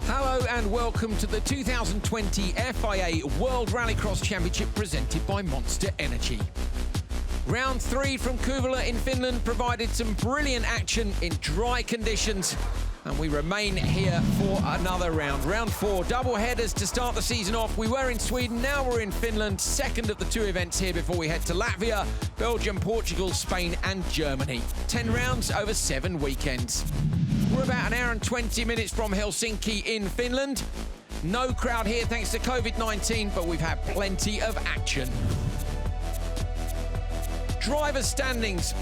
Hello and welcome to the 2020 FIA World Rallycross Championship presented by Monster Energy. Round 3 from Kuvula in Finland provided some brilliant action in dry conditions, and we remain here for another round. Round 4, double headers to start the season off. We were in Sweden, now we're in Finland, second of the 2 events here before we head to Latvia, Belgium, Portugal, Spain and Germany. 10 rounds over 7 weekends. We're about an hour and 20 minutes from Helsinki in Finland. No crowd here thanks to COVID-19, but we've had plenty of action. Driver standings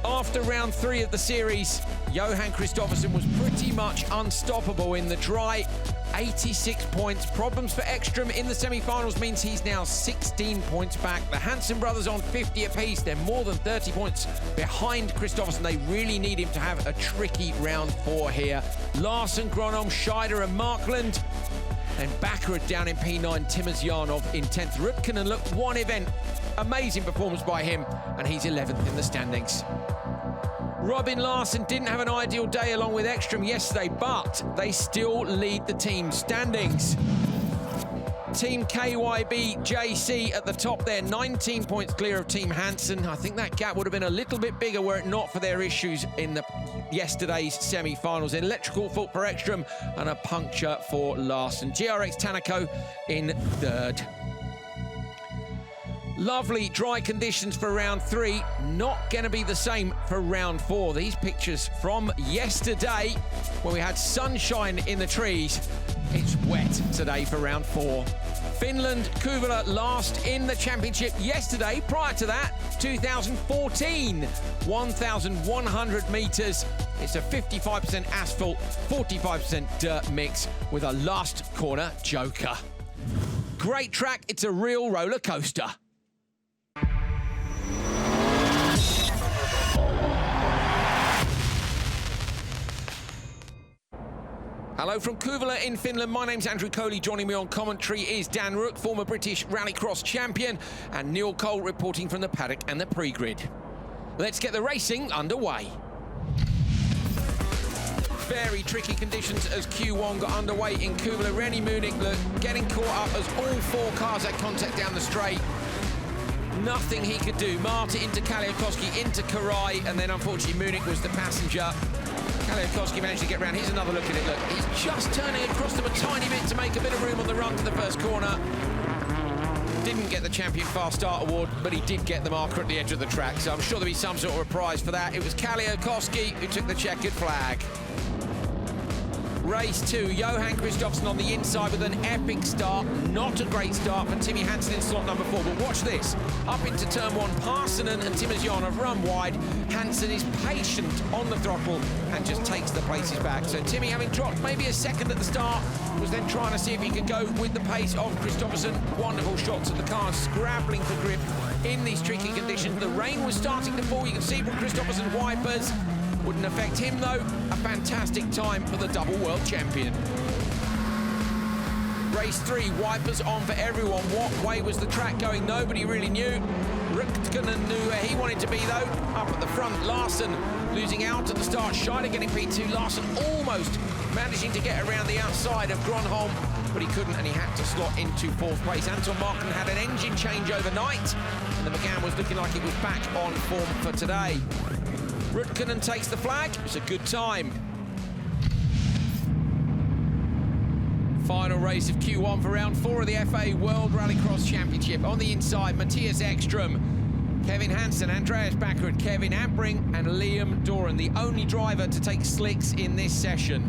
after round 3 of the series. Johan Kristoffersson was pretty much unstoppable in the dry. 86 points. Problems for Ekström in the semi-finals means he's now 16 points back. The Hansen brothers on 50 apiece. They're more than 30 points behind Kristoffersson. They really need him to have a tricky round 4 here. Larsen, Gronholm, Scheider and Markland. And Bakkerud down in P9, Timošjanov in 10th. Rudkinen, look, one event. Amazing performance by him, and he's 11th in the standings. Robin Larsen didn't have an ideal day along with Ekström yesterday, but they still lead the team standings. Team KYB JC at the top there, 19 points clear of Team Hansen. I think that gap would have been a little bit bigger were it not for their issues in yesterday's semi-finals. Electrical fault for Ekström and a puncture for Larsen. GRX Tanako in 3rd. Lovely dry conditions for round 3. Not going to be the same for round 4. These pictures from yesterday when we had sunshine in the trees. It's wet today for round 4. Finland, Kuvula last in the championship yesterday. Prior to that, 2014, 1,100 metres. It's a 55% asphalt, 45% dirt mix with a last corner joker. Great track. It's a real roller coaster. Hello from Kuvula in Finland. My name's Andrew Coley. Joining me on commentary is Dan Rook, former British Rallycross champion, and Neil Cole reporting from the paddock and the pre-grid. Let's get the racing underway. Very tricky conditions as Q1 got underway in Kuvula. Rennie Munich getting caught up as all 4 cars had contact down the straight. Nothing he could do. Marta into Kaliakowski, into Karai, and then unfortunately Munich was the passenger. Kaliakowski managed to get round. Here's another look at it. Look, he's just turning across them a tiny bit to make a bit of room on the run to the first corner. Didn't get the Champion Fast Start Award, but he did get the marker at the edge of the track, so I'm sure there'll be some sort of prize for that. It was Kaliakowski who took the checkered flag. Race 2, Johan Kristoffersson on the inside with an epic start. Not a great start for Timmy Hansen in slot number 4, but watch this. Up into turn 1, Parsonen and Timošjanov run wide. Hansen is patient on the throttle and just takes the places back. So Timmy, having dropped maybe a second at the start, was then trying to see if he could go with the pace of Kristoffersson. Wonderful shots of the car, scrabbling for grip in these tricky conditions. The rain was starting to fall. You can see from Kristoffersson's wipers. Wouldn't affect him though. A fantastic time for the double world champion. Race 3, wipers on for everyone. What way was the track going? Nobody really knew. Rudkinen knew where he wanted to be though. Up at the front, Larsen losing out at the start. Scheider getting P2. Larsen almost managing to get around the outside of Gronholm, but he couldn't and he had to slot into 4th place. Anton Markland had an engine change overnight and the McGann was looking like it was back on form for today. Rudkinen takes the flag. It's a good time. Final race of Q1 for round 4 of the FIA World Rallycross Championship. On the inside, Mattias Ekström, Kevin Hansen, Andreas Bakkerud, Kevin Abring and Liam Doran, the only driver to take slicks in this session.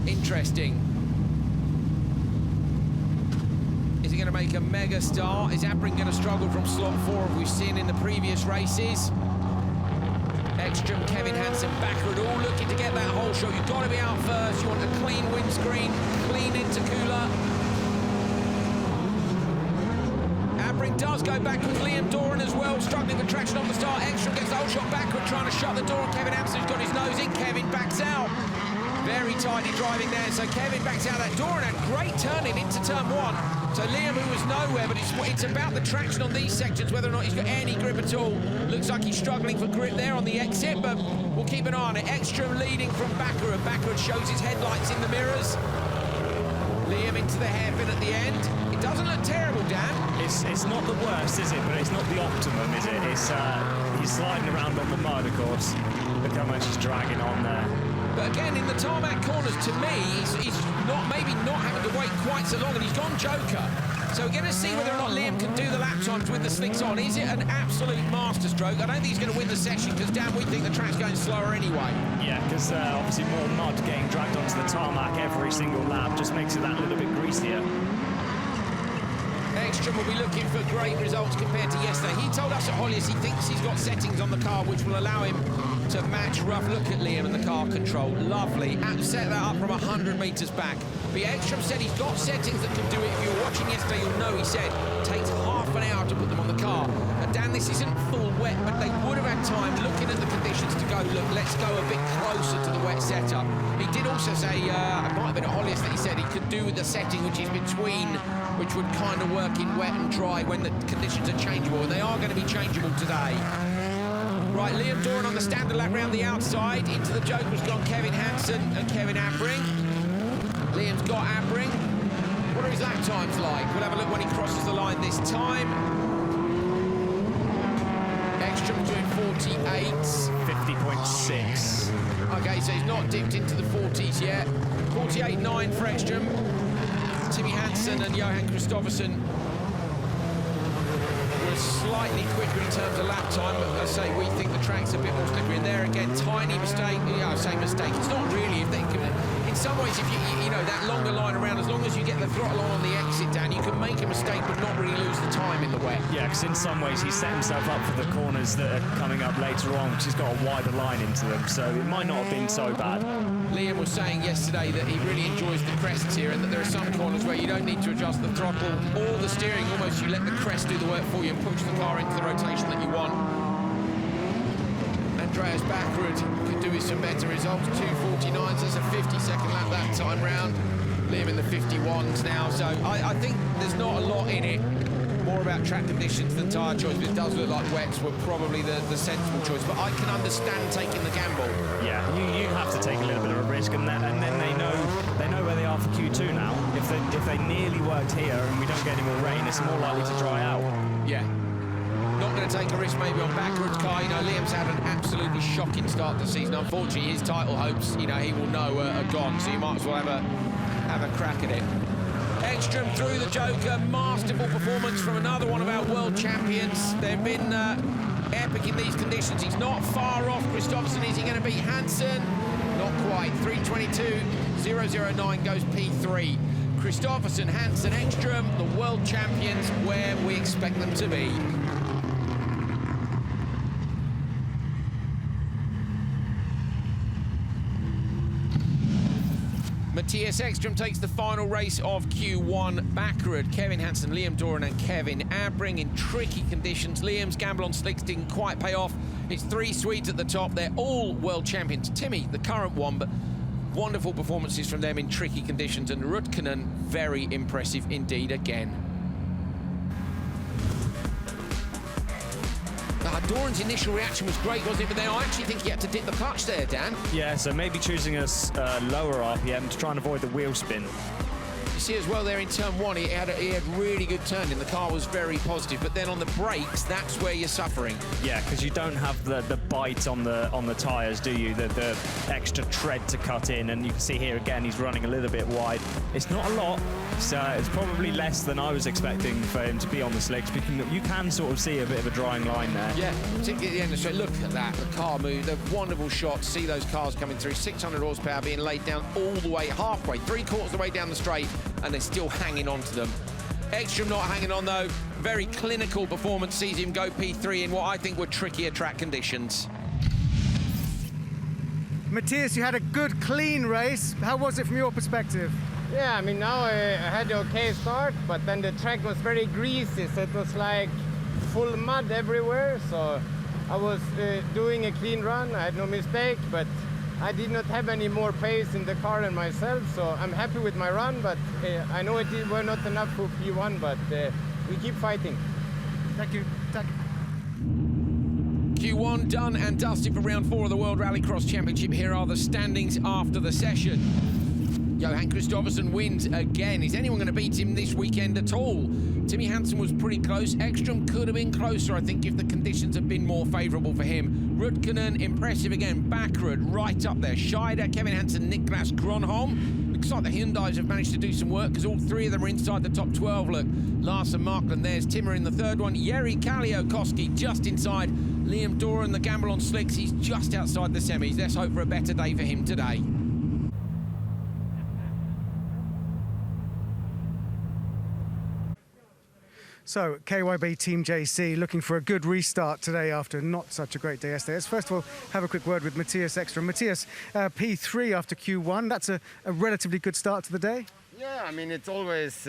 Interesting. Is he going to make a mega start? Is Abring going to struggle from slot 4 as we've seen in the previous races? Ekström, Kevin Hansen, Bakkerud all looking to get that whole shot. You've got to be out first. You want a clean windscreen, clean intercooler. Abring does go back with Liam Doran as well, struggling with traction on the start. Ekström gets the whole shot backward, trying to shut the door on Kevin Hansen, who's got his nose in. Kevin backs out. Very tidy driving there, so Kevin backs out that door and a great turning into turn 1. So Liam, who was nowhere, but it's about the traction on these sections, whether or not he's got any grip at all. Looks like he's struggling for grip there on the exit, but we'll keep an eye on it. Ekström leading from Bakkerud. Bakkerud shows his headlights in the mirrors. Liam into the hairpin at the end. It doesn't look terrible, Dan. It's not the worst, is it? But it's not the optimum, is it? It's he's sliding around on the mud, of course. Look how much he's dragging on there. But again, in the tarmac corners, to me, he's maybe not having to wait quite so long, and he's gone joker. So we're going to see whether or not Liam can do the lap times with the slicks on. Is it an absolute masterstroke? I don't think he's going to win the session, because, Dan, we think the track's going slower anyway. Yeah, because obviously more mud getting dragged onto the tarmac every single lap just makes it that little bit greasier. Ekström will be looking for great results compared to yesterday. He told us at Höljes he thinks he's got settings on the car which will allow him to match rough. Look at Liam and the car control. Lovely. And set that up from 100 metres back. But Ekström said he's got settings that can do it. If you were watching yesterday, you'll know he said it takes half an hour to put them on the car. And Dan, this isn't full wet, but they would have had time looking at the conditions to go, look, let's go a bit closer to the wet setup. He did also say, it might have been at Höljes that he said he could do with the setting which is between, which would kind of work in wet and dry when the conditions are changeable, and they are going to be changeable today. Right, Liam Doran on the standard lap round the outside. Into the Joker's gone Kevin Hansen and Kevin Abring. Liam's got Abring. What are his lap times like? We'll have a look when he crosses the line this time. Ekström's doing 48. 50.6. Okay, so he's not dipped into the 40s yet. 48.9 for Ekström. Timmy Hansen and Johan Kristoffersson were slightly quicker in terms of lap time, but as I say, we think the track's a bit more slippery. And there again, tiny mistake. Yeah, I say mistake. It's not really. If they can, in some ways, if you know that longer line around, as long as you get the throttle on the exit, Dan, you can make a mistake but not really lose the time in the wet. Yeah, because in some ways he's set himself up for the corners that are coming up later on, which has got a wider line into them, so it might not have been so bad. Liam was saying yesterday that he really enjoys the crests here, and that there are some corners where you don't need to adjust the throttle or the steering. Almost you let the crest do the work for you and push the car into the rotation that you want. Andreas Bakkerud could do with some better results. 2:49, so it's a 50-second lap that time round. Liam in the 51s now, so I think there's not a lot in it. More about track conditions than tyre choice, but it does look like wets were probably the sensible choice. But I can understand taking the gamble. Yeah, you have to take a little bit of a risk, and then they know where they are for Q2 now. If they nearly worked here and we don't get any more rain, it's more likely to dry out. Yeah. Not going to take a risk maybe on Bakkerud's car. You know, Liam's had an absolutely shocking start to the season. Unfortunately, his title hopes, you know, he will know are gone, so you might as well have a crack at it. Ekström through the Joker, masterful performance from another one of our world champions. They've been epic in these conditions. He's not far off Kristoffersson. Is he going to beat Hansen? Not quite. 3:22.009 goes P3. Kristoffersson, Hansen, Ekström, the world champions, where we expect them to be. Mattias Ekström takes the final race of Q1. Bakkerud, Kevin Hansen, Liam Doran and Kevin Abring in tricky conditions. Liam's gamble on slicks didn't quite pay off. It's three Swedes at the top. They're all world champions. Timmy, the current one, but wonderful performances from them in tricky conditions. And Rutkinen, very impressive indeed again. Doran's initial reaction was great, wasn't it? But then I actually think he had to dip the clutch there, Dan. Yeah, so maybe choosing a lower RPM to try and avoid the wheel spin. You see as well there in turn one, he had really good turning. The car was very positive, but then on the brakes, that's where you're suffering. Yeah, because you don't have the bite on the tyres, do you? The extra tread to cut in, and you can see here again he's running a little bit wide. It's not a lot, so it's probably less than I was expecting for him to be on the slicks. You can sort of see a bit of a drying line there. Yeah, particularly at the end of the straight. Look at that, the car move, the wonderful shot. See those cars coming through, 600 horsepower being laid down all the way, halfway, 3/4 of the way down the straight, and they're still hanging on to them. Ekström not hanging on though. Very clinical performance, sees him go P3 in what I think were trickier track conditions. Mattias, you had a good, clean race. How was it from your perspective? Yeah, I mean, now I had an okay start, but then the track was very greasy, so it was like full mud everywhere. So I was doing a clean run. I had no mistake, but I did not have any more pace in the car than myself, so I'm happy with my run, but I know it were not enough for P1, but we keep fighting. Thank you. Q1 done and dusted for round 4 of the World Rallycross Championship. Here are the standings after the session. Johan Kristoffersson wins again. Is anyone going to beat him this weekend at all? Timmy Hansen was pretty close. Ekström could have been closer, I think, if the conditions had been more favourable for him. Rutkanen, impressive again. Bakkerud, right up there. Scheider, Kevin Hansen, Niklas Gronholm. Looks like the Hyundais have managed to do some work because all 3 of them are inside the top 12. Look, Larsen, Markland, there's Timmer in the 3rd one. Jari Kalliokoski just inside. Liam Doran, the gamble on slicks, he's just outside the semis. Let's hope for a better day for him today. So, KYB Team JC looking for a good restart today after not such a great day yesterday. Let's first of all have a quick word with Mattias Ekström. Mattias, P3 after Q1. That's a relatively good start to the day. Yeah, I mean, it's always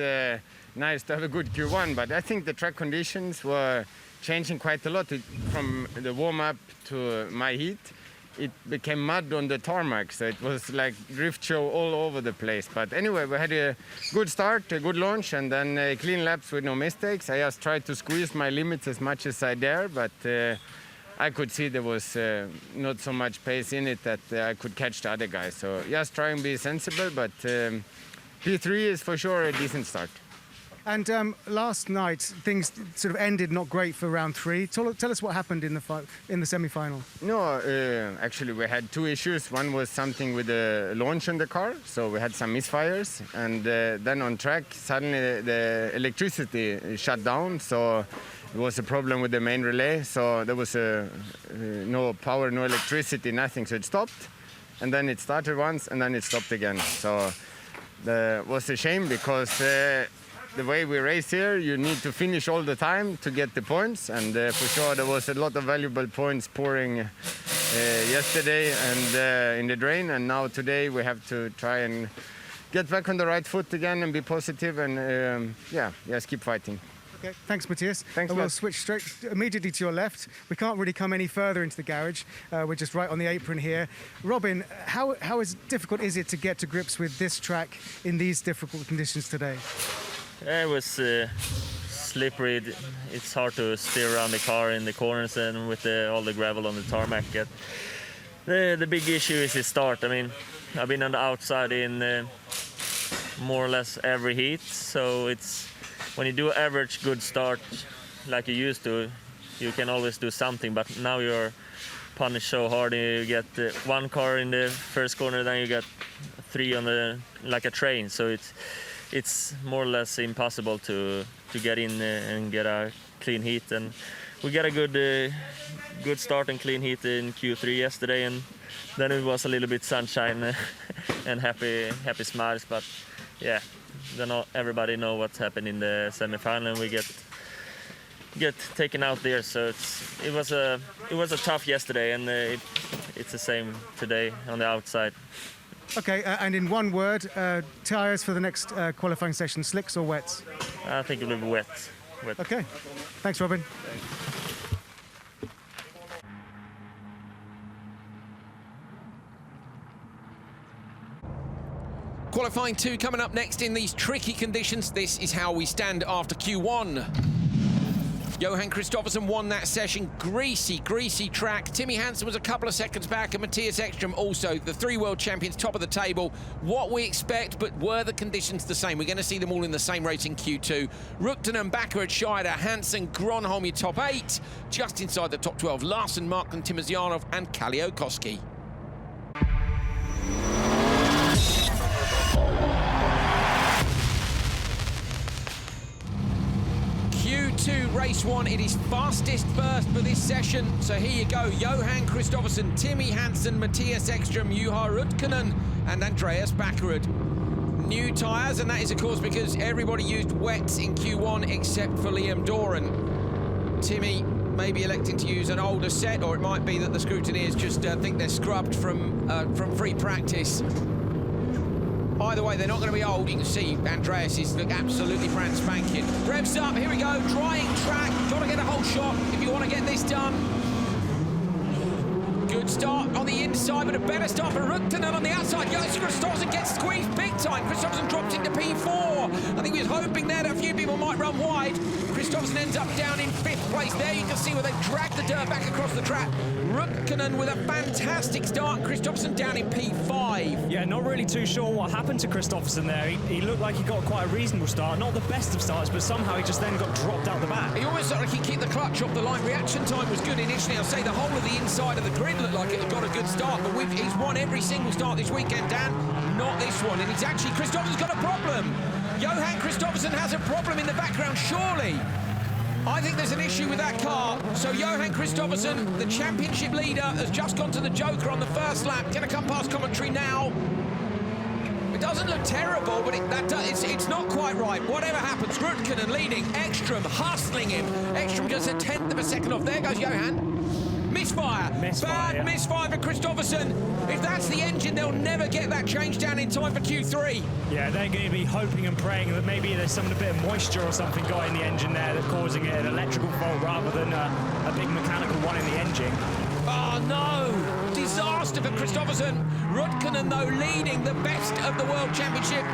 nice to have a good Q1, but I think the track conditions were changing quite a lot from the warm-up to my heat. It became mud on the tarmac, so it was like drift show all over the place. But anyway, we had a good start, a good launch, and then clean laps with no mistakes. I just tried to squeeze my limits as much as I dare, but I could see there was not so much pace in it that I could catch the other guys. So just try and be sensible, but P3 is for sure a decent start. And last night, things sort of ended not great for round 3. Tell us what happened in the semi-final. No, actually we had 2 issues. One was something with the launch on the car, so we had some misfires. And then on track, suddenly the electricity shut down, so it was a problem with the main relay. So there was no power, no electricity, nothing, so it stopped. And then it started once, and then it stopped again. So that was a shame because the way we race here, you need to finish all the time to get the points, and for sure there was a lot of valuable points pouring yesterday and in the drain, and now today we have to try and get back on the right foot again and be positive and just keep fighting. Okay, thanks, Mattias. Thanks. We'll switch straight immediately to your left. We can't really come any further into the garage. We're just right on the apron here. Robin, how difficult is it to get to grips with this track in these difficult conditions today? It was slippery. It's hard to steer around the car in the corners and with all the gravel on the tarmac. The big issue is the start. I mean, I've been on the outside in more or less every heat, so it's when you do average good start like you used to, you can always do something, but now you're punished so hard. You get 1 car in the first corner, then you get 3 on the like a train, so it's more or less impossible to get in and get a clean heat. And we got a good start and clean heat in Q3 yesterday, and then it was a little bit sunshine and happy smiles. But yeah, then everybody know what's happened in the semi-final, and we get taken out there. So it was a tough yesterday, and it's the same today on the outside. Okay, and in one word, tyres for the next qualifying session, slicks or wets? I think it will be wet. Okay, thanks, Robin. Qualifying 2 coming up next in these tricky conditions. This is how we stand after Q1. Johan Kristoffersson won that session. Greasy track. Timmy Hansen was a couple of seconds back, and Mattias Ekström also, the 3 world champions, top of the table. What we expect, but were the conditions the same? We're going to see them all in the same race in Q2. Rutkanen, Bakkerud, Scheider, Hansen, Gronholm, your top 8. Just inside the top 12, Larsen, Markland, Timmer, and Kalliokoski. Q2 race 1, it is fastest first for this session. So here you go, Johan Kristoffersson, Timmy Hansen, Mattias Ekström, Juha Rutkanen and Andreas Bakkerud. New tyres, and that is of course because everybody used wets in Q1 except for Liam Doran. Timmy may be electing to use an older set, or it might be that the scrutineers just think they're scrubbed from free practice. Either way, they're not going to be old. You can see Andreas is absolutely brand spanking. Revs up, here we go, drying track. Got to get a whole shot if you want to get this done. Good start on the inside, but a better start for Rukkanen on the outside. Kristoffersson gets squeezed big time. Kristoffersson drops into P4. I think he was hoping there that a few people might run wide. Kristoffersson ends up down in 5th place. There you can see where they've dragged the dirt back across the track. Rukkanen with a fantastic start. Kristoffersson down in P5. Yeah, not really too sure what happened to Kristoffersson there. He looked like he got quite a reasonable start. Not the best of starts, but somehow he just then got dropped out the back. He almost looked like he kept the clutch off the line. Reaction time was good initially. I'll say the whole of the inside of the grid looked like it had got a good start, but he's won every single start this weekend, Dan. Not this one, and it's actually Kristoffersson's got a problem. Johan Kristoffersson has a problem in the background, surely. I think there's an issue with that car. So Johan Kristoffersson, the championship leader, has just gone to the Joker on the first lap. Going to come past commentary now. It doesn't look terrible, but it's not quite right. Whatever happens, Rukkanen leading, Ekström hustling him. Ekström just a 1/10 of a second off. There goes Johan. Misfire. Bad misfire for Kristoffersson. If that's the engine, they'll never get that changed down in time for Q3. Yeah, they're going to be hoping and praying that maybe there's a bit of moisture or something got in the engine there that's causing it an electrical fault rather than a big mechanical one in the engine. Oh no! Disaster for Kristoffersson. Rukkanen, though, leading the best of the World Championship.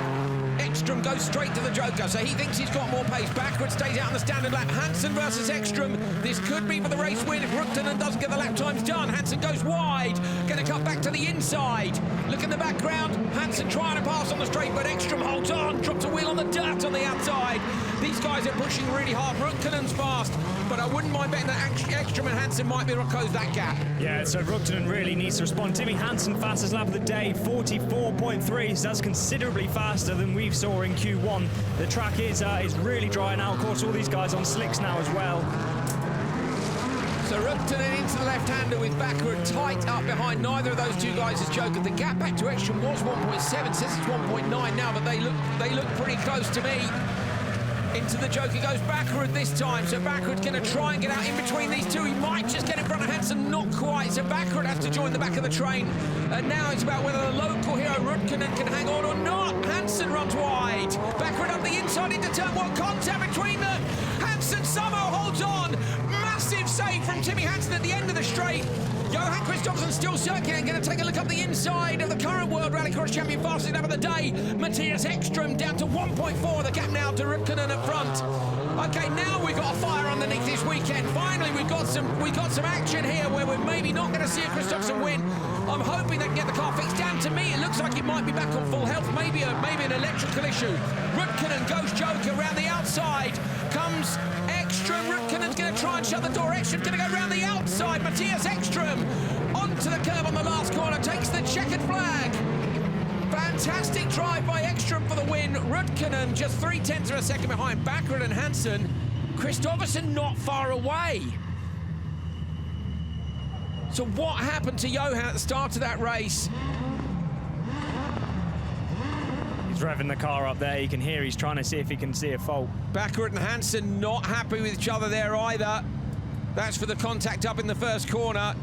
Ekström goes straight to the Joker, so he thinks he's got more pace. Bakkerud stays out on the standard lap. Hansen versus Ekström. This could be for the race win if Rukkanen doesn't get the lap times done. Hansen goes wide. Going to cut back to the inside. Look in the background. Hansen trying to pass on the straight, but Ekström holds on. Drops a wheel on the dirt on the outside. These guys are pushing really hard. Rukkanen's fast, but I wouldn't mind betting that Ekström and Hansen might be able to close that gap. Yeah, so Rukkanen really needs to respond. Timmy Hansen, fastest lap of the day, 44.3, so that's considerably faster than we saw in Q1. The track is really drying out. Of course, all these guys on slicks now as well. So Rukkanen into the left-hander with Bakkerud tight up behind. Neither of those two guys is joking. The gap back to Ekström was 1.7, says it's 1.9 now, but they look pretty close to me. Into the Joker goes Bakkerud this time, so Bakkerud's going to try and get out in between these two. He might just get in front of Hansen, not quite, so Bakkerud has to join the back of the train. And now it's about whether the local hero Rukkanen can hang on or not. Hansen runs wide. Bakkerud up the inside into turn one, contact between them. Hansen somehow holds on. Massive save from Timmy Hansen at the end of the straight. Johan Kristoffersson still circling, going to take a look up the inside of the current World Rallycross champion, fastest lap of the day, Mattias Ekström, down to 1.4. The gap now to Rukkanen up front. Okay, now we've got a fire underneath this weekend. Finally, we've got some action here where we're maybe not going to see a Kristoffersson win. I'm hoping they can get the car fixed. Down to me, it looks like it might be back on full health. Maybe an electrical issue. Rukkanen goes Joker around the outside. Comes Ekström. Rukkanen's going to try and shut the door. Ekström's going to go around the outside. Mattias Ekström onto the curb on the last corner, takes the checkered flag. Fantastic drive by Ekström for the win. Rukkanen just 0.3 of a second behind Bakkerud and Hansen. Kristoffersson not far away. So what happened to Johan at the start of that race? He's revving the car up there. You can hear he's trying to see if he can see a fault. Bakkerud and Hansen not happy with each other there either. That's for the contact up in the first corner.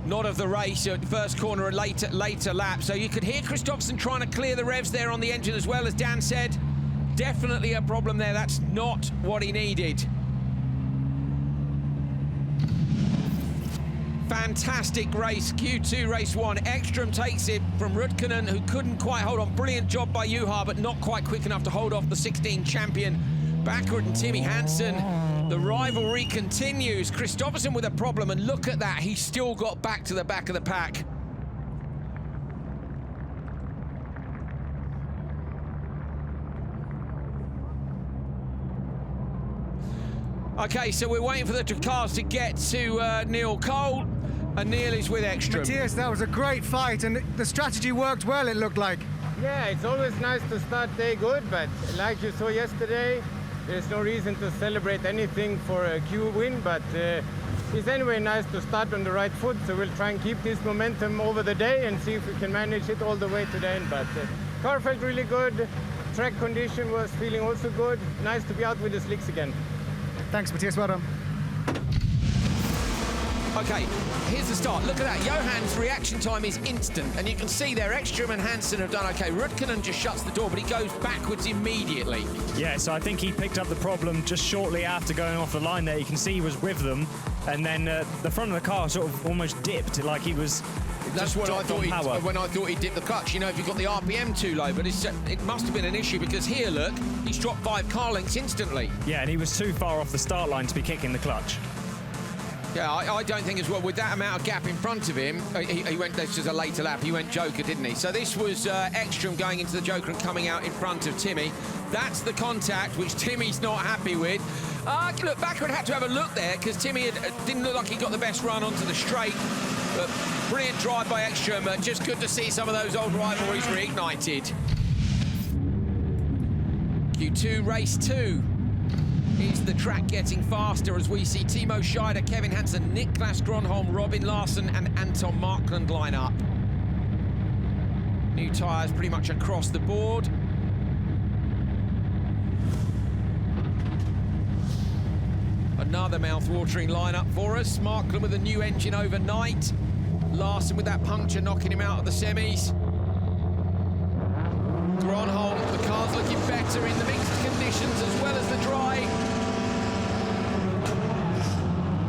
Not of the race, first corner, a later lap. So you could hear Kristoffersson trying to clear the revs there on the engine as well, as Dan said. Definitely a problem there. That's not what he needed. Fantastic race, Q2 race one. Ekström takes it from Rukkanen, who couldn't quite hold on. Brilliant job by Johan, but not quite quick enough to hold off the 16 champion. Bakkerud and Timmy Hansen. The rivalry continues. Kristoffersson with a problem, and look at that. He's still got back to the back of the pack. Okay, so we're waiting for the cars to get to Neil Cole, and Neil is with Ekström. Mattias, that was a great fight, and the strategy worked well, it looked like. Yeah, it's always nice to start day good, but like you saw yesterday, there's no reason to celebrate anything for a Q win, but it's anyway nice to start on the right foot, so we'll try and keep this momentum over the day and see if we can manage it all the way to the end. But car felt really good, track condition was feeling also good. Nice to be out with the slicks again. Thanks, Mattias, well done. Okay, here's the start. Look at that. Johan's reaction time is instant, and you can see there Ekström and Hansen have done okay. Rukkanen just shuts the door, but he goes backwards immediately. Yeah, so I think he picked up the problem just shortly after going off the line there. You can see he was with them, and then the front of the car sort of almost dipped, like he was. That's what I thought. When I thought he dipped the clutch, you know, if you've got the RPM too low, but it must have been an issue because here, look, he's dropped 5 car lengths instantly. Yeah, and he was too far off the start line to be kicking the clutch. Yeah, I don't think as well, with that amount of gap in front of him, he went, this is a later lap, he went Joker, didn't he? So this was Ekström going into the Joker and coming out in front of Timmy. That's the contact, which Timmy's not happy with. Look, Bakkerud had to have a look there, because Timmy didn't look like he got the best run onto the straight. But brilliant drive by Ekström, but just good to see some of those old rivalries reignited. Q2, race 2. Is the track getting faster as we see Timo Scheider, Kevin Hansen, Niklas Gronholm, Robin Larsson and Anton Markland line up. New tyres pretty much across the board. Another mouth-watering lineup for us. Markland with a new engine overnight. Larsson with that puncture knocking him out of the semis. Gronholm, the car's looking better in the mixed conditions as well as the dry.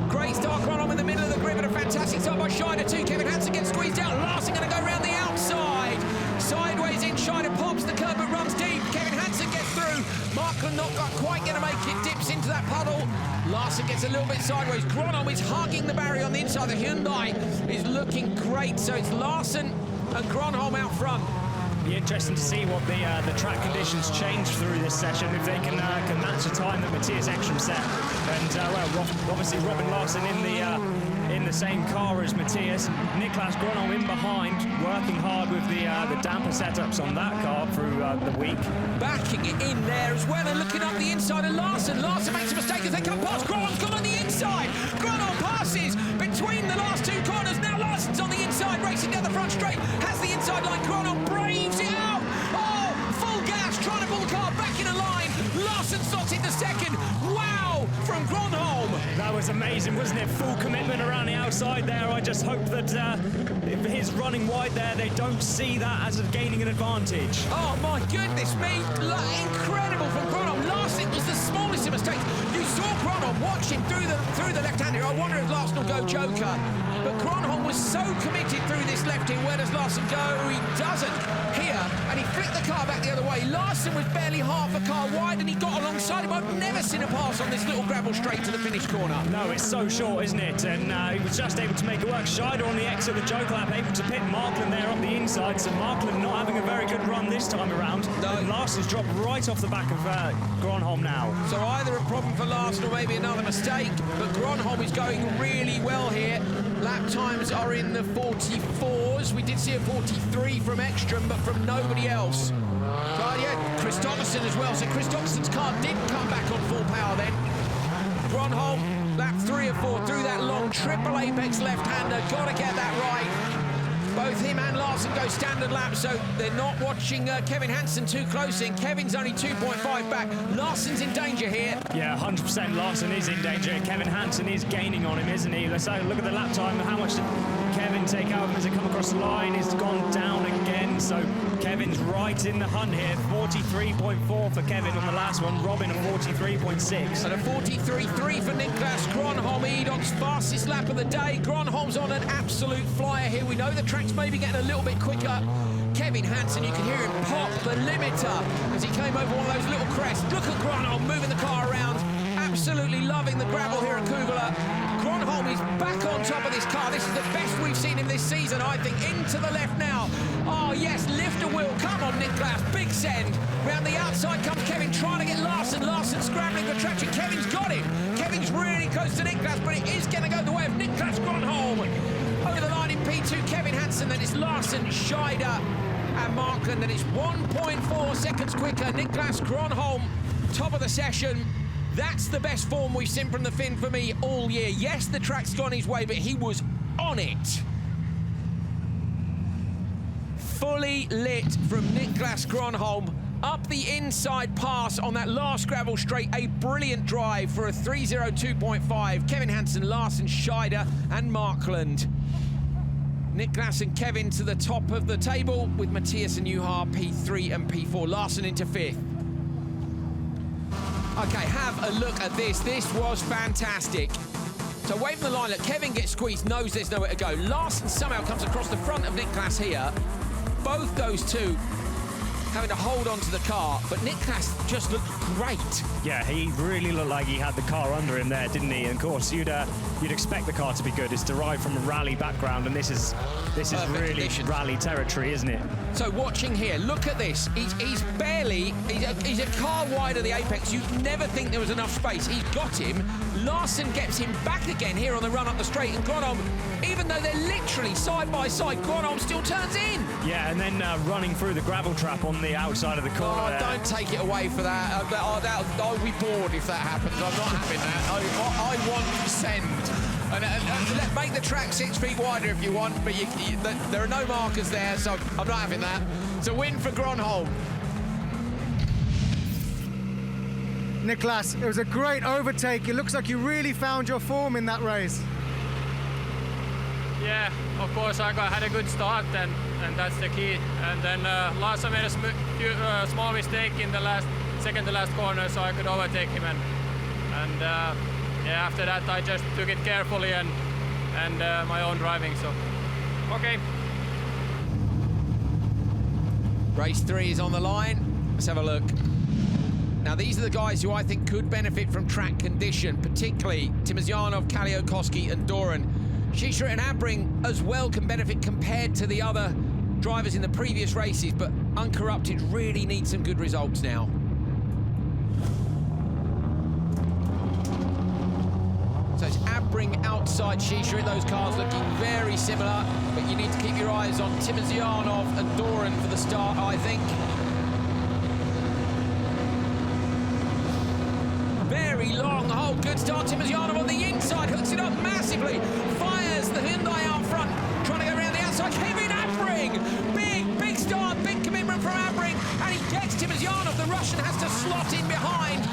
Great start, Gronholm in the middle of the grid, but a fantastic start by Scheider too. Kevin Hansen gets squeezed out. Larsson going to go around the outside. Sideways in, Scheider pops the curb but runs deep. Kevin Hansen gets through. Markland not quite going to make it, dips into that puddle. Larsson gets a little bit sideways. Gronholm is hugging the barrier on the inside. The Hyundai is looking great. So it's Larsson and Gronholm out front. Be interesting to see what the track conditions change through this session, if they can match the time that Mattias Ekström set. And well, obviously Robin Larsson in the same car as Mattias. Niklas Gronholm in behind, working hard with the damper setups on that car through the week. Backing it in there as well and looking up the inside of Larsson. Larsson makes a mistake as they come past. Gronholm's gone on the inside. Gronholm passes between the last 2 corners. Now Larsson's on the inside, racing down the front straight. Has the inside line. Gronholm braves it out. Oh, full gas, trying to pull the car back in a line. Larsson slots into second. Wow, from Gronholm. That was amazing, wasn't it? Full commitment around the outside there. I just hope that if he's running wide there, they don't see that as gaining an advantage. Oh my goodness me, incredible from Gronholm. Larsson was the smallest of mistakes. You saw Gronholm watching through the left-hander. I wonder if Larsson will go Joker. But Gronholm was so committed through this left in. Where does Larsson go? He doesn't here, and he flicked the car back the other way. Larsson was barely half a car wide, and he got alongside him. I've never seen a pass on this little gravel straight to the finish corner. No, it's so short, isn't it? And he was just able to make it work. Scheider on the exit of the Joker lap, able to pit Markland there up the inside. So Markland not having a very good run this time around. No. And Larsson's dropped right off the back of Gronholm now. So either a problem for Larsson or maybe another mistake, but Gronholm is going really well here. Lap times are in the 44s. We did see a 43 from Ekström, but from nobody else. But yeah, Kristoffersson as well. So Kristoffersson's car did come back on full power then. Gronholm, lap 3 or 4 through that long triple apex left-hander. Got to get that right. Both him and Larsson go standard laps, so they're not watching Kevin Hansen too close in. Kevin's only 2.5 back. Larsson's in danger here. Yeah, 100% Larsson is in danger. Kevin Hansen is gaining on him, isn't he? Let's have a look at the lap time. How much did Kevin take out of him as it come across the line? He's gone down again, so Kevin's right in the hunt here. 43.4 for Kevin on the last one. Robin a 43.6. And a 43.3 for Niklas Gronholm, Edon's fastest lap of the day. Gronholm's on an absolute flyer here. We know the track's maybe getting a little bit quicker. Kevin Hansen, you can hear him pop the limiter as he came over one of those little crests. Look at Gronholm moving the car around. Absolutely loving the gravel here at Kugler. Gronholm is back on top of this car. This is the best we've seen him this season, I think. Into the left now. Oh, yes, lift a wheel. Come on, Niklas. Big send. Round the outside comes Kevin, trying to get Larsson. Larsson scrambling for traction. Kevin's got him. Kevin's really close to Niklas, but it is going to go the way of Niklas Gronholm. Over the line in P2, Kevin Hansen. Then it's Larsson, Scheider and Markland. Then it's 1.4 seconds quicker. Niklas Gronholm, top of the session. That's the best form we've seen from the Finn for me all year. Yes, the track's gone his way, but he was on it. Fully lit from Niklas Gronholm. Up the inside pass on that last gravel straight. A brilliant drive for a 3:02.5. Kevin Hansen, Larsson, Scheider and Markland. Niklas and Kevin to the top of the table with Mattias and Johan P3 and P4. Larsson into 5th. Okay, have a look at this. This was fantastic. So away from the line, look, Kevin gets squeezed, knows there's nowhere to go. Larson somehow comes across the front of Niklas here. Both those two having to hold on to the car, but Niklas just looked great. Yeah, he really looked like he had the car under him there, didn't he? And of course, you'd expect the car to be good. It's derived from a rally background, and this is really conditions. Rally territory, isn't it? So watching here, look at this. He's a car wide of the apex. You'd never think there was enough space. He's got him. Larson gets him back again here on the run up the straight, and Gronholm, even though they're literally side by side, Gronholm still turns in. Yeah, and then running through the gravel trap on the outside of the corner. Oh, don't take it away for that. I'll be bored if that happens. I'm not having that. I want to send. And make the track 6 feet wider if you want, but there are no markers there, so I'm not having that. It's a win for Gronholm. Niklas, it was a great overtake. It looks like you really found your form in that race. Yeah, of course I had a good start, and that's the key. And then Larson made a small mistake in the second to last corner, so I could overtake him. And yeah, after that I just took it carefully and my own driving. So okay. Race 3 is on the line. Let's have a look. Now, these are the guys who I think could benefit from track condition, particularly Timozyanov, Kaliakowski and Doran. Shisha and Abring as well can benefit compared to the other drivers in the previous races, but Uncorrupted really needs some good results now. So it's Abring outside Shisha. Those cars looking very similar, but you need to keep your eyes on Timozyanov and Doran for the start, I think. Very long hole, good start. Timozyanov on the inside, hooks it up massively, fires the Hyundai out front, trying to go around the outside. Kevin Abring, big start, big commitment from Abring, and he gets Timozyanov. The Russian has to slot in behind.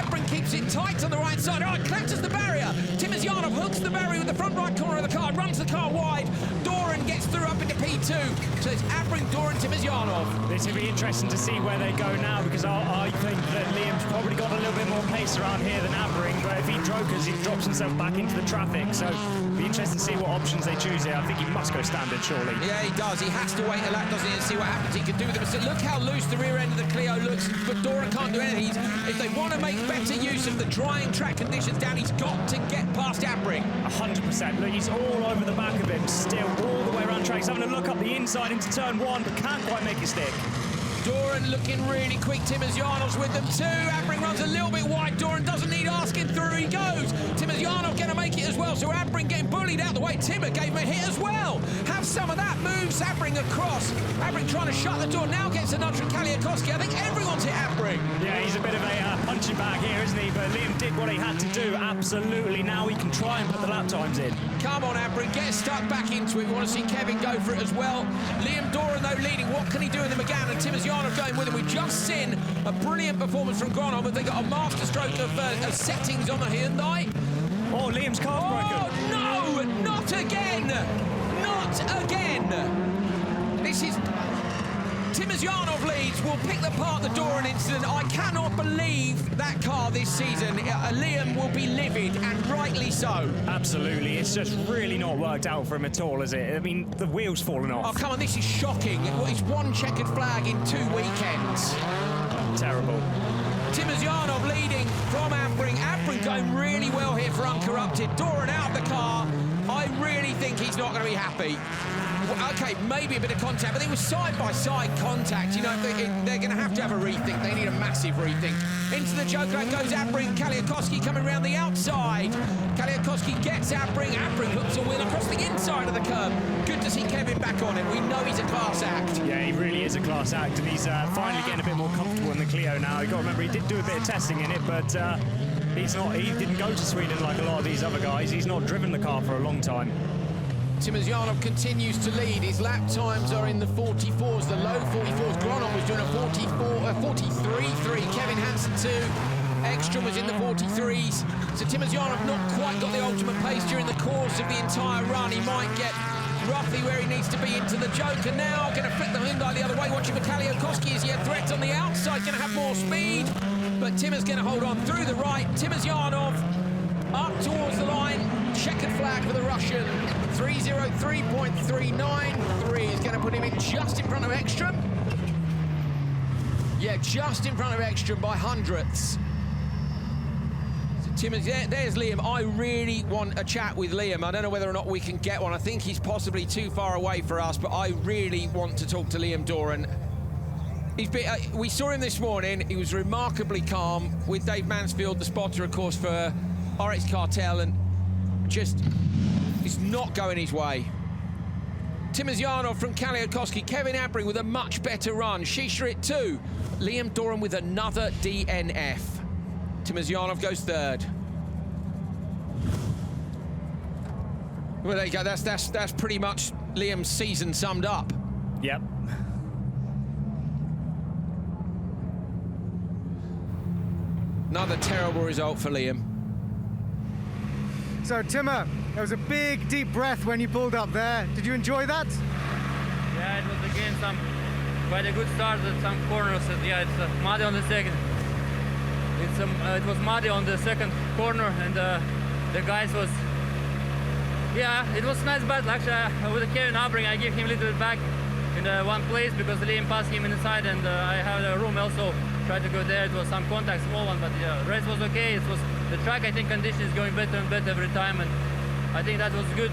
Abring keeps it tight on the right side. Oh, it clenches the barrier. Timozyanov hooks the barrier with the front right corner of the car, runs the car wide. Doran gets through up into P2. So it's Abring, Doran, Timozyanov. This will be interesting to see where they go now, because I think that Liam's probably got a little bit more pace around here than Abring, but if he drokers, he drops himself back into the traffic. So it'll be interesting to see what options they choose here. I think he must go standard, surely. Yeah, he does. He has to wait a lap, doesn't he, and see what happens. He can do with them. So look how loose the rear end of the Clio looks, but Doran can't do anything. If they want to make better use of the drying track conditions down, he's got to get past Abring. 100%. Look, he's all over the back of him, still all the way around track. He's having a look up the inside into turn 1, but can't quite make it stick. Doran looking really quick. Timozyanov's with them too. Abring runs a little bit wide. Doran doesn't need asking through. He goes. Timozyanov going to make it as well. So Abring getting bullied out the way. Timmer gave him a hit as well. Have some of that. Moves Abring across. Abring trying to shut the door. Now gets a nudge from Kaliakowski. I think everyone's hit Abring. Yeah, he's a bit of a punching bag here, isn't he? But Liam did what he had to do. Absolutely. Now he can try and put the lap times in. Come on, Abring. Get stuck back into it. We want to see Kevin go for it as well. Liam Doran, though, leading. What can he do in the McGann? And Timozyanov going with him. We've just seen a brilliant performance from Gronholm, but they got a masterstroke of settings on the Hyundai. Oh, Liam's car's broken. Oh, no, not again. Not again. This is... Timozyanov leads, will pick apart the Doran incident. I cannot believe that car this season. Liam will be livid, and rightly so. Absolutely, it's just really not worked out for him at all, is it? I mean, the wheel's fallen off. Oh, come on, this is shocking. It's one checkered flag in 2 weekends. Terrible. Timozyanov leading from Abring. Abring going really well here for Uncorrupted. Doran out of the car. I really think he's not going to be happy. Okay, maybe a bit of contact, but it was side-by-side contact. You know, they're going to have a rethink. They need a massive rethink. Into the choke lane goes Abring. Kaliakowski coming around the outside. Kaliakowski gets Abring. Abring hooks a wheel across the inside of the curb. Good to see Kevin back on it. We know he's a class act. Yeah, he really is a class act, and he's finally getting a bit more comfortable in the Clio now. You've got to remember, he did do a bit of testing in it, but he didn't go to Sweden like a lot of these other guys. He's not driven the car for a long time. Timozyanov continues to lead. His lap times are in the 44s, the low 44s. Gronholm was doing a 43.3. Kevin Hansen too. Ekström was in the 43s. So Timozyanov not quite got the ultimate pace during the course of the entire run. He might get roughly where he needs to be into the Joker now. Going to flip the Hyundai the other way. Watching for Kaliakowski as he had threats on the outside. Going to have more speed. But Timmer's going to hold on through the right. Timozyanov up towards the line. checkered flag for the Russian. 3:03.393 is going to put him in just in front of Ekström. Yeah, just in front of Ekström by hundredths. So Timmy, there's Liam. I really want a chat with Liam. I don't know whether or not we can get one. I think he's possibly too far away for us, but I really want to talk to Liam Doran. We saw him this morning. He was remarkably calm with Dave Mansfield, the spotter, of course, for RX Cartel, and just is not going his way. Timmy from Kaliakoski, Kevin Abring with a much better run. Shisharit 2. Liam Doran with another DNF. Timozyanov goes third. Well, there you go. That's pretty much Liam's season summed up. Yep. Another terrible result for Liam. So, Timmer, there was a big, deep breath when you pulled up there. Did you enjoy that? Yeah, it was again quite a good start at some corners. Yeah, it's muddy on the second. It was muddy on the second corner, and the guys was. Yeah, it was nice battle. Actually, with Kevin Abring, I give him a little bit back in one place because Liam passed him inside, and I have a room also. Tried to go there. It was some contact, small one, but yeah, the rest was okay. It was the track. I think condition is going better and better every time, and I think that was good.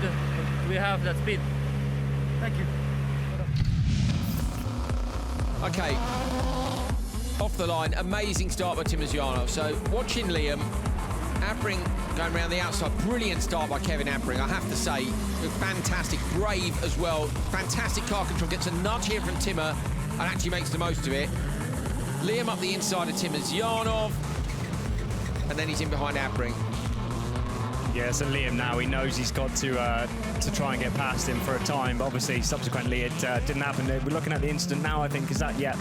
We have that speed. Thank you. Okay, off the line, amazing start by Timozyanov. So watching Liam, Abring going around the outside, brilliant start by Kevin Abring, I have to say. Fantastic, brave as well, fantastic car control, gets a nudge here from Timmer and actually makes the most of it. Liam up the inside of Timozyanov, and then he's in behind Abring. Yeah, so Liam now, he knows he's got to try and get past him for a time, but obviously subsequently it didn't happen. We're looking at the incident now, I think. Is that, yeah.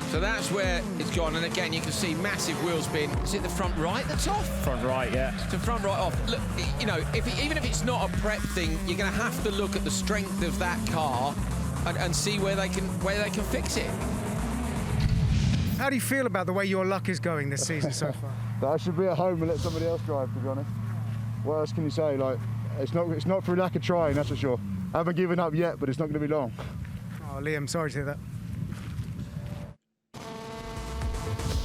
So that's where it's gone, and again you can see massive wheel spin. Is it the front right that's off? Front right, yeah. It's the front right off. Look, you know, even if it's not a prep thing, you're going to have to look at the strength of that car and see where they can fix it. How do you feel about the way your luck is going this season so far? That I should be at home and let somebody else drive, to be honest. What else can you say? Like, it's not for lack of trying, that's for sure. I haven't given up yet, but it's not going to be long. Oh, Liam, sorry to hear that.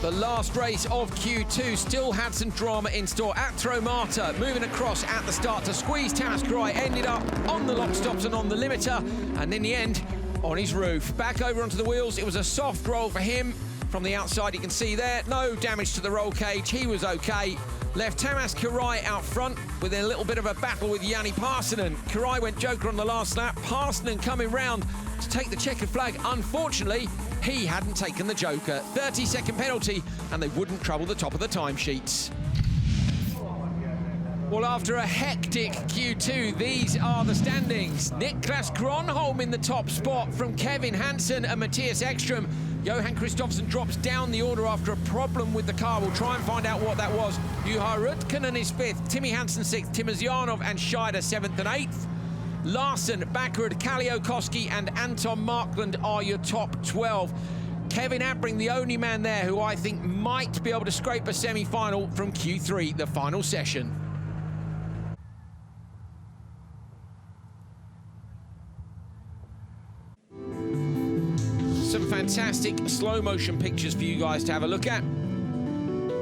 The last race of Q2 still had some drama in store. At Tromata, moving across at the start to squeeze Tamas Karai, ended up on the lock stops and on the limiter, and in the end, on his roof. Back over onto the wheels, it was a soft roll for him. From the outside, you can see there, no damage to the roll cage, he was okay. Left Tamas Karai out front with a little bit of a battle with Jani Parssinen. Karai went joker on the last lap, Parssinen coming round to take the checkered flag. Unfortunately, he hadn't taken the joker. 30-second penalty, and they wouldn't trouble the top of the timesheets. Well, after a hectic Q2, these are the standings. Niklas Gronholm in the top spot from Kevin Hansen and Mattias Ekström. Johan Kristoffersson drops down the order after a problem with the car. We'll try and find out what that was. Juha Rutkanen is 5th, Timmy Hansen 6th, Timozyanov and Scheider 7th and 8th. Larsen, Bakkerud, Kaliakoski and Anton Markland are your top 12. Kevin Abring, the only man there who I think might be able to scrape a semi-final from Q3, the final session. Some fantastic slow motion pictures for you guys to have a look at.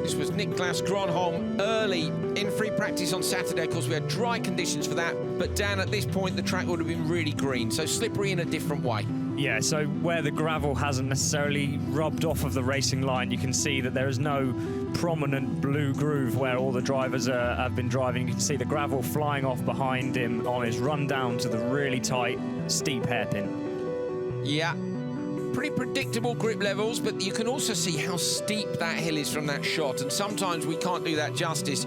This was Niklas Gronholm early in free practice on Saturday. Of course, we had dry conditions for that, but Dan, at this point, the track would have been really green, so slippery in a different way. Yeah, so where the gravel hasn't necessarily rubbed off of the racing line, you can see that there is no prominent blue groove where all the drivers have been driving. You can see the gravel flying off behind him on his run down to the really tight, steep hairpin. Yeah. Pretty predictable grip levels, but you can also see how steep that hill is from that shot, and sometimes we can't do that justice.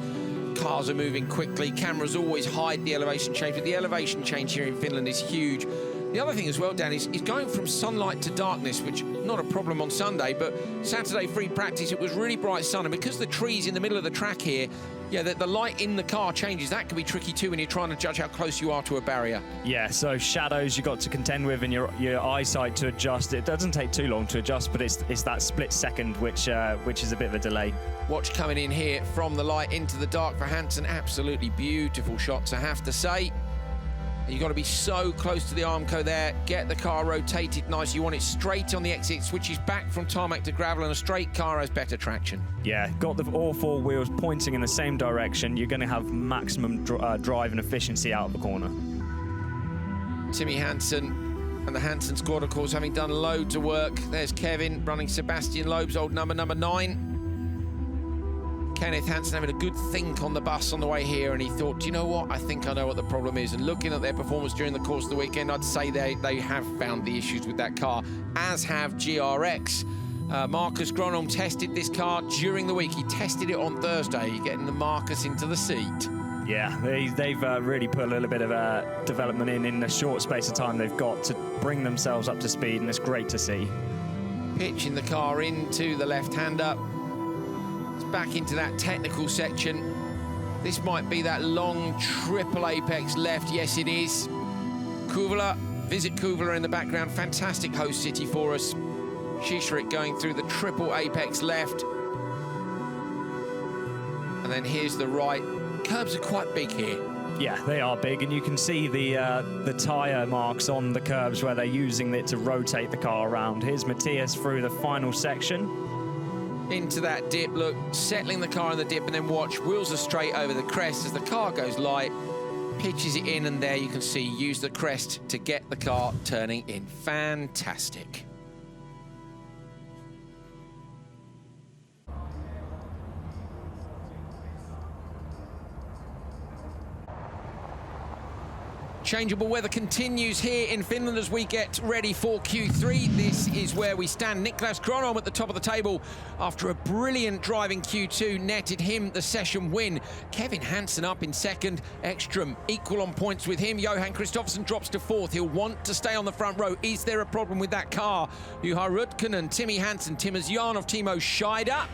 Cars are moving quickly, cameras always hide the elevation change, but the elevation change here in Finland is huge. The other thing as well, Dan, is going from sunlight to darkness, which not a problem on Sunday, but Saturday free practice, it was really bright sun, and because the trees in the middle of the track here, Yeah, the light in the car changes. That can be tricky too when you're trying to judge how close you are to a barrier. Yeah, so shadows you got to contend with and your eyesight to adjust. It doesn't take too long to adjust, but it's that split second which is a bit of a delay. Watch coming in here from the light into the dark for Hansen. Absolutely beautiful shots, I have to say. You've got to be so close to the Armco there. Get the car rotated nice. You want it straight on the exit. It switches back from tarmac to gravel, and a straight car has better traction. Yeah, got all 4 wheels pointing in the same direction. You're going to have maximum drive and efficiency out of the corner. Timmy Hansen and the Hansen squad, of course, having done loads of work. There's Kevin running Sébastien Loeb's old number 9. Kenneth Hansen having a good think on the bus on the way here, and he thought, do you know what, I think I know what the problem is. And looking at their performance during the course of the weekend, I'd say they have found the issues with that car, as have GRX. Marcus Gronholm tested this car during the week. He tested it on Thursday, getting the Marcus into the seat. Yeah, they've really put a little bit of development in the short space of time they've got to bring themselves up to speed, and it's great to see. Pitching the car into the left-hander. Back into that technical section. This might be that long triple apex left. Yes, it is. Kuvula, visit Kuvula in the background. Fantastic host city for us. Shishirik going through the triple apex left. And then here's the right. Curbs are quite big here. Yeah, they are big, and you can see the tyre marks on the curbs where they're using it to rotate the car around. Here's Mattias through the final section. Into that dip, look, settling the car in the dip, and then watch, wheels are straight over the crest as the car goes light, pitches it in, and there you can see, use the crest to get the car turning in. Fantastic. Changeable weather continues here in Finland as we get ready for Q3. This is where we stand. Niklas Gronholm at the top of the table after a brilliant drive in Q2 netted him the session win. Kevin Hansen up in second. Ekström equal on points with him. Johan Kristoffersson drops to fourth. He'll want to stay on the front row. Is there a problem with that car? Juha Rutkanen, Timmy Hansen, Timmers Janov, Timo Scheider.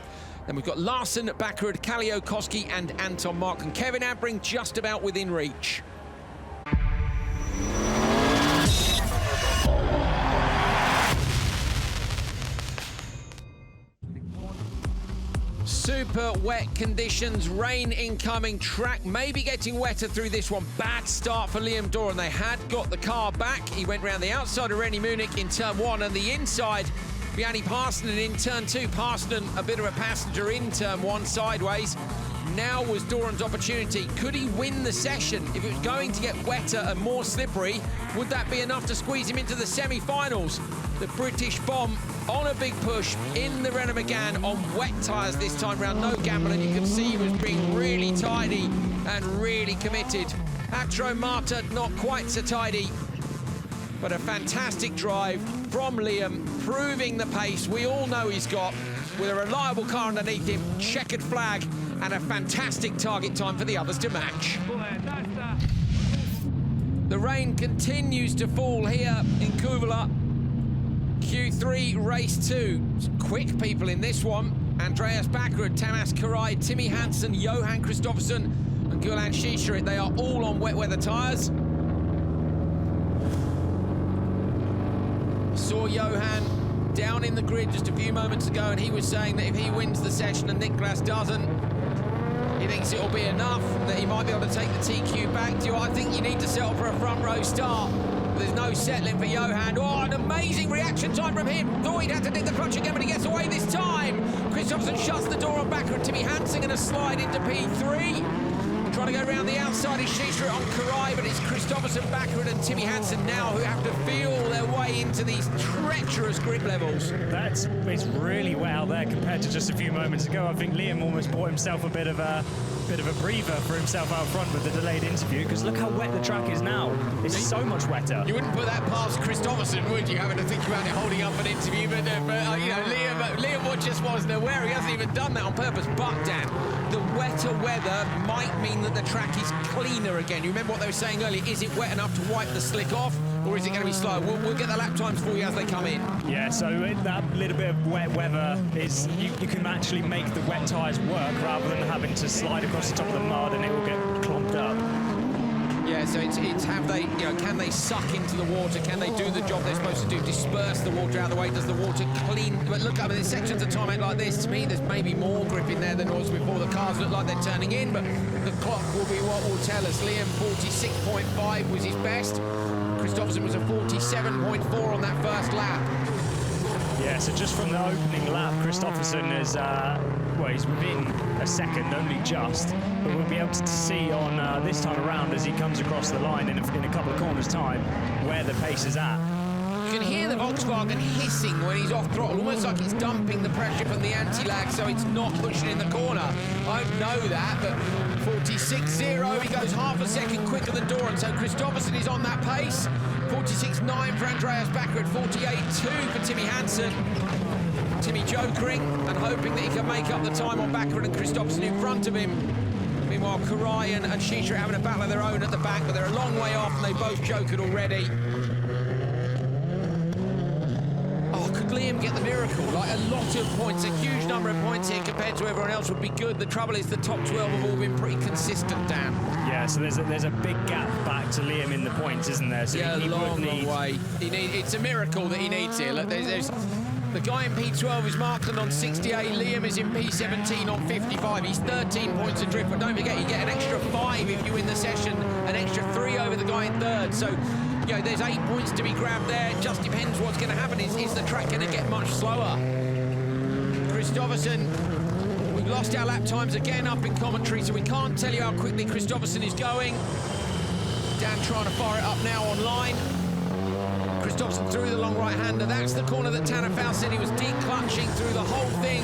Then we've got Larsen, Bakkerud, Kallio Koski and Anton Mark. And Kevin Abring just about within reach. Super wet conditions, rain incoming, track maybe getting wetter through this one. Bad start for Liam Doran. They had got the car back. He went round the outside of Rennie Munich in turn 1 and the inside. Vianney Parsonen in turn 2. Parsonen a bit of a passenger in turn 1 sideways. Now was Doran's opportunity. Could he win the session? If it was going to get wetter and more slippery, would that be enough to squeeze him into the semi-finals? The British bomb on a big push in the Renault Megane on wet tyres this time round. No gamble, and you can see he was being really tidy and really committed. Atro Marta not quite so tidy, but a fantastic drive from Liam, proving the pace we all know he's got, with a reliable car underneath him, checkered flag, and a fantastic target time for the others to match. The rain continues to fall here in Kuvula. Q3 race 2. Quick people in this one. Andreas Bakkerud, Tamas Karai, Timmy Hansen, Johan Kristoffersson and Gulan Shishirik. They are all on wet weather tyres. Saw Johan down in the grid just a few moments ago, and he was saying that if he wins the session and Niklas doesn't, he thinks it'll be enough, that he might be able to take the TQ back to you. I think you need to settle for a front row start. But there's no settling for Johan. Oh, an amazing reaction time from him. Thought he'd have to dig the clutch again, but he gets away this time. Kristoffersson shuts the door on Bakkerud. Timmy Hansen going to slide into P3. Trying to go around the outside is Shishirik on Karai, but it's Kristoffersson, Bakkerud and Timmy Hansen now who have to feel their way into these treacherous grip levels. It's really wet out there compared to just a few moments ago. I think Liam almost bought himself a bit of a breather for himself out front with the delayed interview, because look how wet the track is now. It's so much wetter. You wouldn't put that past Kristoffersson, would you, having to think about it holding up an interview? But you know, Liam just wasn't aware. He hasn't even done that on purpose. But Dan, the wetter weather might mean that the track is cleaner again? You remember what they were saying earlier, is it wet enough to wipe the slick off, or is it going to be slow? We'll get the lap times for you as they come in. Yeah, so that little bit of wet weather is, you can actually make the wet tyres work rather than having to slide across the top of the mud and it will get clumped up. Yeah, so it's have they, can they suck into the water? Can they do the job they're supposed to do? Disperse the water out of the way? Does the water clean? But look, I mean, in sections of time like this, to me, there's maybe more grip in there than was before. The cars look like they're turning in, but the clock will be what will tell us. Liam, 46.5 was his best. Kristoffersson was a 47.4 on that first lap. Yeah, so just from the opening lap, Kristoffersson is, well, he's within a second, only just. But we'll be able to see on this time around as he comes across the line in a couple of corners' time where the pace is at. You can hear the Volkswagen hissing when he's off throttle, almost like it's dumping the pressure from the anti-lag, so it's not pushing in the corner. I don't know that, but 46.0, he goes half a second quicker than Doran, so Kristoffersson is on that pace. 46.9 for Andreas Bakkerud, 48.2 for Timmy Hansen. Timmy jokering and hoping that he can make up the time on Bakkerud and Kristoffersson in front of him. Meanwhile, Karai and Shisha are having a battle of their own at the back, but they're a long way off and they both jokered already. Oh, could Liam get the miracle? Like, a lot of points, a huge number of points here compared to everyone else would be good. The trouble is the top 12 have all been pretty consistent, Dan. Yeah, so there's a big gap back to Liam in the points, isn't there? So yeah, he long would need... way. It's a miracle that he needs here. Look, there's the guy in P12 is Markland on 68. Liam is in P17 on 55. He's 13 points adrift, but don't forget, you get an extra 5 if you win the session, an extra 3 over the guy in third. So, there's 8 points to be grabbed there. It just depends what's going to happen. Is the track going to get much slower? Kristoffersson, we've lost our lap times again up in commentary, so we can't tell you how quickly Kristoffersson is going. Dan trying to fire it up now online. Kristoffersson through the long right-hander. That's the corner that Tanner Faust said he was declutching through the whole thing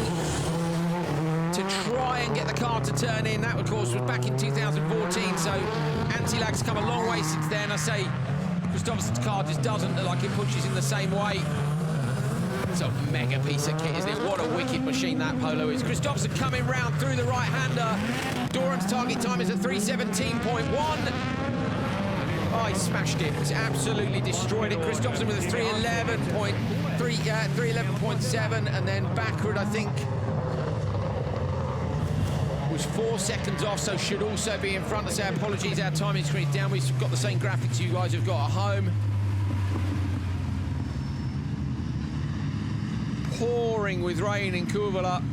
to try and get the car to turn in. That, of course, was back in 2014, so anti-lag's come a long way since then. I say Kristoffersson's car just doesn't look like it pushes in the same way. It's a mega piece of kit, isn't it? What a wicked machine that Polo is. Kristoffersson coming round through the right-hander. Doran's target time is at 3:17.1. Oh, he smashed it. He's absolutely destroyed it. Kristoffersson with a 3:11.7, and then Bakkerud, I think, was 4 seconds off, so should also be in front. I say apologies, our timing screen's down. We've got the same graphics you guys have got at home. Pouring with rain in Kuvula,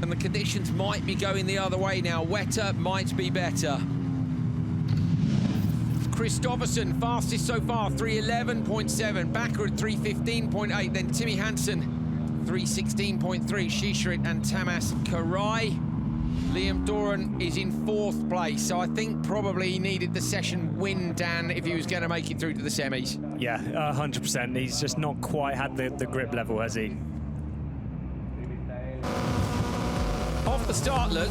and the conditions might be going the other way now. Wetter might be better. Kristoffersson, fastest so far, 3:11.7. Bakkerud, 3:15.8. Then Timmy Hansen, 3:16.3. Shisharit and Tamas Karai. Liam Doran is in 4th place, so I think probably he needed the session win, Dan, if he was going to make it through to the semis. Yeah, 100%. He's just not quite had the grip level, has he? Off the start, look,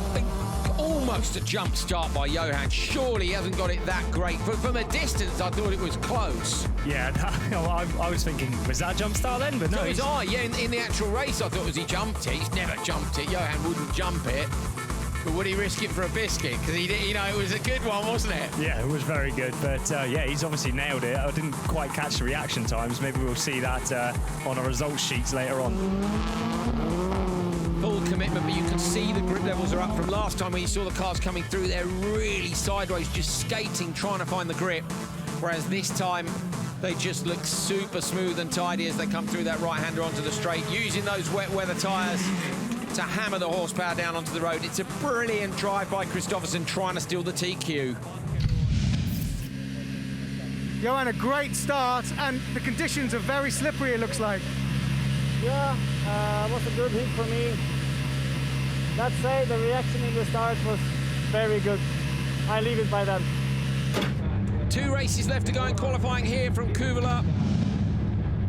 almost a jump start by Johan. Surely he hasn't got it that great. But from a distance, I thought it was close. Yeah, I was thinking, was that a jump start then? But no, so was I. Yeah, in the actual race, I thought he jumped it. He's never jumped it. Johan wouldn't jump it. But would he risk it for a biscuit? Because he did, it was a good one, wasn't it? Yeah, it was very good. But yeah, he's obviously nailed it. I didn't quite catch the reaction times. Maybe we'll see that on our results sheets later on. Full commitment, but you can see the grip levels are up from last time when you saw the cars coming through. They're really sideways, just skating, trying to find the grip. Whereas this time, they just look super smooth and tidy as they come through that right-hander onto the straight, using those wet weather tyres to hammer the horsepower down onto the road. It's a brilliant drive by Kristoffersson trying to steal the TQ. Johan, a great start, and the conditions are very slippery, it looks like. Yeah, was a good hit for me. Let's say the reaction in the start was very good. I leave it by that. 2 races left to go in qualifying here from Kuvula.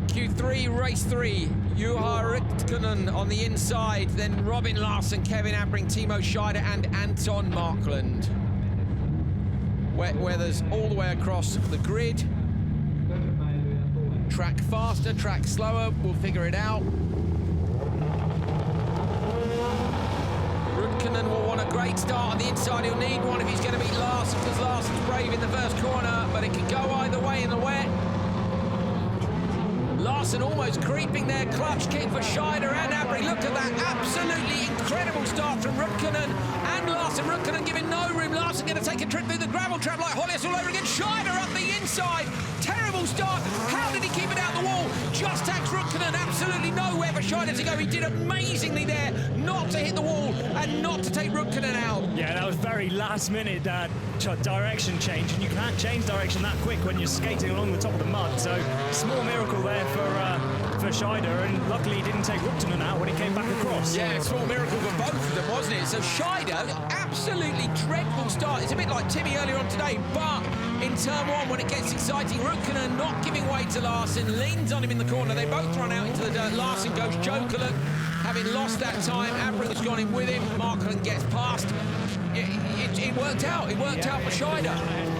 Q3, race 3. Juha Ritkonen on the inside, then Robin Larsson, Kevin Abring, Timo Scheider and Anton Markland. Wet weather's all the way across the grid. Track faster, track slower, we'll figure it out. Rutkanen will want a great start on the inside. He'll need one if he's going to beat Larsen, because Larsen's brave in the first corner, but it can go either way in the wet. Larsen almost creeping there, clutch kick for Scheider and Abri. Look at that, absolutely incredible start from Rutkanen and Larsen. Rutkanen giving no room. Larsen going to take a trip through the gravel trap like Höljes all over again. Scheider up the inside, terrible start. How did he keep it out the wall? Just tags Rutkanen, absolutely nowhere for Scheider to go. He did amazingly there, not to hit the wall and not to take Rutkanen out. Yeah, that was very last minute direction change, and you can't change direction that quick when you're skating along the top of the mud. So small miracle there for Scheider, and luckily he didn't take Rutkanen out when he came back across. Yeah, small miracle for both of them, wasn't it? So Scheider, absolutely dreadful start. It's a bit like Timmy earlier on today, but in turn one, when it gets exciting, Rutkanen not giving way to Larsen, leans on him in the corner. They both run out into the dirt. Larsen goes jokerless, having lost that time. Abring's gone in with him. Markland gets past. It worked out. It worked out for Scheider.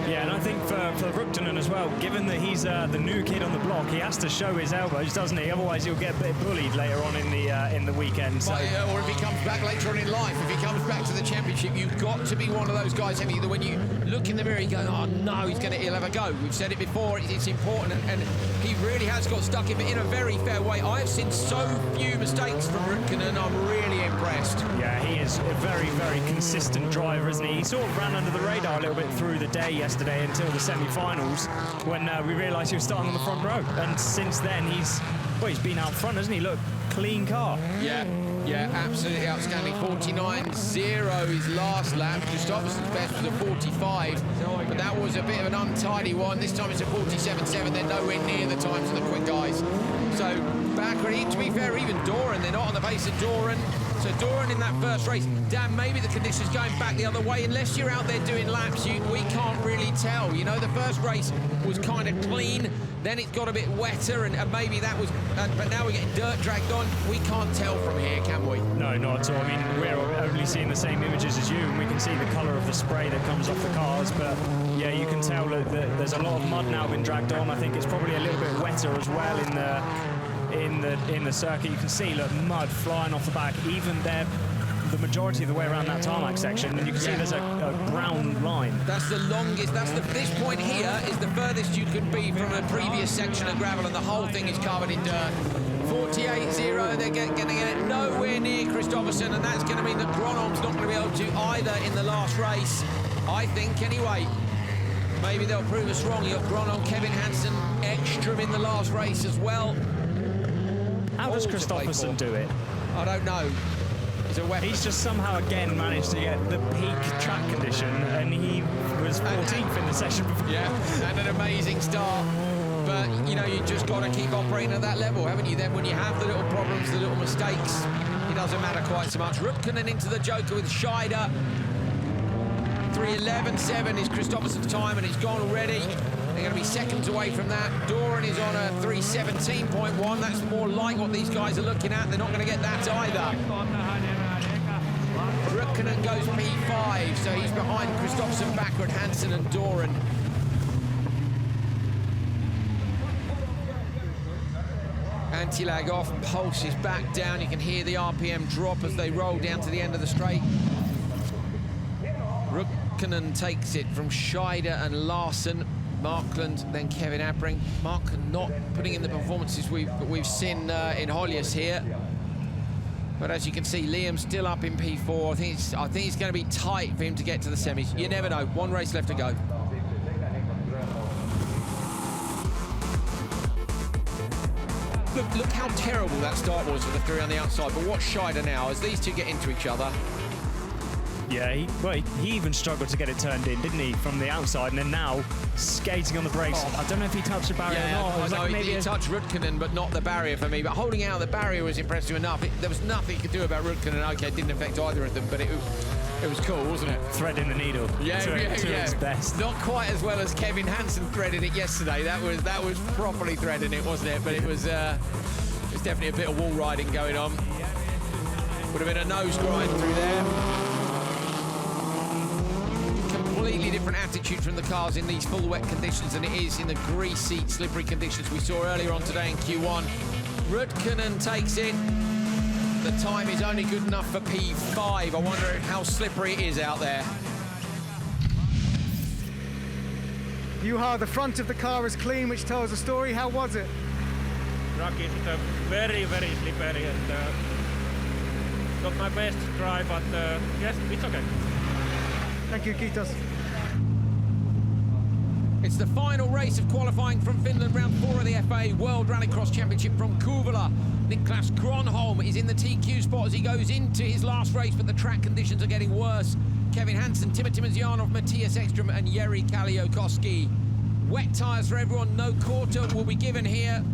Yeah, and I think for Rutkanen as well, given that he's the new kid on the block, he has to show his elbows, doesn't he? Otherwise, he'll get a bit bullied later on in the weekend. So. Or if he comes back later on in life, if he comes back to the championship, you've got to be one of those guys, haven't you, that when you look in the mirror, you go, oh no, he'll have a go. We've said it before, it's important, and he really has got stuck in a very fair way. I have seen so few mistakes from Rutkanen. I'm really impressed. Yeah, he is a very, very consistent driver, isn't he? He sort of ran under the radar a little bit through the day yesterday until the semi-finals, when we realised he was starting on the front row. And since then, he's been out front, hasn't he? Look, clean car. Yeah, absolutely outstanding. 49.0 his last lap. Kristoffersson's best was a 45, but that was a bit of an untidy one. This time it's a 47.7. They're nowhere near the times of the quick guys. So Bakkerud, to be fair, even Doran, they're not on the pace of Doran. So Doran in that first race, Dan, maybe the conditions going back the other way. Unless you're out there doing laps, we can't really tell. You know, the first race was kind of clean, then it got a bit wetter, and maybe that was, but now we're getting dirt dragged on. We can't tell from here, can we? No, not at all. I mean, we're only seeing the same images as you, and we can see the colour of the spray that comes off the cars, but yeah, you can tell that there's a lot of mud now been dragged on. I think it's probably a little bit wetter as well in the circuit. You can see, look, mud flying off the back, even there the majority of the way around that tarmac section, and you can see there's a brown line. That's the longest, this point here is the furthest you could be from a previous section of gravel, and the whole thing is covered in dirt. 48.0, they're going to get it nowhere near Kristoffersson, and that's going to mean that Gronholm's not going to be able to either in the last race, I think, anyway. Maybe they'll prove us wrong. You've got Gronholm, Kevin Hansen, Ekström in the last race as well. How does Kristoffersson do it? I don't know. He's just somehow again managed to get the peak track condition, and he was 14th in the session before. Yeah, and an amazing start. But, you know, you just got to keep operating at that level, haven't you? Then when you have the little problems, the little mistakes, it doesn't matter quite so much. Rutkanen into the joker with Scheider. 3:11.7 is Kristoffersson's time, and he's gone already. They're going to be seconds away from that. Doran is on a 3:17.1. That's more like what these guys are looking at. They're not going to get that either. Rutkanen goes P5, so he's behind Kristoffersson, Bakkerud, Hansen and Doran. Anti-lag off, pulse is back down. You can hear the RPM drop as they roll down to the end of the straight. Rutkanen takes it from Scheider and Larsen. Markland, then Kevin Abring. Markland not putting in the performances we've seen in Höljes here. But as you can see, Liam's still up in P4. I think it's going to be tight for him to get to the semis. You never know. One race left to go. Look how terrible that start was for the three on the outside. But watch Scheider now as these two get into each other. Yeah, he even struggled to get it turned in, didn't he, from the outside, and then now skating on the brakes. I don't know if he touched the barrier or not. I know he touched Rutkanen, but not the barrier for me. But holding out the barrier was impressive enough. There was nothing he could do about Rutkanen. Okay, it didn't affect either of them, but it was cool, wasn't it? Threading the needle to its best. Not quite as well as Kevin Hansen threaded it yesterday. That was properly threading it, wasn't it? But it was definitely a bit of wall riding going on. Would have been a nose grind through there. Completely different attitude from the cars in these full wet conditions than it is in the greasy, slippery conditions we saw earlier on today in Q1. Rutkanen takes it. The time is only good enough for P5. I wonder how slippery it is out there. Johan, the front of the car is clean, which tells a story. How was it? Track is very, very slippery, and not my best try, but yes, it's okay. Thank you, Kiitos. It's the final race of qualifying from Finland, round 4 of the FIA World Rallycross Championship from Kouvola. Niklas Gronholm is in the TQ spot as he goes into his last race, but the track conditions are getting worse. Kevin Hansen, Timmy Timosjanov, Mattias Ekström and Jiri Kalliokoski. Wet tyres for everyone, no quarter will be given here.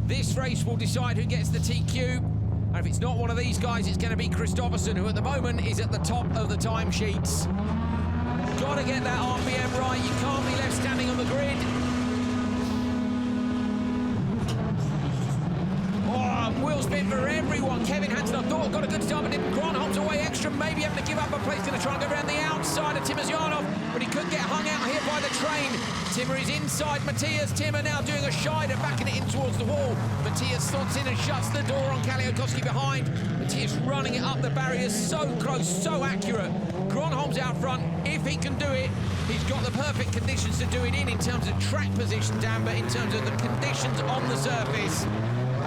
This race will decide who gets the TQ. And if it's not one of these guys, it's going to be Kristoffersson, who at the moment is at the top of the timesheets. Got to get that RPM right. You can't be left standing on the grid. Oh, wheel spin for everyone. Kevin Hansen, I thought, got a good start, but didn't. Gronholm's away. Ekström maybe having to give up a place. Going to try and go around the outside of Timosjanov, but he could get hung out here by the train. Timmer is inside Mattias. Timmer now doing a Scheider, backing it in towards the wall. Mattias slots in and shuts the door on Kalliokoski behind. Mattias running it up the barriers, so close, so accurate. Gronholm's out front. If he can do it, he's got the perfect conditions to do it in terms of track position, Dan, but in terms of the conditions on the surface,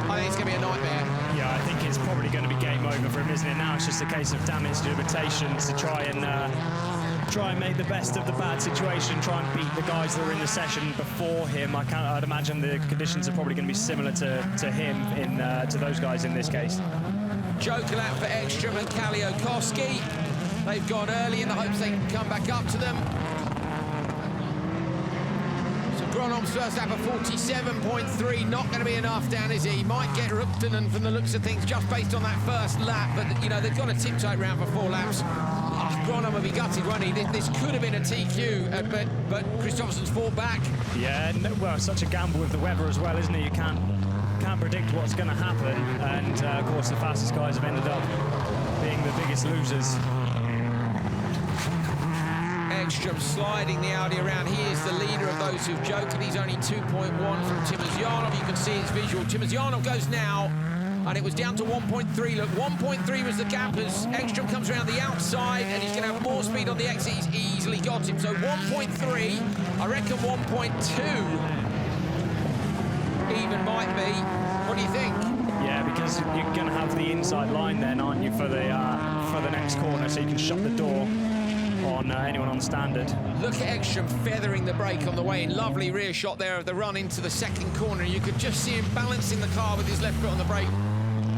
I think it's going to be a nightmare. Yeah, I think it's probably going to be game over for him, isn't it? Now it's just a case of damage limitations to try and make the best of the bad situation, try and beat the guys that were in the session before him. I'd imagine the conditions are probably going to be similar to him, to those guys in this case. Joker lap for Ekström and Kalliokoski. They've gone early in the hopes they can come back up to them. So Gronholm's first lap of 47.3, not going to be enough, Dan, is he? Might get Ruktanen from the looks of things just based on that first lap, but you know, they've got a tiptoe round for 4 laps. Gronholm will be gutted, won't he? This could have been a TQ, but Kristoffersson's fought back. Yeah, well, such a gamble with the weather as well, isn't it? You can't predict what's going to happen, and of course the fastest guys have ended up being the biggest losers. Ekström sliding the Audi around. He is the leader of those who've joked, and he's only 2.1 from Timosjanov. You can see his visual. Timosjanov goes now, and it was down to 1.3. Look, 1.3 was the gap as Ekström comes around the outside, and he's going to have more speed on the exit. He's easily got him. So 1.3, I reckon 1.2 even might be. What do you think? Yeah, because you're going to have the inside line then, aren't you, for the next corner, so you can shut the door on anyone on standard. Look at Ekström feathering the brake on the way in. Lovely rear shot there of the run into the second corner. You could just see him balancing the car with his left foot on the brake,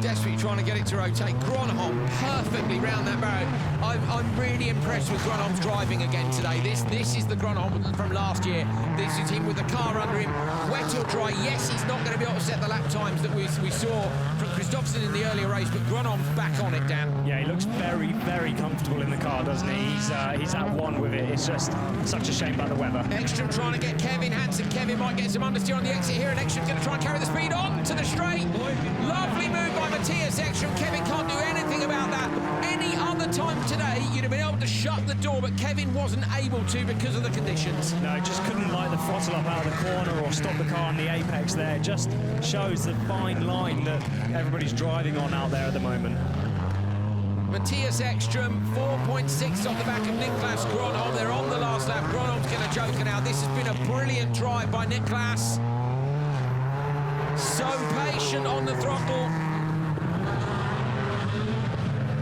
desperately trying to get it to rotate. Gronholm perfectly round that barrier. I'm really impressed with Gronholm's driving again today. This is the Gronholm from last year. This is him with the car under him. Wet or dry, yes, he's not going to be able to set the lap times that we saw from Kristoffersson in the earlier race, but Gronholm's back on it, Dan. Yeah, he looks very, very comfortable in the car, doesn't he? He's at one with it. It's just such a shame about the weather. Ekström trying to get Kevin Hansen. Kevin might get some understeer on the exit here, and Ekström's going to try and carry the speed on to the straight. Lovely move by Mattias Ekström. Kevin can't do anything about that. Any other time today, you'd have been able to shut the door, but Kevin wasn't able to because of the conditions. No, he just couldn't light the throttle up out of the corner or stop the car on the apex there. It just shows the fine line that everybody's driving on out there at the moment. Mattias Ekström, 4.6 off the back of Niklas Gronholm. They're on the last lap. Gronholm's going to joker now. This has been a brilliant drive by Niklas. So patient on the throttle.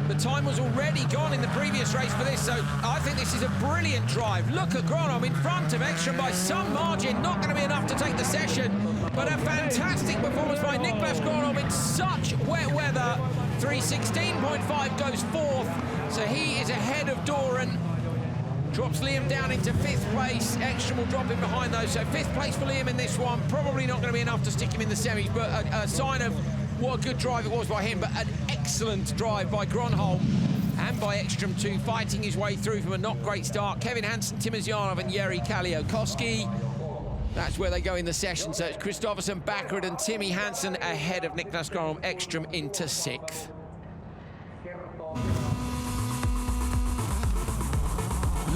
The time was already gone in the previous race for this, so I think this is a brilliant drive. Look at Gronholm in front of Ekström by some margin. Not going to be enough to take the session, but a fantastic performance by Niklas Gronholm in such wet weather. 3:16.5 goes fourth, so he is ahead of Doran. Drops Liam down into 5th place. Ekström will drop him behind those, so 5th place for Liam in this one. Probably not going to be enough to stick him in the semis, but a sign of what a good drive it was by him, but an excellent drive by Gronholm and by Ekström too, fighting his way through from a not great start. Kevin Hansen, Timosjanov and Jiri Kalliokoski. That's where they go in the session. So it's Kristoffersson, Bakkerud and Timmy Hansen ahead of Niklas Gronholm. Ekström into 6th.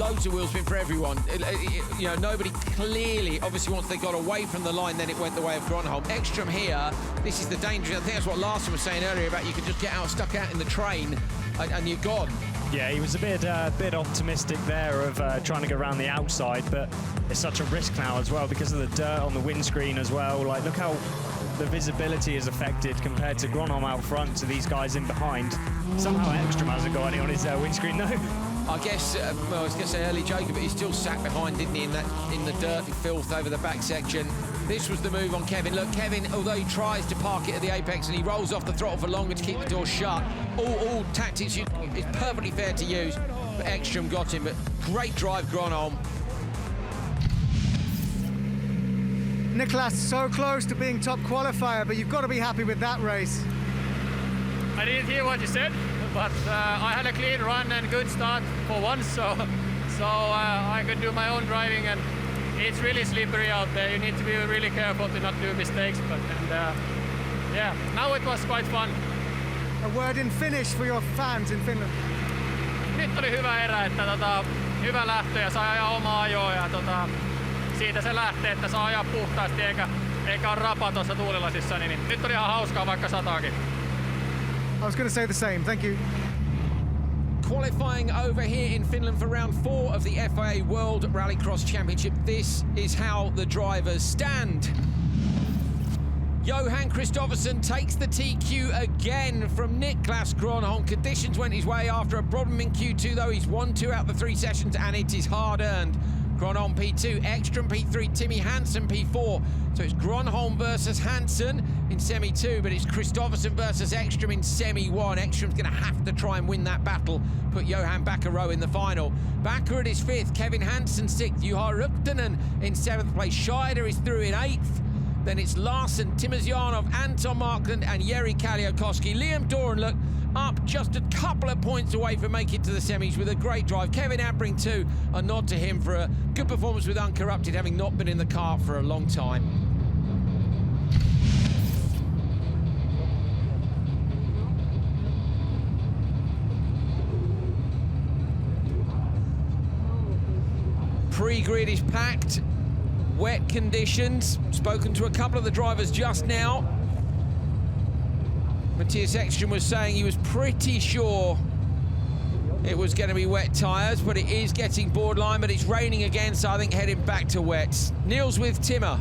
loads of wheel spin for everyone. You know, nobody clearly, obviously once they got away from the line, then it went the way of Gronholm. Ekström here, this is the danger. I think that's what Larson was saying earlier about you could just get stuck out in the train and you're gone. Yeah, he was a bit optimistic there of trying to go around the outside, but it's such a risk now as well because of the dirt on the windscreen as well. Like, look how the visibility is affected compared to Gronholm out front to these guys in behind. Somehow Ekström hasn't got any on his windscreen, no. I guess, well, I was going to say early Joker, but he still sat behind, didn't he, in the dirt and filth over the back section. This was the move on Kevin. Look, Kevin, although he tries to park it at the apex and he rolls off the throttle for longer to keep the door shut, all tactics is perfectly fair to use, but Ekström got him. But great drive, Gronholm. Niklas, so close to being top qualifier, but you've got to be happy with that race. I didn't hear what you said, but I had a clean run and good start for once, so I could do my own driving, and it's really slippery out there. You need to be really careful to not do mistakes, yeah, now it was quite fun. A word in Finnish for your fans in Finland. Nyt oli hyvä erä, että hyvä lähtö ja sai ajaa omaa ajoa ja siitä se lähtee, että saa ajaa puhtaasti eikä ole rapa tuossa tuulilasissa, niin nyt oli ihan hauskaa vaikka sataakin. I was going to say the same, thank you. Qualifying over here in Finland for round 4 of the FIA World Rallycross Championship. This is how the drivers stand. Johan Kristoffersson takes the TQ again from Niklas Gronholm. Conditions went his way after a problem in Q2, though. He's won 2 out of the 3 sessions, and it is hard-earned. Gronholm P2, Ekström P3, Timmy Hansen P4. So it's Gronholm versus Hansen in Semi 2, but it's Kristoffersson versus Ekström in Semi 1. Ekström's going to have to try and win that battle, put Johan Bakkerud in the final. Bakkerud is 5th, Kevin Hansen 6th, Juha in 7th place. Scheider is through in 8th. Then it's Larson, Timosjanov, Anton Markland and Jiri Kalliokoski. Liam Doran, look, up just a couple of points away from making it to the semis with a great drive. Kevin Abring too, a nod to him for a good performance with Uncorrupted, having not been in the car for a long time. Pre-grid is packed. Wet conditions. Spoken to a couple of the drivers just now. Mattias Ekström was saying he was pretty sure it was going to be wet tyres, but it is getting borderline, but it's raining again, so I think heading back to wets. Niels with Timmer.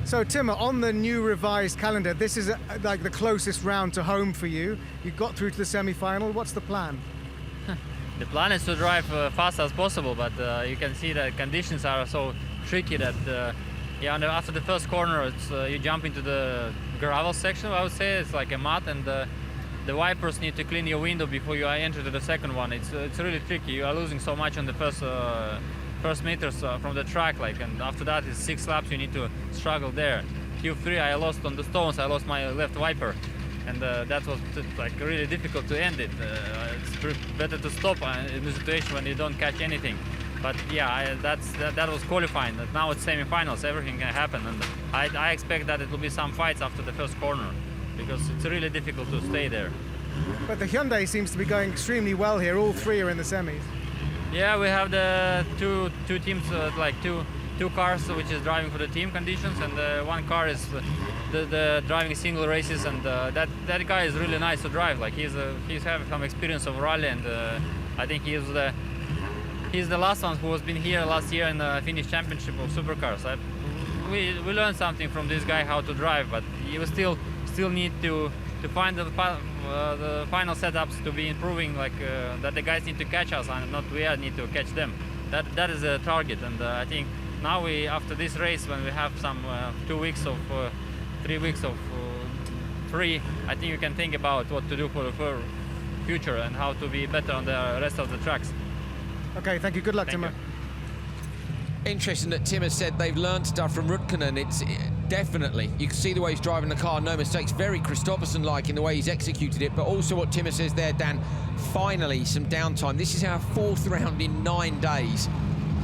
So Timmer, on the new revised calendar, this is like the closest round to home for you. You got through to the semi-final. What's the plan? The plan is to drive fast as possible, but you can see that conditions are so tricky that after the first corner, it's, you jump into the gravel section. I would say it's like a mud, and the wipers need to clean your window before you enter to the second one. It's really tricky. You are losing so much on the first meters from the track, and after that it's 6 laps. You need to struggle there. Q3, I lost on the stones. I lost my left wiper. And that was really difficult to end it. It's better to stop in the situation when you don't catch anything. But yeah, that was qualifying. Now it's semi-finals, everything can happen, and I expect that it will be some fights after the first corner because it's really difficult to stay there. But the Hyundai seems to be going extremely well here. All 3 are in the semis. Yeah, we have the two teams, two cars which is driving for the team conditions, and one car is the driving single races, and that guy is really nice to drive. He's having some experience of rally, and I think he's the last one who has been here last year in the Finnish Championship of Supercars. We learned something from this guy how to drive, but you still need to find the final setups to be improving, that the guys need to catch us and not we need to catch them. That is the target, and I think now after this race, when we have some 2 weeks of 3 weeks of free, I think you can think about what to do for the future and how to be better on the rest of the tracks. Okay, thank you. Good luck, Timmer. Interesting that Tim has said they've learned stuff from Rutkanen. It's definitely, you can see the way he's driving the car, no mistakes, very Kristoffersson-like in the way he's executed it, but also what Timmer says there, Dan, finally some downtime. This is our 4th round in 9 days.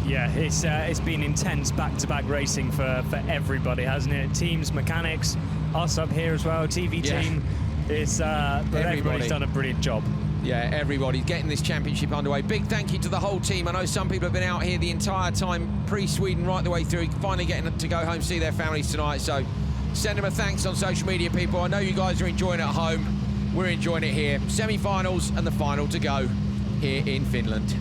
Yeah, it's been intense back-to-back racing for everybody, hasn't it? Teams, mechanics, us up here as well, TV team. But everybody's done a brilliant job. Yeah, everybody's getting this championship underway. Big thank you to the whole team. I know some people have been out here the entire time, pre-Sweden, right the way through, finally getting to go home, see their families tonight. So send them a thanks on social media, people. I know you guys are enjoying it at home. We're enjoying it here. Semi-finals and the final to go here in Finland.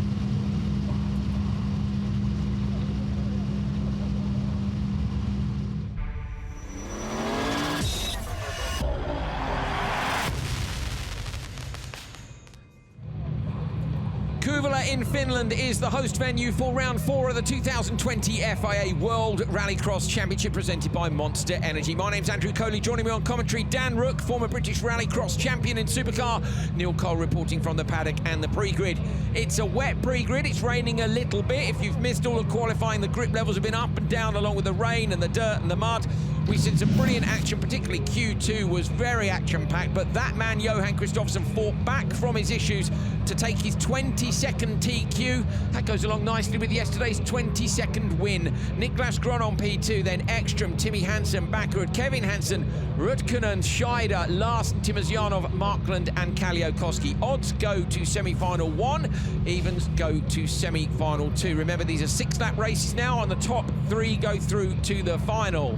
Kouvola in Finland is the host venue for round 4 of the 2020 FIA World Rallycross Championship presented by Monster Energy. My name's Andrew Coley. Joining me on commentary, Dan Rook, former British Rallycross champion in Supercar. Neil Cole reporting from the paddock and the pre-grid. It's a wet pre-grid. It's raining a little bit. If you've missed all the qualifying, the grip levels have been up and down along with the rain and the dirt and the mud. We've seen some brilliant action, particularly Q2 was very action-packed, but that man, Johan Kristoffersson, fought back from his issues to take his 22nd TQ. That goes along nicely with yesterday's 22nd win. Niklas Grön on P2, then Ekström, Timmy Hansen, Bakkerud, Kevin Hansen, Rutkanen, Scheider, Larsen, Timozjanov, Markland and Kalliokoski. Odds go to semi-final 1, evens go to semi-final 2. Remember, these are 6-lap races now, and the top 3 go through to the final.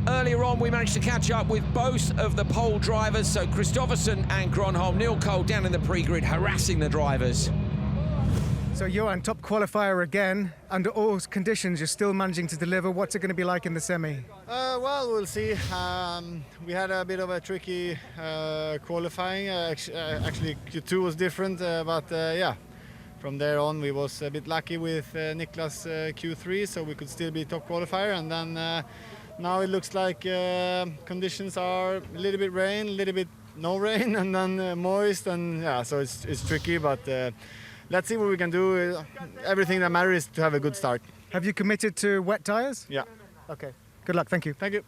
Earlier on, we managed to catch up with both of the pole drivers, so Kristoffersson and Gronholm. Neil Cole down in the pre-grid, harassing the drivers. So Johan, top qualifier again. Under all conditions, you're still managing to deliver. What's it going to be like in the semi? Well, we'll see. We had a bit of a tricky qualifying. Actually, Q2 was different, but yeah. From there on, we was a bit lucky with Niklas Q3, so we could still be top qualifier. And then now it looks like conditions are a little bit rain, a little bit no rain, and then moist, and yeah, so it's tricky. But let's see what we can do. Everything that matters is to have a good start. Have you committed to wet tires? Yeah. Okay. Good luck. Thank you. Thank you.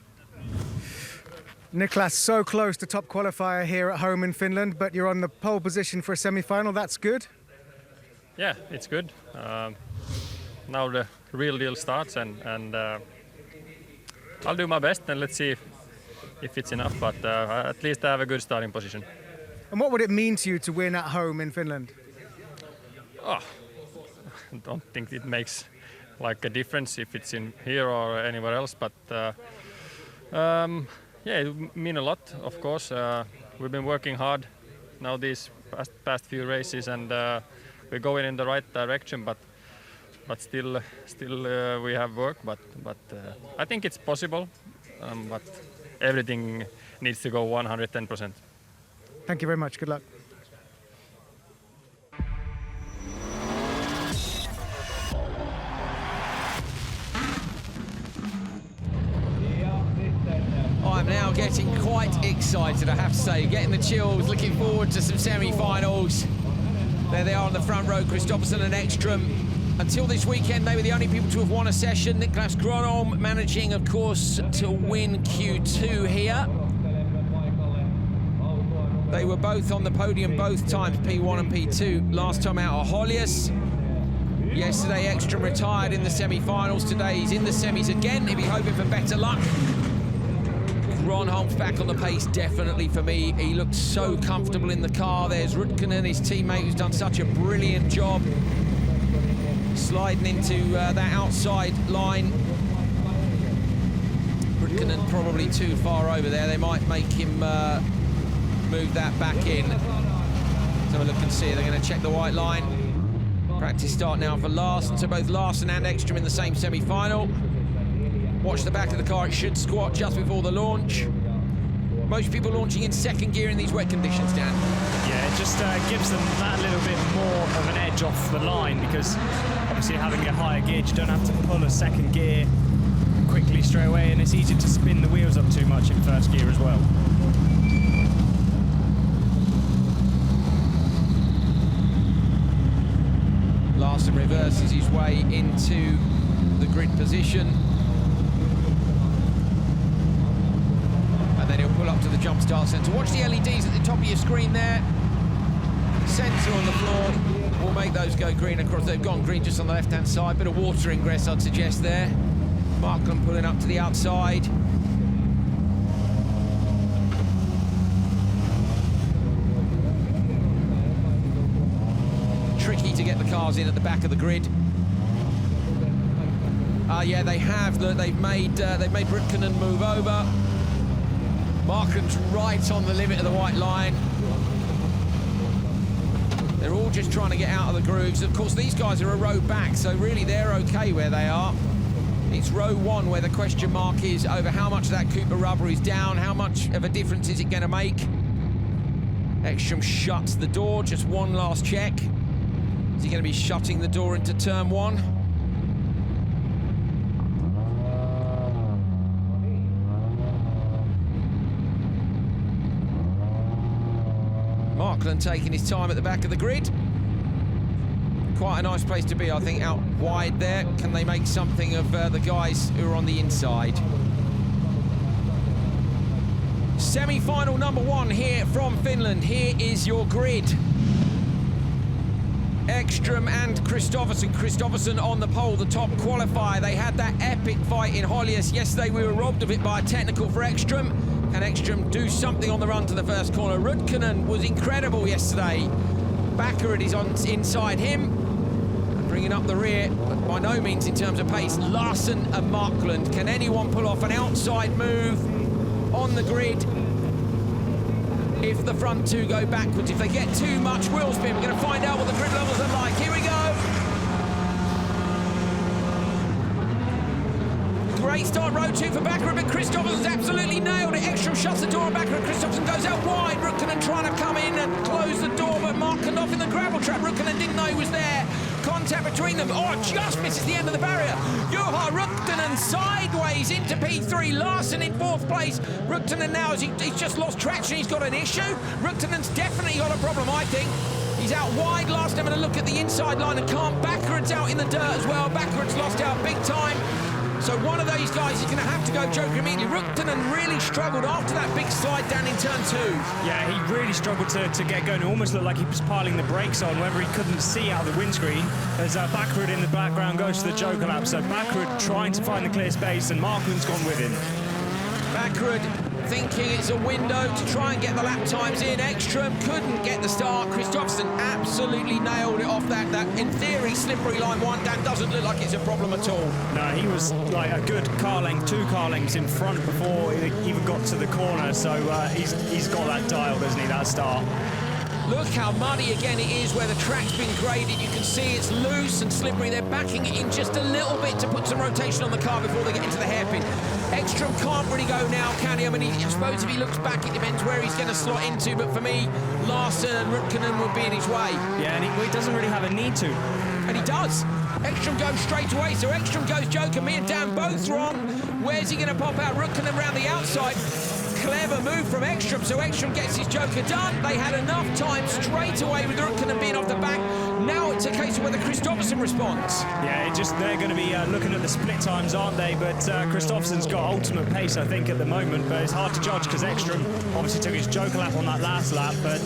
Niklas, so close to top qualifier here at home in Finland, but you're on the pole position for a semi-final. That's good. Yeah, it's good. Now the real deal starts, and I'll do my best, and let's see if it's enough. But at least I have a good starting position. And what would it mean to you to win at home in Finland? Oh, I don't think it makes like a difference if it's in here or anywhere else. But yeah, it means a lot. Of course, we've been working hard now these past few races, and we're going in the right direction, but still we have work. But I think it's possible. But everything needs to go 110%. Thank you very much. Good luck. I'm now getting quite excited, I have to say. Getting the chills, looking forward to some semi-finals. There they are on the front row, Kristoffersson and Ekström. Until this weekend, they were the only people to have won a session. Niklas Grönholm managing, of course, to win Q2 here. They were both on the podium both times, P1 and P2. Last time out at Höljes. Yesterday, Ekström retired in the semi-finals. Today, he's in the semis again. He'll be hoping for better luck. Grönholm's back on the pace, definitely for me. He looked so comfortable in the car. There's Rutkanen, his teammate, who's done such a brilliant job sliding into that outside line. Rutkanen probably too far over there. They might make him move that back in. Let's have a look and see. They're going to check the white line. Practice start now for Larsen. So both Larsen and Ekström in the same semi-final. Watch the back of the car, it should squat just before the launch. Most people launching in second gear in these wet conditions, Dan. Yeah, it just gives them that little bit more of an edge off the line, because obviously having a higher gear, you don't have to pull a second gear quickly straight away, and it's easy to spin the wheels up too much in first gear as well. Larsen reverses his way into the grid position. Then he'll pull up to the jump start sensor. Watch the LEDs at the top of your screen there. Sensor on the floor will make those go green across. They've gone green just on the left-hand side. Bit of water ingress, I'd suggest there. Markland pulling up to the outside. cars in at the back of the grid. Yeah, they have. Look, they've made Räikkönen move over. Markham's right on the limit of the white line. They're all just trying to get out of the grooves. Of course, these guys are a row back, so really they're okay where they are. It's row one where the question mark is over how much of that Cooper rubber is down, how much of a difference is it going to make. Ekström shuts the door, just one last check. Is he going to be shutting the door into turn one? Markland taking his time at the back of the grid. Quite a nice place to be, I think, out wide there. Can they make something of the guys who are on the inside? Semi-final number one here from Finland. Here is your grid. Ekström and Kristoffersson. Kristoffersson on the pole, the top qualifier. They had that epic fight in Höljes. Yesterday we were robbed of it by a technical for Ekström. Can Ekström do something on the run to the first corner? Räikkönen was incredible yesterday. Bakkerud is on inside him, bringing up the rear, but by no means in terms of pace. Larsen and Markland. Can anyone pull off an outside move on the grid if the front two go backwards? If they get too much wheel spin, we're going to find out what the grid levels are like. Here we go. Great start, row two for Bakkerud, but Kristoffersson's absolutely nailed it. Ekström shuts the door on Bakkerud. Kristoffersson goes out wide. Räikkönen trying to come in and close the door, but Markland off in the gravel trap. Räikkönen didn't know he was there. Contact between them. Oh, just misses the end of the barrier. Johan Räikkönen sideways into P3. Larsen in fourth place. Räikkönen now, he's just lost traction. He's got an issue. Räikkönen's definitely got a problem, I think. He's out wide. Last time, having a look at the inside line and can't. Bakkerud's out in the dirt as well. Bakkerud's lost out big time. So one of those guys is going to have to go joker immediately. Räikkönen really struggled after that big slide down in turn two. Yeah, he really struggled to get going. It almost looked like he was piling the brakes on, whether he couldn't see out of the windscreen. As Bakkerud in the background goes to the joker lap. So Bakkerud trying to find the clear space, and Markland's gone with him. Bakkerud thinking it's a window to try and get the lap times in. Ekström couldn't get the start. Kristoffersson absolutely nailed it off that in theory slippery line one. That doesn't look like it's a problem at all. No, he was like a good car length, 2 car lengths in front before he even got to the corner. So he's got that dialed, doesn't he, that start? Look how muddy again it is where the track's been graded. You can see it's loose and slippery. They're backing it in just a little bit to put some rotation on the car before they get into the hairpin. Ekström can't really go now, can he? I mean, I suppose if he looks back, it depends where he's going to slot into. But for me, Larsen and Räikkönen would be in his way. Yeah, and he doesn't really have a need to. And he does. Ekström goes straight away, so Ekström goes joker. Me and Dan both wrong. Where's he going to pop out? Räikkönen around the outside. Clever move from Ekström, so Ekström gets his joker done. They had enough time straight away with Räikkönen being off the back. Now it's a case of whether Kristoffersson responds. Yeah, they're going to be looking at the split times, aren't they? But Kristoffersson's got ultimate pace, I think, at the moment. But it's hard to judge because Ekström obviously took his joker lap on that last lap. But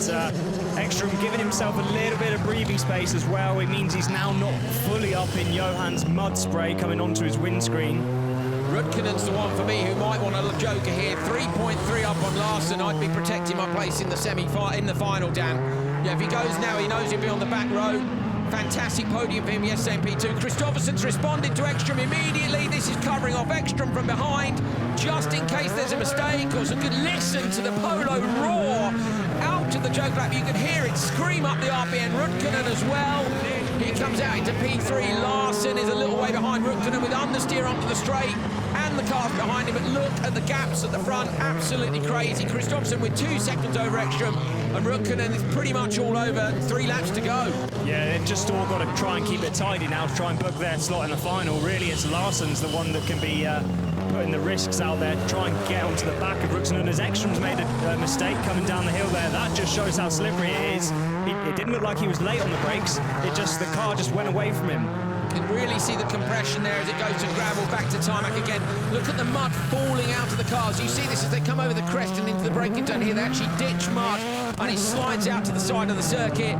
Ekström giving himself a little bit of breathing space as well. It means he's now not fully up in Johan's mud spray coming onto his windscreen. Räikkönen's the one for me who might want a joker here. 3.3 up on Larsen. I'd be protecting my place in the final, Dan. Yeah, if he goes now, he knows he'll be on the back row. Fantastic podium for him yesterday in P2. Kristoffersson's responded to Ekström immediately. This is covering off Ekström from behind, just in case there's a mistake. Also, good listen to the polo roar out to the joke lap. You can hear it scream up the RPN. Räikkönen as well. He comes out into P3. Larsen is a little way behind Räikkönen with understeer onto the straight and the cars behind him. But look at the gaps at the front. Absolutely crazy. Kristoffersson with 2 seconds over Ekström, and Räikkönen is pretty much all over. 3 laps to go. Yeah, they've just all got to try and keep it tidy now to try and book their slot in the final. Really, it's Larsen's the one that can be putting the risks out there to try and get onto the back of Räikkönen. As Ekström's made a mistake coming down the hill there, that just shows how slippery it is. It didn't look like he was late on the brakes. The car just went away from him. You can really see the compression there as it goes to gravel, back to tarmac again. Look at the mud falling out of the cars. You see this as they come over the crest and into the braking zone here. They actually ditch mud and it slides out to the side of the circuit.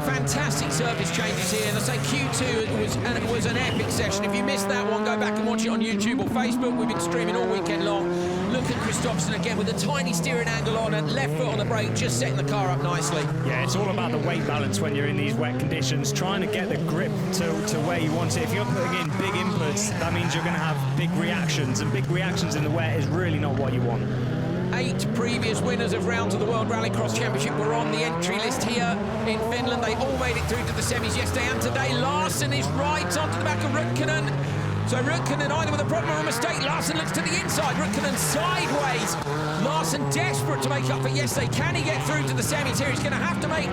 Fantastic surface changes here, and I say Q2 it was an epic session. If you missed that one, go back and watch it on YouTube or Facebook. We've been streaming all weekend long. Look look at Kristoffersson again with a tiny steering angle on and left foot on the brake, just setting the car up nicely. Yeah, it's all about the weight balance when you're in these wet conditions, trying to get the grip to where you want it. If you're putting in big inputs, that means you're going to have big reactions, and big reactions in the wet is really not what you want. 8 previous winners of rounds of the World Rallycross Championship were on the entry list here in Finland. They all made it through to the semis yesterday, and today Larsen is right onto the back of Rutkanen. So Rutkanen either with a problem or a mistake. Larsen looks to the inside, Rutkanen sideways. Larsen desperate to make up for yesterday. Can he get through to the semis here? He's going to have to make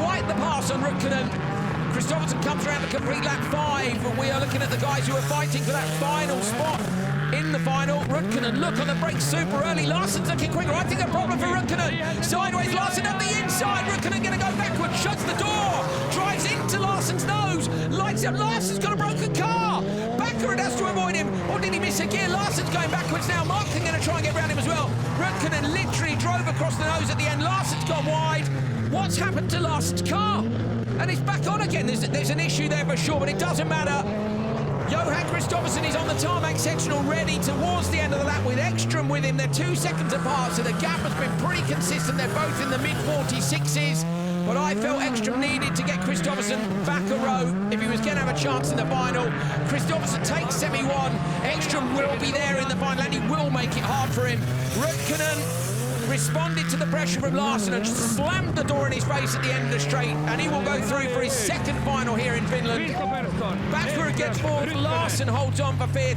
quite the pass on Rutkanen. Kristoffersson comes around to complete lap 5, but we are looking at the guys who are fighting for that final spot in the final. Rutkanen, look on the brakes super early. Larsen's looking quicker. I think a problem for Rutkanen. Sideways, Larsen up the inside. Rutkanen going to go backwards, shuts the door, drives into Larsen's nose, lights up. Larsen's got a broken car. Bakkerud has to avoid him, or did he miss a gear? Larsen's going backwards now. Martin going to try and get around him as well. Rutkanen literally drove across the nose at the end. Larsen's gone wide. What's happened to Larsen's car? And it's back on again. There's an issue there for sure, but it doesn't matter. Johan Kristoffersson is on the tarmac section already towards the end of the lap with Ekström with him. They're 2 seconds apart, so the gap has been pretty consistent. They're both in the mid-46s, but I felt Ekström needed to get Kristoffersson back a row if he was going to have a chance in the final. Kristoffersson takes semi-1. Ekström will be there in the final, and he will make it hard for him. Rutkanen responded to the pressure from Larsen and slammed the door in his face at the end of the straight, and he will go through for his second final here in Finland. Bakkerud gets fourth, Larsen holds on for 5th.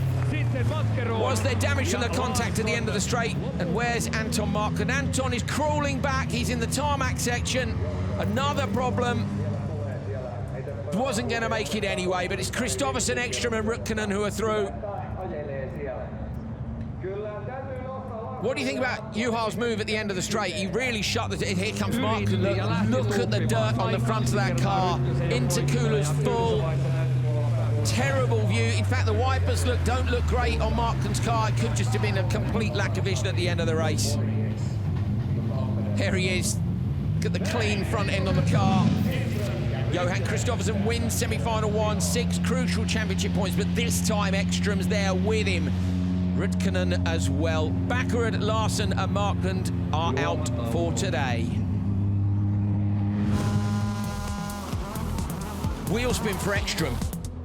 Was there damage from the contact at the end of the straight? And where's Anton Markland? Anton is crawling back, he's in the tarmac section. Another problem. Wasn't going to make it anyway, but it's Kristoffersson, Ekström and Rutkanen who are through. What do you think about Juha's move at the end of the straight? He really shut the... Here comes Mark. Look at the dirt on the front of that car. Intercooler's full. Terrible view. In fact, the wipers don't look great on Markland's car. It could just have been a complete lack of vision at the end of the race. Here he is. Look at the clean front end on the car. Johan Kristoffersson wins semi-final 1, 6 crucial championship points, but this time Ekström's there with him. Rutkanen as well. Bakkerud, Larsen and Markland are out for today. Wheel spin for Ekström.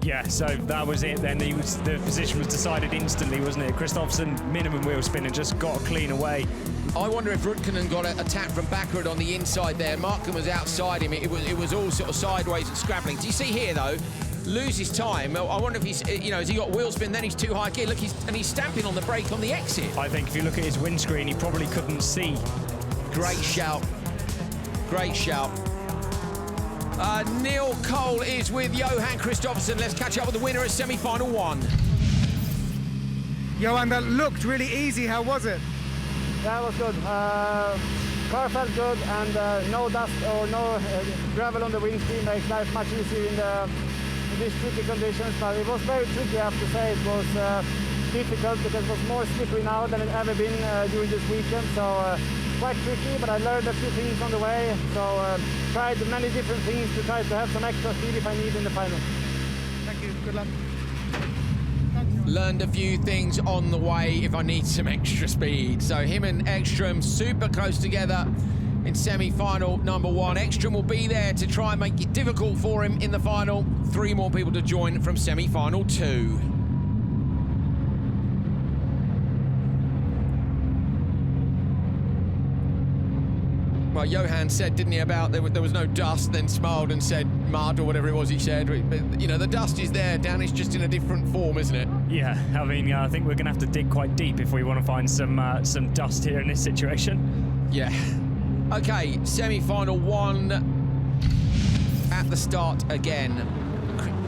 Yeah, so that was it then. The position was decided instantly, wasn't it? Kristoffersson, minimum wheel spin and just got clean away. I wonder if Rutkanen got a tap from Bakkerud on the inside there. Markland was outside him. It was all sort of sideways and scrabbling. Do you see here, though? Loses time. I wonder if he's, has he got wheel spin, then he's too high gear. Look, he's stamping on the brake on the exit. I think if you look at his windscreen, he probably couldn't see. Great shout. Great shout. Neil Cole is with Johan Kristoffersson. Let's catch up with the winner of semi-final 1. Johan, that looked really easy. How was it? Yeah, it was good. Car felt good, and no dust or no gravel on the windscreen makes life much easier in these tricky conditions. But it was very tricky, I have to say. It was difficult because it was more slippery now than it ever been during this weekend. So quite tricky, but I learned a few things on the way. So tried many different things to try to have some extra speed if I need in the final. Thank you. Good luck. Learned a few things on the way if I need some extra speed. So him and Ekström super close together in semi-final number 1. Ekström will be there to try and make it difficult for him in the final. 3 more people to join from semi-final 2. Well, Johan said, didn't he, about there was no dust, then smiled and said mud or whatever it was he said. But, the dust is there. Dan is just in a different form, isn't it? Yeah, I mean, I think we're going to have to dig quite deep if we want to find some dust here in this situation. Yeah. Okay, semi-final 1 at the start again.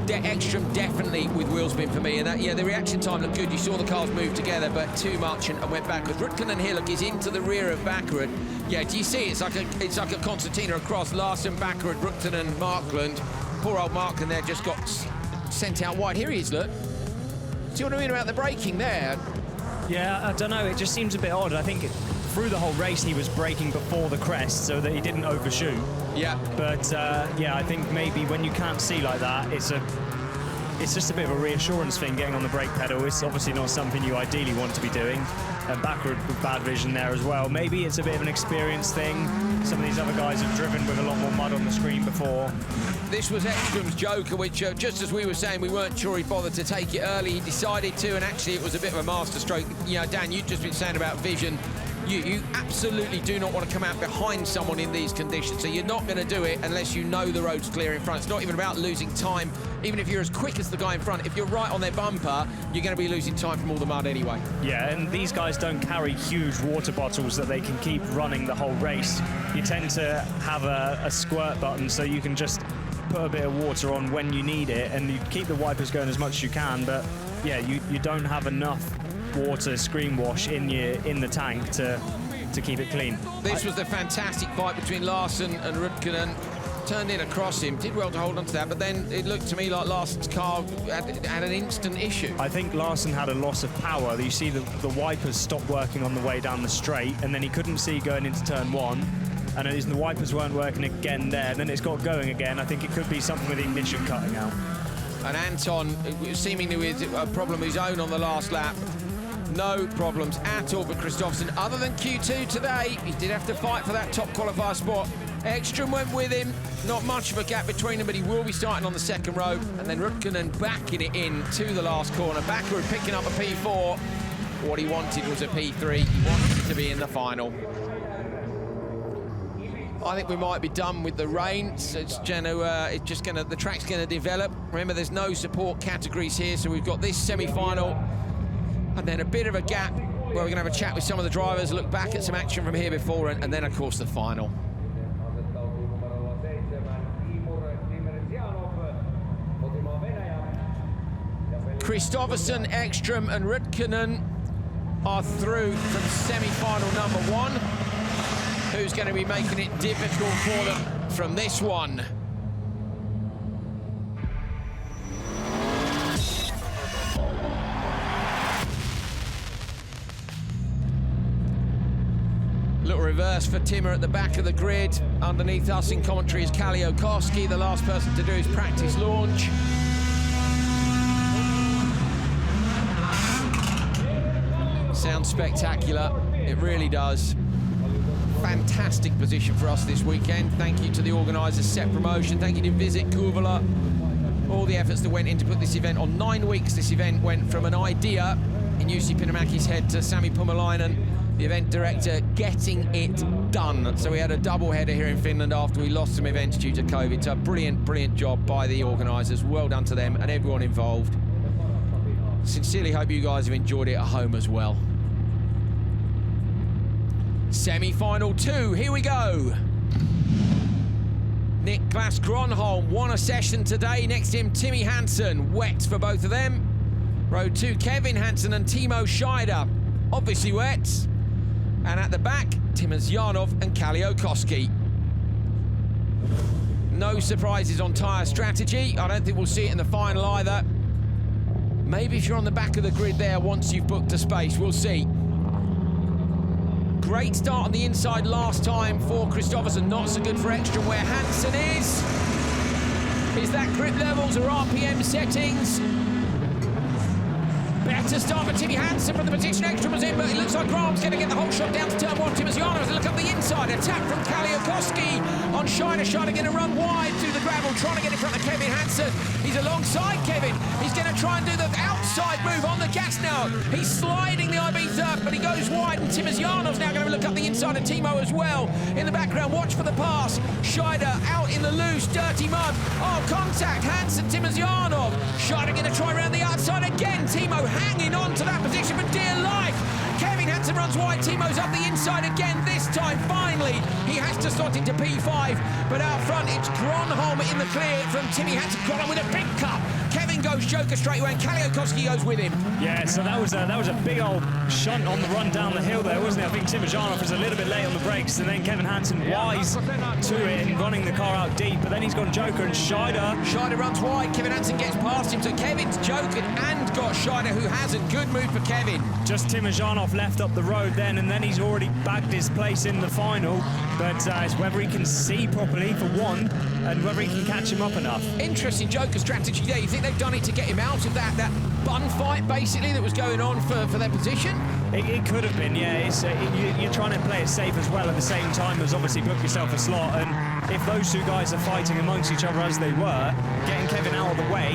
Ekström definitely with wheel spin for me, and that, the reaction time looked good. You saw the cars move together, but too much and went backwards. Rutkanen here, look, is into the rear of Bakkerud. Yeah, do you see? It's like a concertina across. Larsen, Bakkerud, Rutkanen, Markland. Poor old Markland there just got sent out wide. Here he is, look. See what I mean about the braking there? Yeah, I don't know. It just seems a bit odd. I think through the whole race he was braking before the crest so that he didn't overshoot. Yeah. But I think maybe when you can't see like that, it's a it's just a bit of a reassurance thing getting on the brake pedal. It's obviously not something you ideally want to be doing. And Bakkerud with bad vision there as well. Maybe it's a bit of an experience thing. Some of these other guys have driven with a lot more mud on the screen before. This was Ekström's Joker, which just as we were saying, we weren't sure he'd bother to take it early. He decided to, and actually it was a bit of a masterstroke. You know, Dan, you've just been saying about vision. You absolutely do not want to come out behind someone in these conditions, so you're not going to do it unless you know the road's clear in front. It's not even about losing time. Even if you're as quick as the guy in front, if you're right on their bumper, you're going to be losing time from all the mud anyway. Yeah, and these guys don't carry huge water bottles that they can keep running the whole race. You tend to have a squirt button so you can just put a bit of water on when you need it, and you keep the wipers going as much as you can, but yeah, you don't have enough water screen wash in the tank to keep it clean. This was the fantastic fight between Larsen and Rudkinen. Turned in across him, did well to hold on to that, but then it looked to me like Larsen's car had an instant issue. I think Larsen had a loss of power. You see the wipers stopped working on the way down the straight, and then he couldn't see going into turn one, and as the wipers weren't working again there, and then it's got going again. I think it could be something with the ignition cutting out. And Anton, seemingly with a problem of his own on the last lap. No problems at all for Kristoffersson, other than Q2 today. He did have to fight for that top qualifier spot. Ekström went with him, not much of a gap between them, but he will be starting on the second row, and then Rudkinen backing it in to the last corner. Bakkerud picking up a P4. What he wanted was a P3. He wanted to be in the final. I think we might be done with the rain, so the track's gonna develop. Remember, there's no support categories here, so we've got this semi-final, and then a bit of a gap where we're gonna have a chat with some of the drivers, look back at some action from here before, and then of course the final. Kristoffersson, Ekström and Rudkinen are through from semi-final number one. Who's going to be making it difficult for them from this one? Little reverse for Timmer at the back of the grid. Underneath us in commentary is Kaliokowski, the last person to do his practice launch. Sounds spectacular, it really does. Fantastic position for us this weekend. Thank you to the organisers, Set Promotion. Thank you to Visit Kuvala. All the efforts that went in to put this event on. 9 weeks this event went from an idea in Jussi Pinnamäki's head to Sami Pumalainen, the event director, getting it done. So we had a double header here in Finland after we lost some events due to COVID. So a brilliant, brilliant job by the organisers. Well done to them and everyone involved. Sincerely hope you guys have enjoyed it at home as well. Semi-final 2, here we go. Niklas Gronholm won a session today. Next to him, Timmy Hansen. Wet for both of them. Row 2, Kevin Hansen and Timo Scheider. Obviously wet. And at the back, Timosjanov and Kaliokowski. No surprises on tyre strategy. I don't think we'll see it in the final either. Maybe if you're on the back of the grid there once you've booked a space, we'll see. Great start on the inside last time for Kristoffersson, not so good for Ekström where Hansen is. Is that grip levels or RPM settings? Better start for Timmy Hansen from the position Ekström was in, but it looks like Graham's going to get the whole shot down to turn one. Timosjanov has a look up the inside, attack from Kaliokowski on Scheider. Scheider going to run wide through the gravel, trying to get in front of Kevin Hansen. He's alongside Kevin. He's going to try and do the outside move on the gas now. He's sliding the Ibiza, but he goes wide, and Timosjanov's now going to look up the inside of Timo as well. In the background, watch for the pass. Scheider out in the loose, dirty mud. Oh, contact, Hansen, Timosjanov. Scheider going to try around the outside again. Timo hanging on to that position for dear life. Kevin Hansen runs wide, Timo's up the inside again. This time, finally, he has to slot into P5, but out front, it's Gronholm in the clear from Timmy Hansen. Gronholm with a big cut. Kevin goes Joker straight away, and Kaliokowski goes with him. Yeah, so that was a big old shunt on the run down the hill there, wasn't it? I think Timosjanov was a little bit late on the brakes, and then Kevin Hansen wise to it and running the car out deep, but then he's gone Joker and Scheider. Scheider runs wide, Kevin Hansen gets past him, so Kevin's jokered and got Scheider, who hasn't. Good move for Kevin. Just Timosjanov left up the road. road then, and then he's already bagged his place in the final. But it's whether he can see properly for one, and whether he can catch him up enough. Interesting Joker strategy there. You think they've done it to get him out of that bun fight, basically, that was going on for their position? It could have been, yeah. It's, you're trying to play it safe as well at the same time as obviously book yourself a slot. And if those two guys are fighting amongst each other as they were, getting Kevin out of the way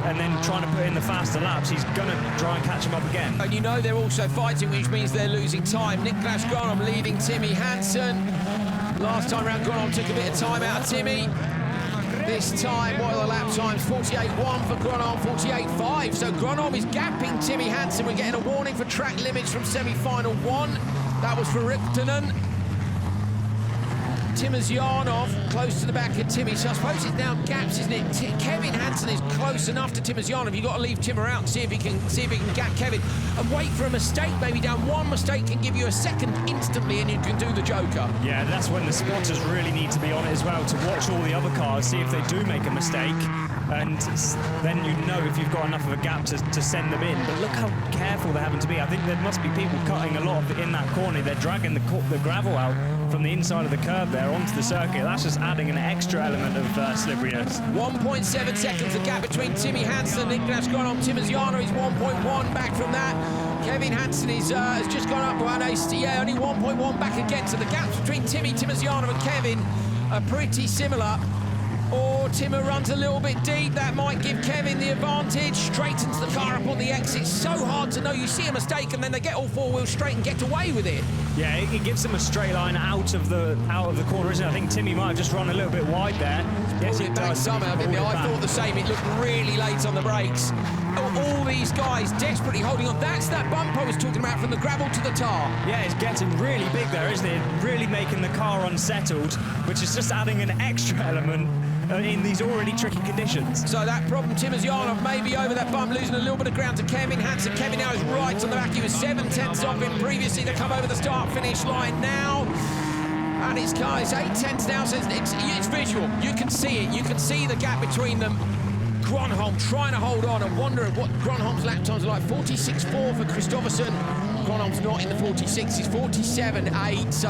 and then trying to put in the faster laps, he's going to try and catch him up again. And you know they're also fighting, which means they're losing time. Niklas Gronholm leading Timmy Hansen. Last time round, Gronholm took a bit of time out of Timmy. This time, what are the lap times? 48.1 for Gronholm, 48.5. So Gronholm is gapping Timmy Hansen. We're getting a warning for track limits from semi-final 1. That was for Riptonen. Timosyanov close to the back of Timmy, so I suppose it's now gaps, isn't it? Kevin Hansen is close enough to Timosyanov. You've got to leave Timmer out and see if he can gap Kevin and wait for a mistake. Maybe down one mistake can give you a second instantly, and you can do the Joker. Yeah, that's when the spotters really need to be on it as well, to watch all the other cars, see if they do make a mistake, and then you know if you've got enough of a gap to send them in. But look how careful they're having to be. I think there must be people cutting a lot in that corner. They're dragging the gravel out from the inside of the curb there onto the circuit. That's just adding an extra element of slipperiness. 1.7 seconds the gap between Timmy Hansen and Niklas Gronholm. Timosyanov is 1.1 back from that. Kevin Hansen is has just gone up one ace. Yeah, only 1.1 back again. So the gaps between Timosyanov and Kevin are pretty similar. Or Timmer runs a little bit deep. That might give Kevin the advantage. Straightens the car up on the exit. So hard to know. You see a mistake and then they get all four wheels straight and get away with it. Yeah, it gives them a straight line out of the corner, isn't it? I think Timmy might have just run a little bit wide there. Yes, it does. Somehow, didn't it? I thought the same. It looked really late on the brakes. All these guys desperately holding on. That's that bump I was talking about, from the gravel to the tar. Yeah, it's getting really big there, isn't it? Really making the car unsettled, which is just adding an extra element in these already tricky conditions. So that problem, Timosyanov may be over that bump, losing a little bit of ground to Kevin Hansen. Kevin now is right on the back. He was 7/10 off him previously. They come over the start-finish line now. And it's 8/10 now, so it's visual. You can see it. You can see the gap between them. Gronholm trying to hold on and wondering what Gronholm's lap times are like. 46.4 for Kristoffersson. Gronholm's not in the 46, he's 47.8. So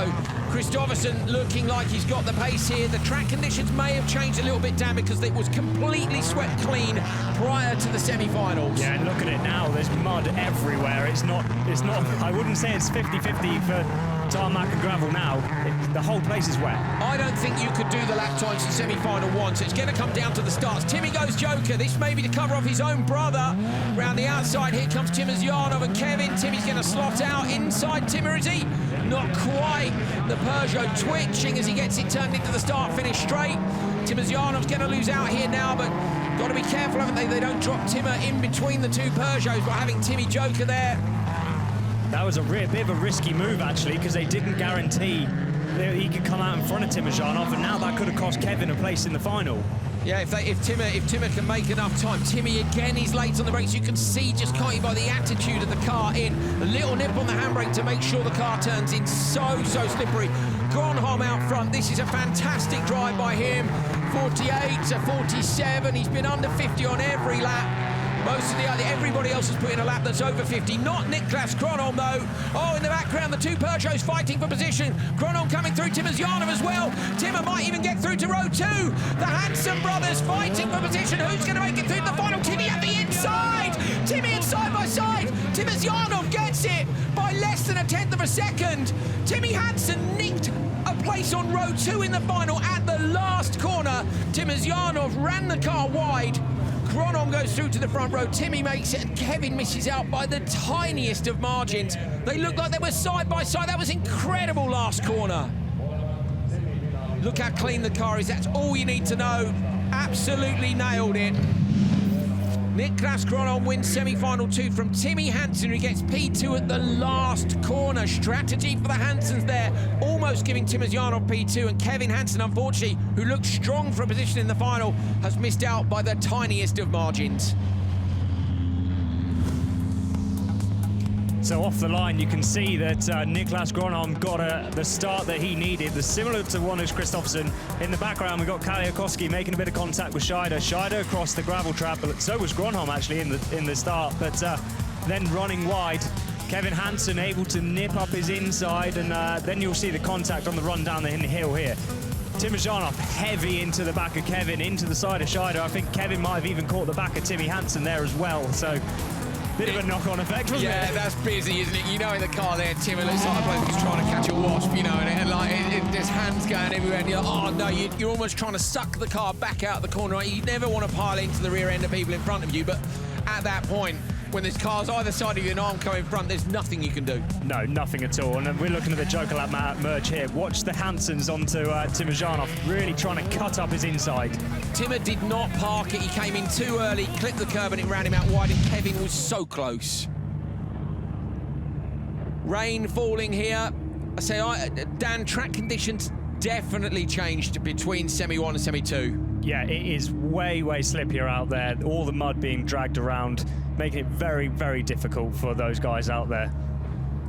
Kristoffersson looking like he's got the pace here. The track conditions may have changed a little bit, Dan, because it was completely swept clean prior to the semi-finals. Yeah, and look at it now. There's mud everywhere. It's not. I wouldn't say it's 50-50 for tarmac and gravel now. The whole place is wet. I don't think you could do the lap times in semi-final 1, so it's going to come down to the starts. Timmy goes Joker. This may be to cover off his own brother. Round the outside, here comes Timosyanov and Kevin. Timmy's going to slot out inside Timmer, is he? Not quite. The Peugeot twitching as he gets it turned into the start-finish straight. Timosyanov's going to lose out here now, but got to be careful, haven't they? They don't drop Timmer in between the two Peugeots by having Timmy Joker there. That was a bit of a risky move, actually, because they didn't guarantee that he could come out in front of Timosyanov, and now that could have cost Kevin a place in the final. Yeah, if Timmer can make enough time. Timmy again, he's late on the brakes. You can see, just can't you, by the attitude of the car in. A little nip on the handbrake to make sure the car turns in. So slippery. Gronholm out front. This is a fantastic drive by him. 48 to 47. He's been under 50 on every lap. Most of everybody else has put in a lap that's over 50. Not Niklas Gronholm, though. Oh, in the background, the two Peugeots fighting for position. Gronholm coming through, Timosyanov as well. Timmer might even get through to row 2. The Hansen brothers fighting for position. Who's going to make it through to the final? Timmy at the inside. Timmy in side by side. Timosyanov gets it by less than 1/10 of a second. Timmy Hansen nicked a place on row 2 in the final at the last corner. Timosyanov ran the car wide. Gronholm goes through to the front row. Timmy makes it, and Kevin misses out by the tiniest of margins. They look like they were side by side. That was incredible last corner. Look how clean the car is. That's all you need to know. Absolutely nailed it. Niklas Gronholm wins semi-final 2 from Timmy Hansen, who gets P2 at the last corner. Strategy for the Hansens there, almost giving Timosyanov P2, and Kevin Hansen, unfortunately, who looked strong for a position in the final, has missed out by the tiniest of margins. So off the line, you can see that Niklas Gronholm got the start that he needed, similar to one as Kristoffersson. In the background, we've got Kaliakowski making a bit of contact with Scheider. Scheider across the gravel trap, but so was Gronholm actually in the start, but then running wide Kevin Hansen able to nip up his inside, and then you'll see the contact on the run down the hill here. Timožánov heavy into the back of Kevin, into the side of Scheider. I think Kevin might have even caught the back of Timmy Hansen there as well. So bit of a knock-on effect, wasn't it? Yeah, that's busy, isn't it? You know, in the car there, Timmy looks like a bloke who's trying to catch a wasp, you know, and like there's hands going everywhere, and you're like, oh no, you're almost trying to suck the car back out the corner. Right? You never want to pile into the rear end of people in front of you, but at that point, when there's cars either side of you and arm coming in front, there's nothing you can do. No, nothing at all. And we're looking at the Joker Lap merge here. Watch the Hansens onto Timožánov, really trying to cut up his inside. Timmer did not park it. He came in too early, clipped the curb, and it ran him out wide, and Kevin was so close. Rain falling here. I say, Dan, track conditions definitely changed between Semi-1 and Semi-2. Yeah, it is way, way slippier out there. All the mud being dragged around, making it very, very difficult for those guys out there.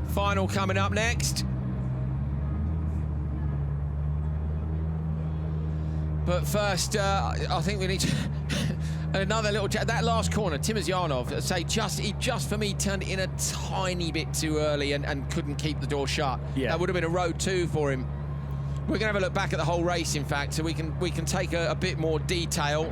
Final coming up next. But first, I think we need to another little chat. That last corner, Timožánov, say he just for me turned it in a tiny bit too early and couldn't keep the door shut. Yeah. That would have been a road 2 for him. We're going to have a look back at the whole race, in fact, so we can take a bit more detail.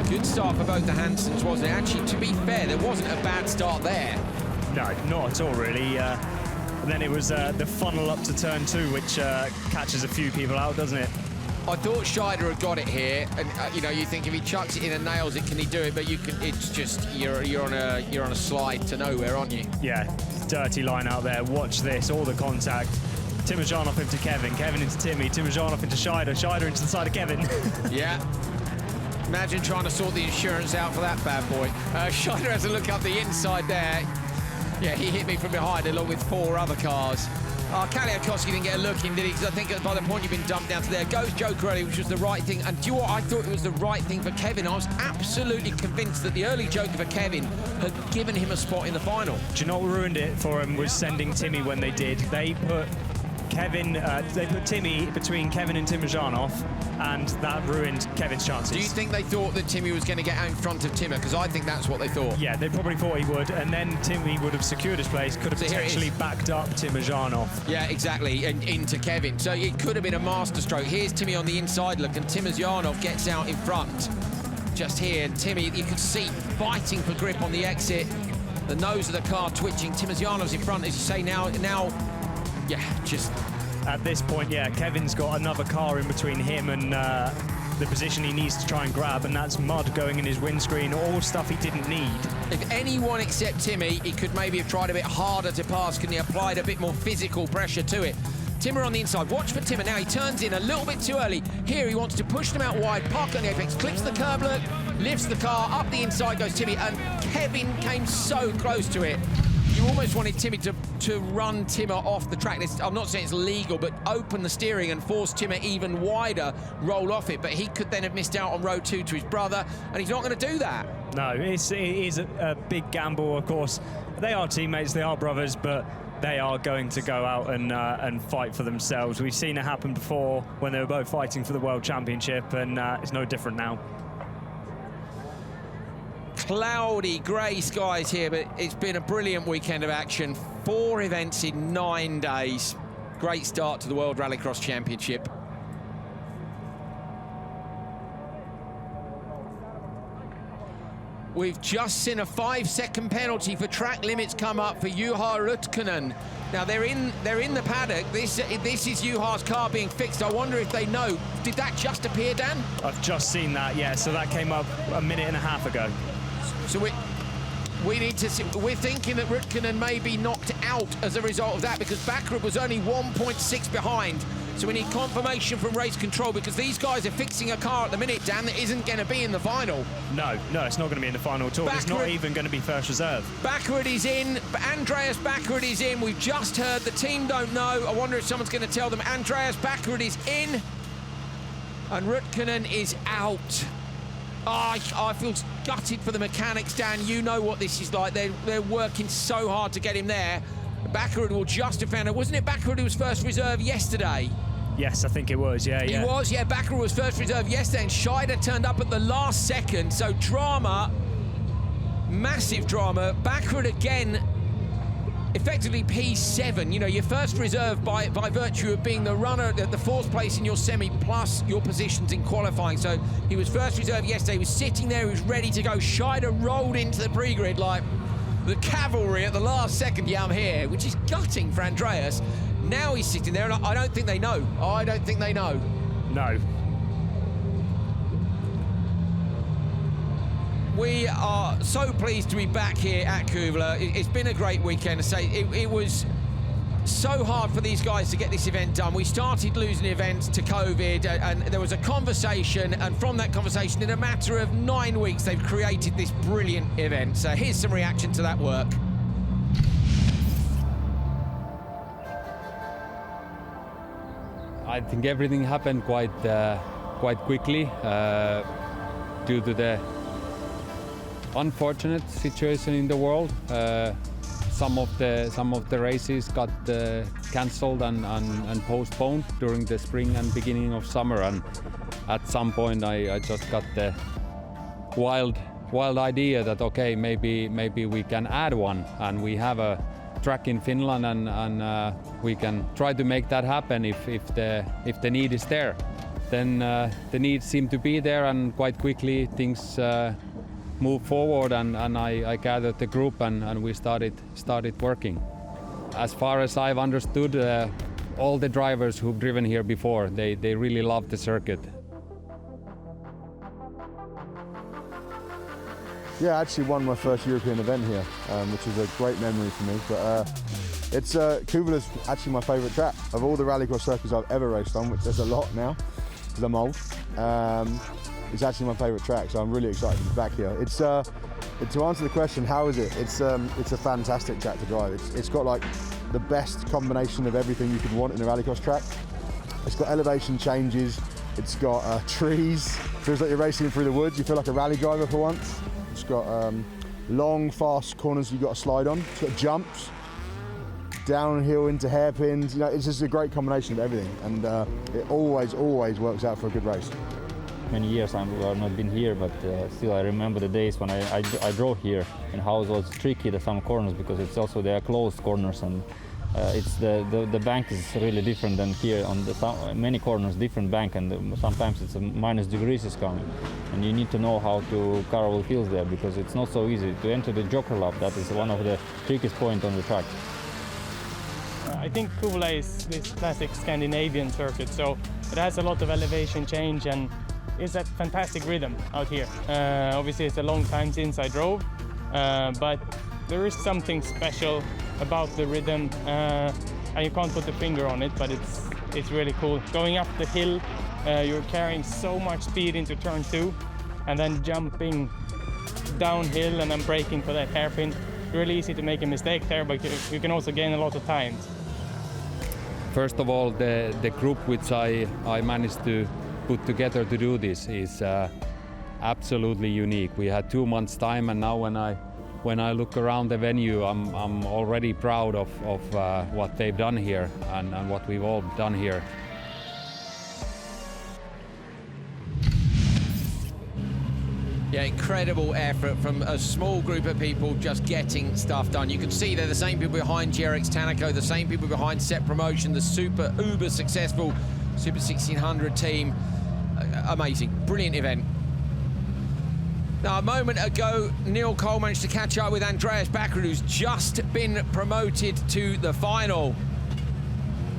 Good start for both the Hansens, wasn't it? Actually, to be fair, there wasn't a bad start there. No, not at all, really. And then it was the funnel up to turn 2, which catches a few people out, doesn't it? I thought Scheider had got it here, and you know, you think if he chucks it in and nails it, can he do it? But you can. It's just you're on a slide to nowhere, aren't you? Yeah, dirty line out there. Watch this, all the contact. Timožánov into Kevin, Kevin into Timmy, Timožánov into Scheider, Scheider into the side of Kevin. Yeah. Imagine trying to sort the insurance out for that bad boy. Scheider has a look up the inside there. Yeah, he hit me from behind along with 4 other cars. Kaliakowski didn't get a look in, did he? Because I think by the point you've been dumped down to there goes Joe Corelli, which was the right thing. And do you know what? I thought it was the right thing for Kevin. I was absolutely convinced that the early joker for Kevin had given him a spot in the final. Do you know what ruined it for him was sending Timmy when they did. They put Timmy between Kevin and Timožánov, and that ruined Kevin's chances. Do you think they thought that Timmy was going to get out in front of Timmer? Because I think that's what they thought. Yeah, they probably thought he would, and then Timmy would have secured his place, could have potentially backed up Timožánov. Yeah, exactly, and into Kevin. So it could have been a masterstroke. Here's Timmy on the inside look, and Timožánov gets out in front. Just here, and Timmy, you can see, fighting for grip on the exit. The nose of the car twitching. Timožánov's in front, as you say, now, yeah, just... At this point, yeah, Kevin's got another car in between him and the position he needs to try and grab, and that's mud going in his windscreen, all stuff he didn't need. If anyone except Timmy, he could maybe have tried a bit harder to pass, couldn't he? Applied a bit more physical pressure to it. Timmer on the inside. Watch for Timmer now. He turns in a little bit too early. Here he wants to push them out wide, park on the apex, clips the curb look, lifts the car, up the inside goes Timmy, and Kevin came so close to it. You almost wanted Timmy to run Timmer off the track. I'm not saying it's legal, but open the steering and force Timmer even wider, roll off it. But he could then have missed out on road 2 to his brother, and he's not going to do that. No, it is a big gamble, of course. They are teammates, they are brothers, but they are going to go out and fight for themselves. We've seen it happen before when they were both fighting for the World Championship, and it's no different now. Cloudy, grey skies here, but it's been a brilliant weekend of action. 4 events in 9 days. Great start to the World Rallycross Championship. We've just seen a 5-second penalty for track limits come up for Juha Rutkanen. Now they're in the paddock. This is Juha's car being fixed. I wonder if they know. Did that just appear, Dan? I've just seen that, yeah. So that came up a minute and a half ago. So we need to see, we're thinking that Rutkanen may be knocked out as a result of that, because Bakkerud was only 1.6 behind. So we need confirmation from race control, because these guys are fixing a car at the minute, Dan, that isn't going to be in the final. No, it's not going to be in the final at all. It's not even going to be first reserve. Bakkerud is in. Andreas Bakkerud is in. We've just heard the team don't know. I wonder if someone's going to tell them. Andreas Bakkerud is in, and Rutkanen is out. Oh, I feel gutted for the mechanics, Dan. You know what this is like. They're working so hard to get him there. Bakkerud will just have found it. Wasn't it Bakkerud who was first reserve yesterday? Yes, I think it was, yeah. He was, yeah. Bakkerud was first reserve yesterday, and Scheider turned up at the last second. So drama, massive drama. Bakkerud again, effectively P7. You know, your first reserve by virtue of being the runner at the fourth place in your semi plus your positions in qualifying. So he was first reserve yesterday. He was sitting there. He was ready to go. Scheider rolled into the pre-grid like the cavalry at the last second. Yeah, I'm here, which is gutting for Andreas. Now he's sitting there, and I don't think they know. I don't think they know. No. We are so pleased to be back here at Kuvula. It's been a great weekend. I say it was so hard for these guys to get this event done. We started losing events to COVID, and there was a conversation, and from that conversation, in a matter of 9 weeks, they've created this brilliant event. So here's some reaction to that work. I think everything happened quite quickly due to the unfortunate situation in the world. Some of the races got cancelled and postponed during the spring and beginning of summer, and at some point I just got the wild idea that okay, maybe we can add one, and we have a track in Finland, and we can try to make that happen if the need is there. Then the need seemed to be there, and quite quickly things moved forward, and I gathered the group, and we started working. As far as I've understood, all the drivers who've driven here before, they really love the circuit. Yeah, I actually won my first European event here, which is a great memory for me. But Kuvula's actually my favourite track of all the rallycross circuits I've ever raced on, which there's a lot now because I'm old. It's actually my favourite track, so I'm really excited to be back here. It's to answer the question, how is it? It's a fantastic track to drive. It's got like the best combination of everything you could want in a rallycross track. It's got elevation changes. It's got trees. Feels like you're racing through the woods. You feel like a rally driver for once. It's got long, fast corners you've got to slide on. It's got jumps, downhill into hairpins. You know, it's just a great combination of everything, and it always works out for a good race. Many years I've not been here, but still I remember the days when I drove here and how it was tricky the some corners, because it's also they are closed corners, and it's the bank is really different than here on many corners, different bank, and sometimes it's minus degrees is coming, and you need to know how to carve the hills there, because it's not so easy to enter the joker lap. That is one of the trickiest points on the track. I think Kuvula is this classic Scandinavian circuit, so it has a lot of elevation change, and it's a fantastic rhythm out here. Obviously it's a long time since I drove, but there is something special about the rhythm, and you can't put the finger on it, but it's really cool. Going up the hill, you're carrying so much speed into turn 2, and then jumping downhill and then braking for that hairpin. Really easy to make a mistake there, but you can also gain a lot of time. First of all, the group which I managed to put together to do this is absolutely unique. We had 2 months time, and now when I look around the venue, I'm already proud of what they've done here and what we've all done here. Yeah, incredible effort from a small group of people just getting stuff done. You can see they're the same people behind GRX Tanaco, the same people behind Set Promotion, the uber successful Super 1600 team. Amazing, brilliant event. Now, a moment ago, Neil Cole managed to catch up with Andreas Bakkerud, who's just been promoted to the final.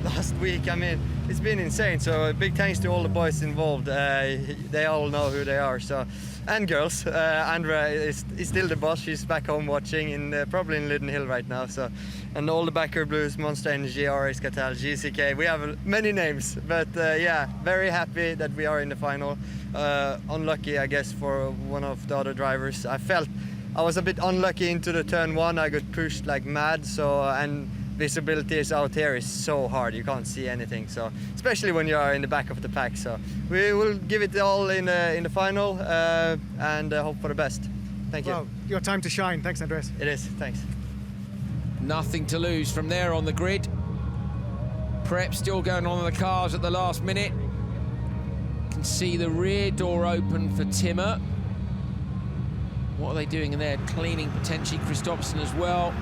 Last week, I mean, it's been insane. So big thanks to all the boys involved. They all know who they are. So, and girls. Andrea is still the boss. She's back home watching, probably in Lyden Hill right now. So, and all the Bakkerud Blues, Monster Energy, RX Catal, GCK. We have many names, but yeah, very happy that we are in the final. Unlucky, I guess, for one of the other drivers. I felt I was a bit unlucky into the turn 1. I got pushed like mad. So and visibility is out here is so hard. You can't see anything. So especially when you are in the back of the pack. So we will give it all in the final and hope for the best. Thank you. Well, your time to shine. Thanks, Andreas. It is. Thanks. Nothing to lose from there on the grid. Prep still going on in the cars at the last minute. You can see the rear door open for Timmer. What are they doing in there? Cleaning potentially Kristoffersson as well.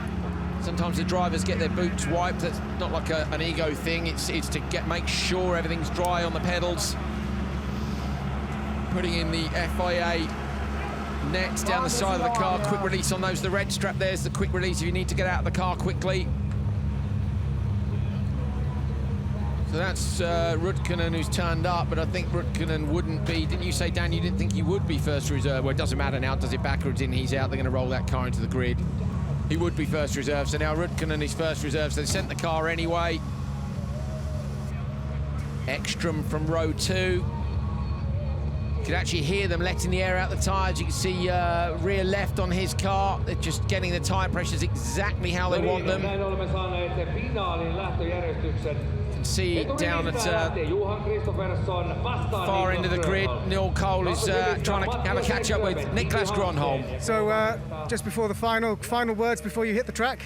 Sometimes the drivers get their boots wiped. That's not like an ego thing. It's to make sure everything's dry on the pedals. Putting in the FIA nets down the side of the car. Quick release on those. The red strap there's the quick release if you need to get out of the car quickly. So that's Rutkanen who's turned up, but I think Rutkanen wouldn't be. Didn't you say, Dan, you didn't think he would be first reserve? Well, it doesn't matter now, does it? Bakkerud's in, he's out. They're going to roll that car into the grid. He would be first reserve, so now Rutkanen is first reserve, so they sent the car anyway. Ekström from row 2. You could actually hear them letting the air out the tyres. You can see rear left on his car. They're just getting the tyre pressures exactly how they want them. You can see down at far end of the grid, Neil Cole is trying to have a catch up with Niklas Gronholm. So just before the final words before you hit the track?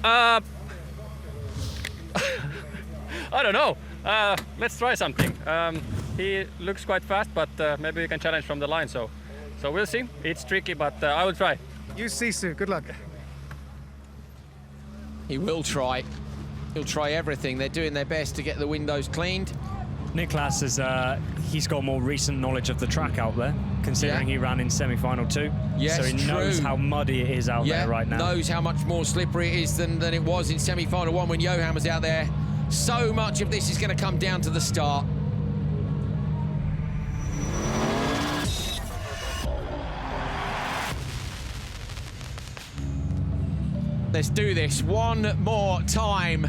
I don't know. Let's try something. He looks quite fast, but maybe we can challenge from the line. So we'll see. It's tricky, but I will try. You Sisu, good luck. He will try. He'll try everything. They're doing their best to get the windows cleaned. Niklas is he's got more recent knowledge of the track out there, considering he ran in semi-final 2. Yes, so he knows how muddy it is out there right now. Knows how much more slippery it is than it was in semi-final 1 when Johan was out there. So much of this is going to come down to the start. Let's do this one more time.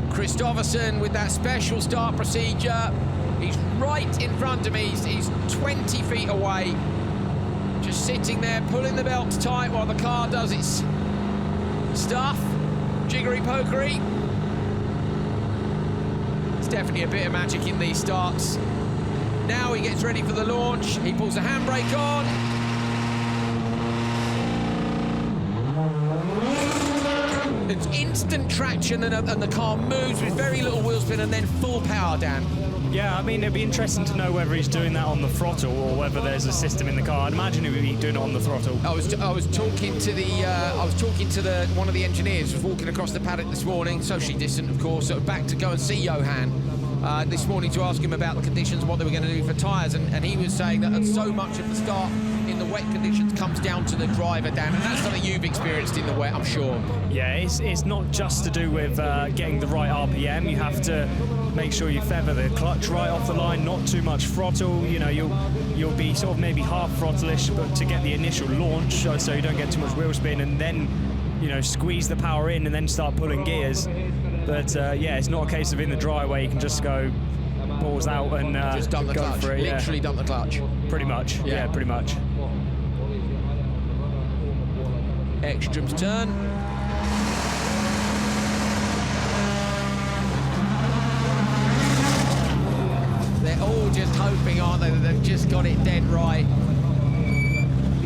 Kristoffersson with that special start procedure. He's right in front of me. He's 20 feet away. Just sitting there, pulling the belts tight while the car does its stuff. Jiggery-pokery. It's definitely a bit of magic in these starts. Now he gets ready for the launch. He pulls the handbrake on. It's instant traction and the car moves with very little wheel spin and then full power, Dan. Yeah, I mean, it'd be interesting to know whether he's doing that on the throttle or whether there's a system in the car. I'd imagine he would be doing it on the throttle. I was talking to one of the engineers who was walking across the paddock this morning, socially distant, of course, so back to go and see Johan this morning to ask him about the conditions, what they were going to do for tyres, and he was saying that so much of the start in the wet conditions comes down to the driver, Dan, and that's something you've experienced in the wet, I'm sure. Yeah, it's not just to do with getting the right RPM. You have to make sure you feather the clutch right off the line, not too much throttle. You know, you'll be sort of maybe half throttle-ish, but to get the initial launch, so you don't get too much wheel spin, and then, you know, squeeze the power in and then start pulling gears. But yeah, it's not a case of in the dry where you can just go balls out and just dump the go clutch. for it. Literally dump the clutch. Pretty much. Yeah, pretty much. Ekström's turn. They're all just hoping, aren't they, that they've just got it dead right.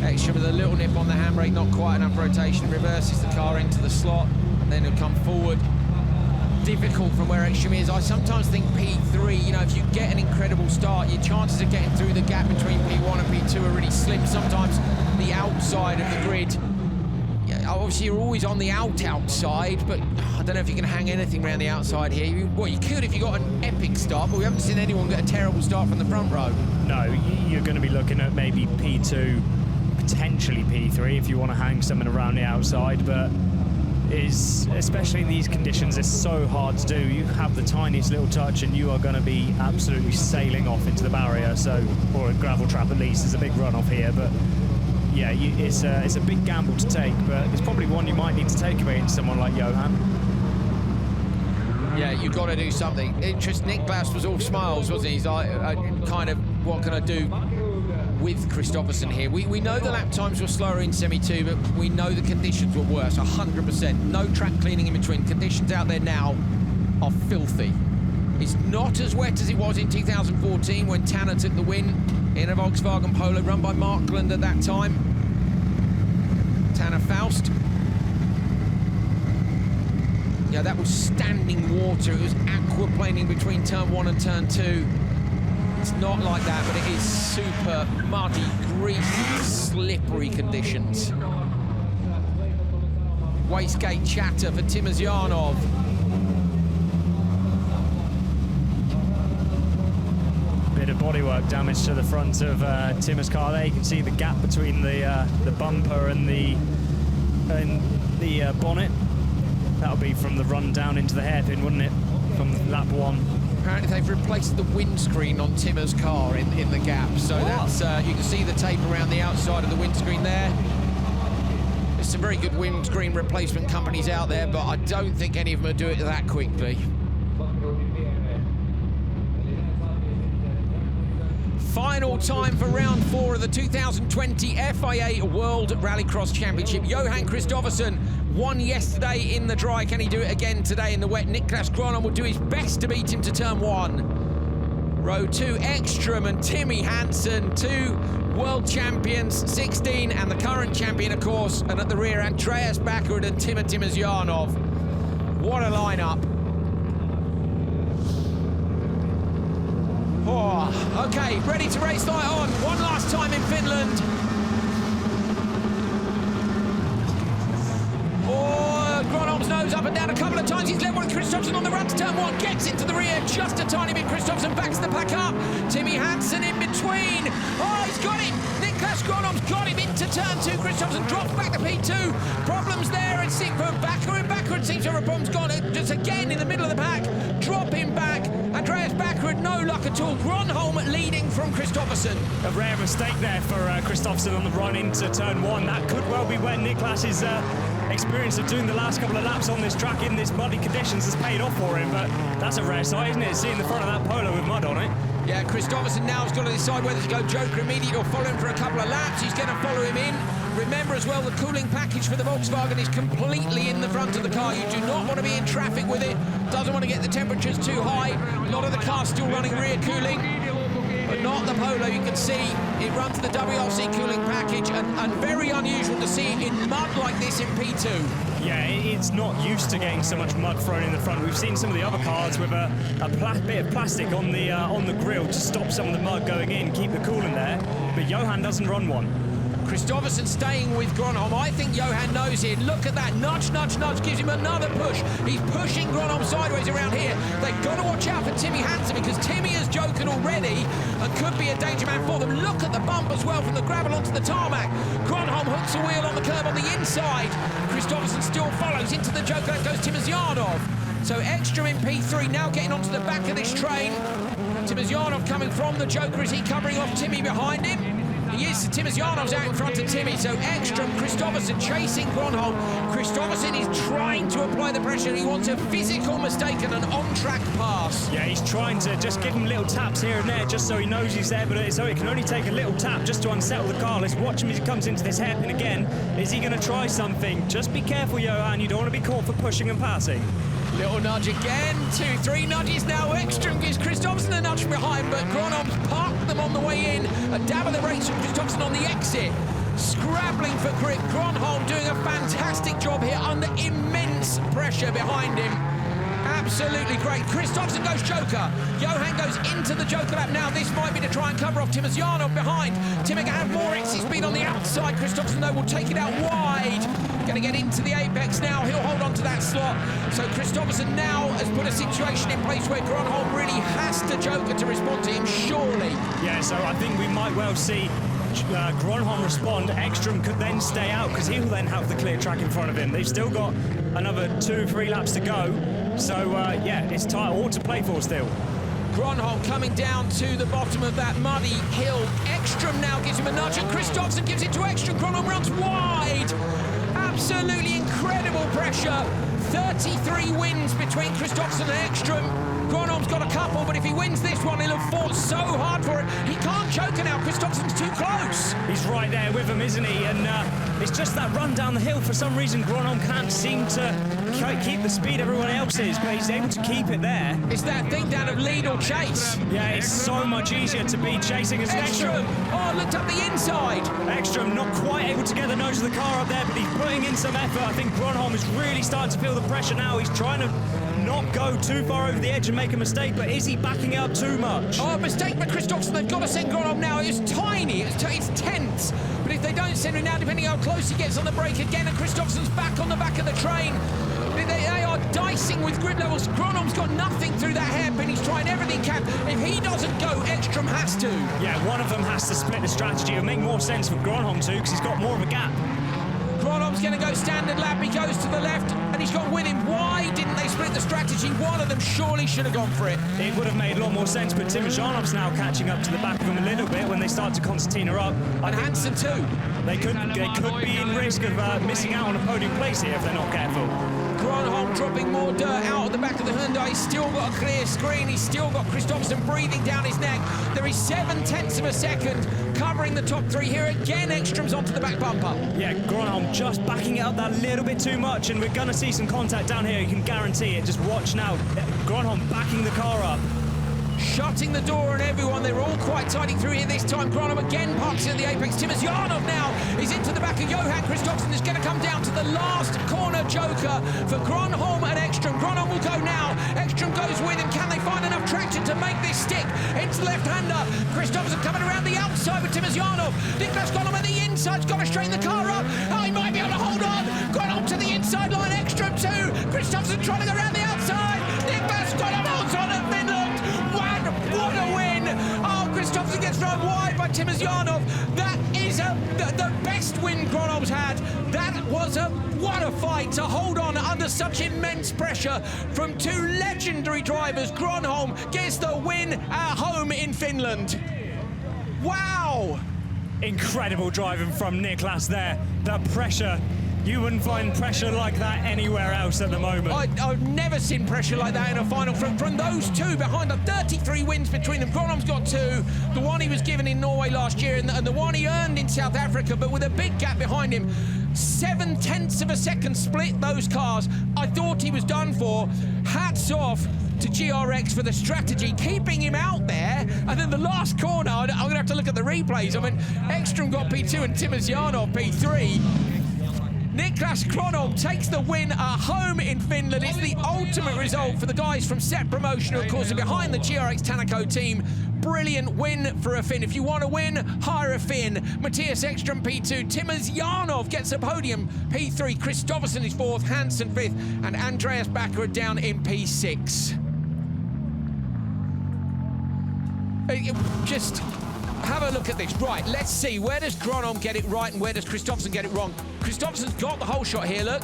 Ekström with a little nip on the handbrake, not quite enough rotation, reverses the car into the slot, and then he'll come forward. Difficult from where Ekström is. I sometimes think P3, you know, if you get an incredible start, your chances of getting through the gap between P1 and P2 are really slim. Sometimes the outside of the grid, obviously you're always on the outside, but I don't know if you can hang anything around the outside here. Well, you could if you got an epic start, but we haven't seen anyone get a terrible start from the front row. No, you're going to be looking at maybe P2, potentially P3 if you want to hang something around the outside, but especially in these conditions, it's so hard to do. You have the tiniest little touch and you are going to be absolutely sailing off into the barrier, or a gravel trap at least. There's a big runoff here, but yeah, it's a big gamble to take, but it's probably one you might need to take against someone like Johan. Yeah, you've got to do something. Niklas was all smiles, wasn't he? He's like, kind of, what can I do with Kristoffersson here? We know the lap times were slower in Semi-2, but we know the conditions were worse, 100%. No track cleaning in between. Conditions out there now are filthy. It's not as wet as it was in 2014 when Tanner took the win in a Volkswagen Polo run by Markland at that time. Tanner Faust. Yeah, that was standing water. It was aquaplaning between turn 1 and turn 2. It's not like that, but it is super muddy, greasy, slippery conditions. Wastegate chatter for Timozianov. Bit of bodywork damage to the front of Timmer's car there. You can see the gap between the bumper and the bonnet. That'll be from the run down into the hairpin, wouldn't it? From lap 1. Apparently they've replaced the windscreen on Timmer's car in the gap. So that's you can see the tape around the outside of the windscreen there. There's some very good windscreen replacement companies out there, but I don't think any of them will do it that quickly. Final time for round 4 of the 2020 FIA World Rallycross Championship. Johan Kristoffersson won yesterday in the dry. Can he do it again today in the wet? Niklas Gronholm will do his best to beat him to turn 1. Row 2, Ekström and Timmy Hansen, 2 world champions, 16, and the current champion, of course, and at the rear, Andreas Bakkerud and Timmy Timozianov. What a lineup. Oh, okay, ready to race light on. One last time in Finland. Gronholm's nose up and down a couple of times. He's level with Kristoffersson on the run to turn 1. Gets into the rear just a tiny bit. Kristoffersson backs the pack up. Timmy Hansen in between. Oh, he's got him. Niklas Gronholm's got him into turn 2. Kristoffersson drops back to P2. Problems there and see for Bakkerud. Bakkerud seems to have a problem's gone. Just again in the middle of the pack. Dropping back. Andreas Bakkerud, no luck at all. Gronholm leading from Kristoffersson. A rare mistake there for Kristoffersson on the run into turn 1. That could well be where Niklas's experience of doing the last couple of laps on this track in this muddy conditions has paid off for him, but that's a rare sight, isn't it? Seeing the front of that Polo with mud on it. Yeah, Kristoffersson now has got to decide whether to go Joker immediately or follow him for a couple of laps. He's going to follow him in. Remember as well, the cooling package for the Volkswagen is completely in the front of the car. You do not want to be in traffic with it. Doesn't want to get the temperatures too high. A lot of the cars still running rear cooling, but not the Polo. You can see it runs the WRC cooling package, and very unusual to see it in mud like this in P2. Yeah, it's not used to getting so much mud thrown in the front. We've seen some of the other cars with a bit of plastic on the grille to stop some of the mud going in, keep the coolant there, but Johan doesn't run one. Kristoffersson staying with Gronholm. I think Johan knows it. Look at that. Nudge, nudge, nudge. Gives him another push. He's pushing Gronholm sideways around here. They've got to watch out for Timmy Hansen because Timmy has jokered already and could be a danger man for them. Look at the bump as well from the gravel onto the tarmac. Gronholm hooks a wheel on the curb on the inside. Kristoffersson still follows into the joker. That goes Timozianov. So Ekström in P3 now getting onto the back of this train. Timozianov coming from the joker. Is he covering off Timmy behind him? He is. Timozianov's out in front of Timmy, so Ekström, Kristoffersson chasing Gronholm. Kristoffersson is trying to apply the pressure. He wants a physical mistake and an on-track pass. Yeah, he's trying to just give him little taps here and there just so he knows he's there, but so it can only take a little tap just to unsettle the car. Let's watch him as he comes into this hairpin again. Is he going to try something? Just be careful, Johan. You don't want to be caught for pushing and passing. Little nudge again, 2, 3 nudges now. Ekström gives Kristoffersson a nudge from behind, but Gronholm's parked them on the way in. A dab of the brakes from Kristoffersson on the exit. Scrabbling for grip. Gronholm doing a fantastic job here under immense pressure behind him. Absolutely great. Kristoffersson goes joker. Johan goes into the joker lap now. This might be to try and cover off Timozianov behind. Timmy can have more exit speed on the outside. Kristoffersson, though, will take it out wide. Going to get into the apex now. He'll hold on to that slot. So Kristoffersson now has put a situation in place where Gronholm really has to joker to respond to him, surely. Yeah, so I think we might well see Gronholm respond. Ekström could then stay out because he'll then have the clear track in front of him. They've still got another 2-3 laps to go. So, yeah, it's tight, all to play for still. Gronholm coming down to the bottom of that muddy hill. Ekström now gives him a nudge, and Kristoffersson gives it to Ekström. Gronholm runs wide. Absolutely incredible pressure. 33 wins between Kristoffersson and Ekström. Gronholm's got a couple, but if he wins this one, he'll have fought so hard for it. He can't choke it now. Kristoffersson's too close. He's right there with him, isn't he? And it's just that run down the hill. For some reason, Gronholm can't seem to keep the speed everyone else is, but he's able to keep it there. It's that thing down of lead or chase. Yeah, it's so much easier to be chasing as Ekström. Oh, looked up the inside. Ekström not quite able to get the nose of the car up there, but he's putting in some effort. I think Gronholm is really starting to feel the pressure now. He's trying to not go too far over the edge and make a mistake, but is he backing it up too much? Oh, mistake by Kristoffersson. They've got to send Gronholm now. It's tiny. It's tenths. But if they don't send him now, depending how close he gets on the brake again, and Kristoffersson's back on the back of the train. They are dicing with grip levels. Gronholm's got nothing through that hairpin. He's trying everything he can. If he doesn't go, Ekström has to. Yeah, one of them has to split the strategy. It would make more sense for Gronholm too, because he's got more of a gap. Gronholm's going to go standard lap. He goes to the left, and he's got with him. Why didn't they split the strategy? One of them surely should have gone for it. It would have made a lot more sense, but Timojanov's now catching up to the back of him a little bit when they start to concertina up. And Hansen too. They could be in risk of missing out on a podium place here if they're not careful. Gronholm dropping more dirt out of the back of the Hyundai. He's still got a clear screen. He's still got Kristoffersson breathing down his neck. There is 0.7 of a second covering the top three here. Again, Ekström's onto the back bumper. Yeah, Gronholm just backing it up that little bit too much, and we're going to see some contact down here. You can guarantee it. Just watch now. Gronholm backing the car up. Shutting the door on everyone. They're all quite tidy through here this time. Gronholm again parks at the apex. Timojaanov now is into the back of Johan. Kristoffersson is going to come down to the last corner joker for Gronholm and Ekström. Gronholm will go now. Ekström goes with him. Can they find enough traction to make this stick? Into the left-hander. Kristoffersson coming around the outside with Timojaanov. Niklas Gronholm at the inside's got to straighten the car up. Oh, he might be able to hold on. Gronholm to the inside line. Ekström too. Kristoffersson trying to go around the outside. Niklas Gronholm holds on at Finland. What a win! Oh, Kristoffersson gets run wide by Timojaanov. That is the best win Gronholm's had. That was what a fight to hold on under such immense pressure from two legendary drivers. Gronholm gets the win at home in Finland. Wow! Incredible driving from Niklas there. The pressure. You wouldn't find pressure like that anywhere else at the moment. I've never seen pressure like that in a final from those two behind the 33 wins between them. Gronholm's got 2, the one he was given in Norway last year and the one he earned in South Africa, but with a big gap behind him. 0.7 of a second split those cars. I thought he was done for. Hats off to GRX for the strategy, keeping him out there. And then the last corner, I'm going to have to look at the replays. I mean, Ekström got P2 and Timojaanov P3. Niklas Gronholm takes the win at home in Finland. It's the ultimate result for the guys from Set Promotion, who of course are behind the GRX Tanaco team. Brilliant win for a Finn. If you want to win, hire a Finn. Mattias Ekström P2, Timojaanov gets a podium P3, Kristoffersson is 4th, Hansen 5th, and Andreas Bakkerud down in P6. Just have a look at this. Right, let's see. Where does Gronholm get it right and where does Kristoffersson get it wrong? Kristoffersson's got the whole shot here, look.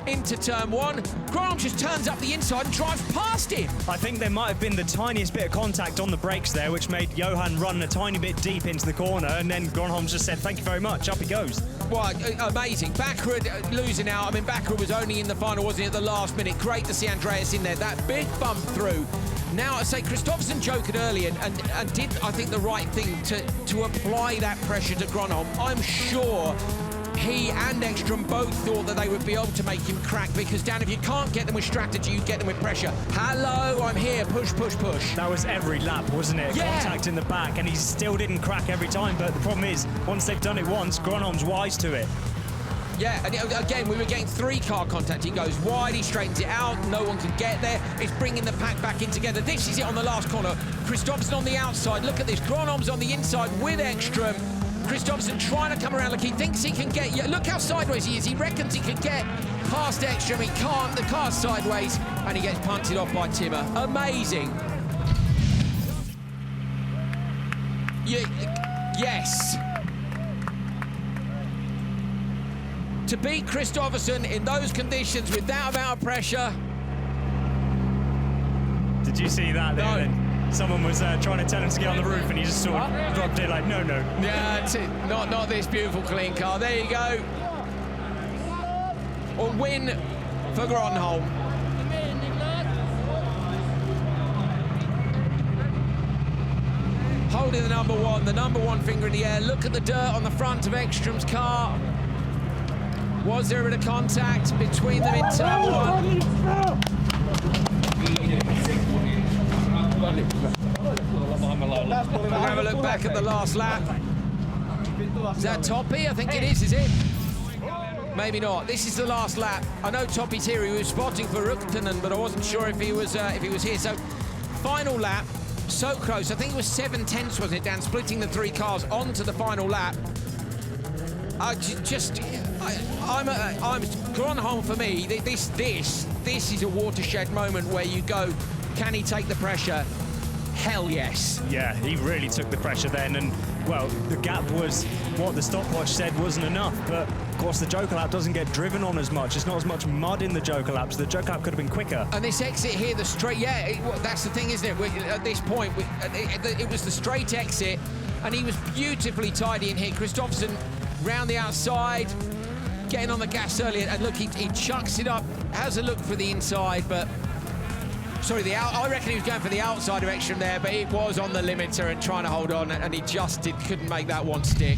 Into turn 1. Gronholm just turns up the inside and drives past him. I think there might have been the tiniest bit of contact on the brakes there, which made Johan run a tiny bit deep into the corner, and then Gronholm just said, thank you very much, up he goes. Well, amazing. Bakkerud losing out. I mean, Bakkerud was only in the final, wasn't he, at the last minute. Great to see Andreas in there. That big bump through. Now, I say Kristoffersson joked early and did, I think, the right thing to apply that pressure to Gronholm. I'm sure he and Ekström both thought that they would be able to make him crack, because, Dan, if you can't get them with strategy, you get them with pressure. Hello, I'm here, push, push, push. That was every lap, wasn't it? Yeah. Contact in the back, and he still didn't crack every time, but the problem is, once they've done it once, Gronholm's wise to it. Yeah, and again, we were getting 3-car contact. He goes wide, he straightens it out, no one can get there. It's bringing the pack back in together. This is it on the last corner. Kristoffersson on the outside. Look at this. Gronholm's on the inside with Ekström. Kristoffersson trying to come around like he thinks he can get. Yeah, look how sideways he is. He reckons he can get past Ekström. He can't. The car's sideways, and he gets punted off by Timmer. Amazing. Yes. To beat Kristoffersson in those conditions with that amount of pressure. Did you see that? No. Then someone was trying to tell him to get on the roof, and he just sort of dropped it like, no. Yeah, that's it. Not this beautiful clean car. There you go. A win for Gronholm. holding the number one finger in the air. Look at the dirt on the front of Ekström's car. Was there a bit of contact between them in turn one? We'll have a look back at the last lap. Is that Toppy? I think it is it? Maybe not. This is the last lap. I know Toppy's here. He was spotting for Ruktanen, but I wasn't sure if he was here. So, final lap, so close. I think it was 7/10, wasn't it, Dan? Splitting the three cars onto the final lap. I'm Gronholm for me. This is a watershed moment where you go, can he take the pressure? Hell yes. Yeah, he really took the pressure then, and well, the gap was what the stopwatch said wasn't enough, but of course the Joker lap doesn't get driven on as much. It's not as much mud in the Joker lap, so the Joker lap could have been quicker. And this exit here, the straight, that's the thing, isn't it? At this point, it was the straight exit, and he was beautifully tidy in here. Kristoffersson round the outside, getting on the gas early, and look, he chucks it up, has a look for the inside, but sorry, I reckon he was going for the outside of Ekström there, but it was on the limiter and trying to hold on, and he just couldn't make that one stick.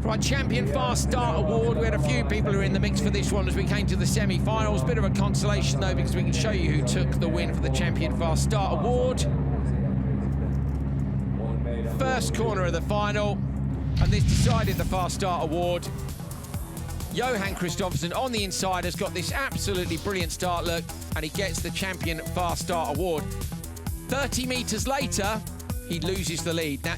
Right, Champion Fast Start Award. We had a few people who were in the mix for this one as we came to the semi-finals. Bit of a consolation though, because we can show you who took the win for the Champion Fast Start Award. First corner of the final, and this decided the Fast Start Award. Johan Kristoffersson on the inside has got this absolutely brilliant start look, and he gets the Champion Fast Start Award. 30 metres later, he loses the lead. Now,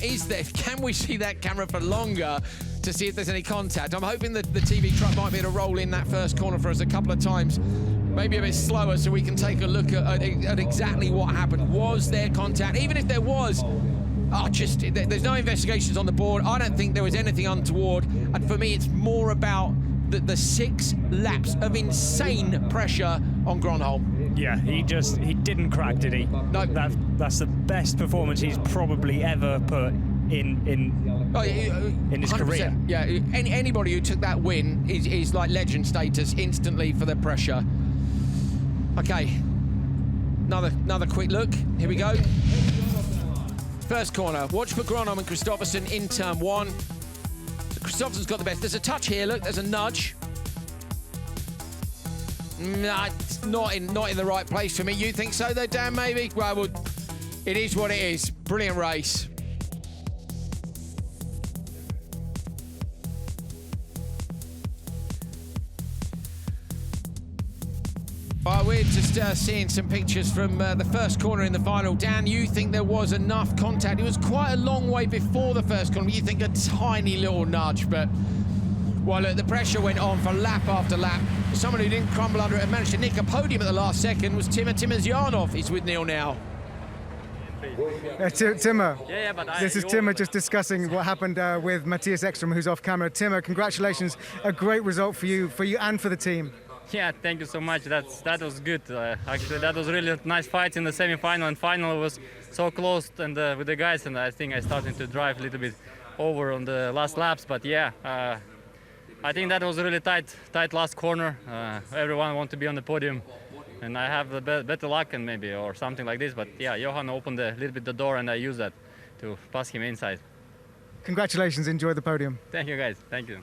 can we see that camera for longer to see if there's any contact? I'm hoping that the TV truck might be able to roll in that first corner for us a couple of times, maybe a bit slower, so we can take a look at exactly what happened. Was there contact? Even if there was, there's no investigations on the board. I don't think there was anything untoward, and for me, it's more about the 6 laps of insane pressure on Gronholm. Yeah, he didn't crack, did he? No. That's the best performance he's probably ever put in his 100%. career. Yeah, anybody who took that win is like legend status instantly for the pressure. Okay, another quick look. Here we go. First corner. Watch for Gronholm and Kristoffersson in turn 1. Kristoffersson's got the best. There's a touch here, look, there's a nudge. Nah, it's not in the right place for me. You think so though, Dan, maybe? Well, it is what it is. Brilliant race. We're just seeing some pictures from the first corner in the final. Dan, you think there was enough contact? It was quite a long way before the first corner. You think a tiny little nudge, but well, look, the pressure went on for lap after lap. Someone who didn't crumble under it and managed to nick a podium at the last second was Timmer. He's with Neil now. Timmer. Yeah, but this is Timmer just discussing what happened with Mattias Ekström, who's off camera. Timmer, congratulations. A great result for you and for the team. Yeah, thank you so much. That was good. Actually, that was really a nice fight in the semi-final, and final was so close and with the guys, and I think I started to drive a little bit over on the last laps. But yeah, I think that was a really tight last corner. Everyone wanted to be on the podium, and I have better luck and maybe or something like this. But yeah, Johan opened a little bit the door, and I used that to pass him inside. Congratulations. Enjoy the podium. Thank you, guys. Thank you.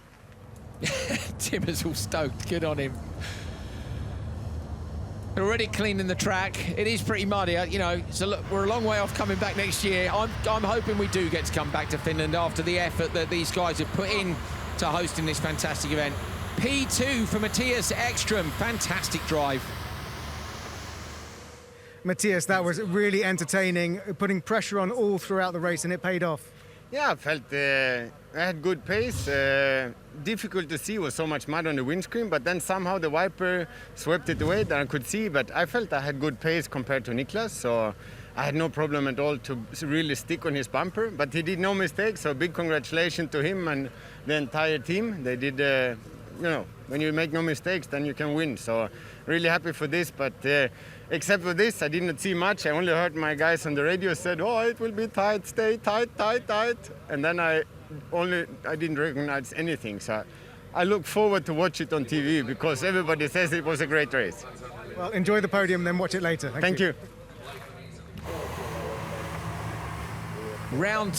Timmer's all stoked. Good on him. They're already cleaning the track. It is pretty muddy. You know, we're a long way off coming back next year. I'm hoping we do get to come back to Finland after the effort that these guys have put in to hosting this fantastic event. P2 for Mattias Ekström. Fantastic drive. Mattias, that was really entertaining, putting pressure on all throughout the race, and it paid off. Yeah, I felt I had good pace. Difficult to see, was so much mud on the windscreen, but then somehow the wiper swept it away that I could see. But I felt I had good pace compared to Niklas, so I had no problem at all to really stick on his bumper. But he did no mistakes, so big congratulations to him and the entire team. They did, you know, when you make no mistakes, then you can win. So really happy for this, but except for this, I did not see much. I only heard my guys on the radio said, "Oh, it will be tight, stay tight, tight, tight." And then I didn't recognize anything. So I look forward to watch it on TV because everybody says it was a great race. Well, enjoy the podium, then watch it later. Thank you. Round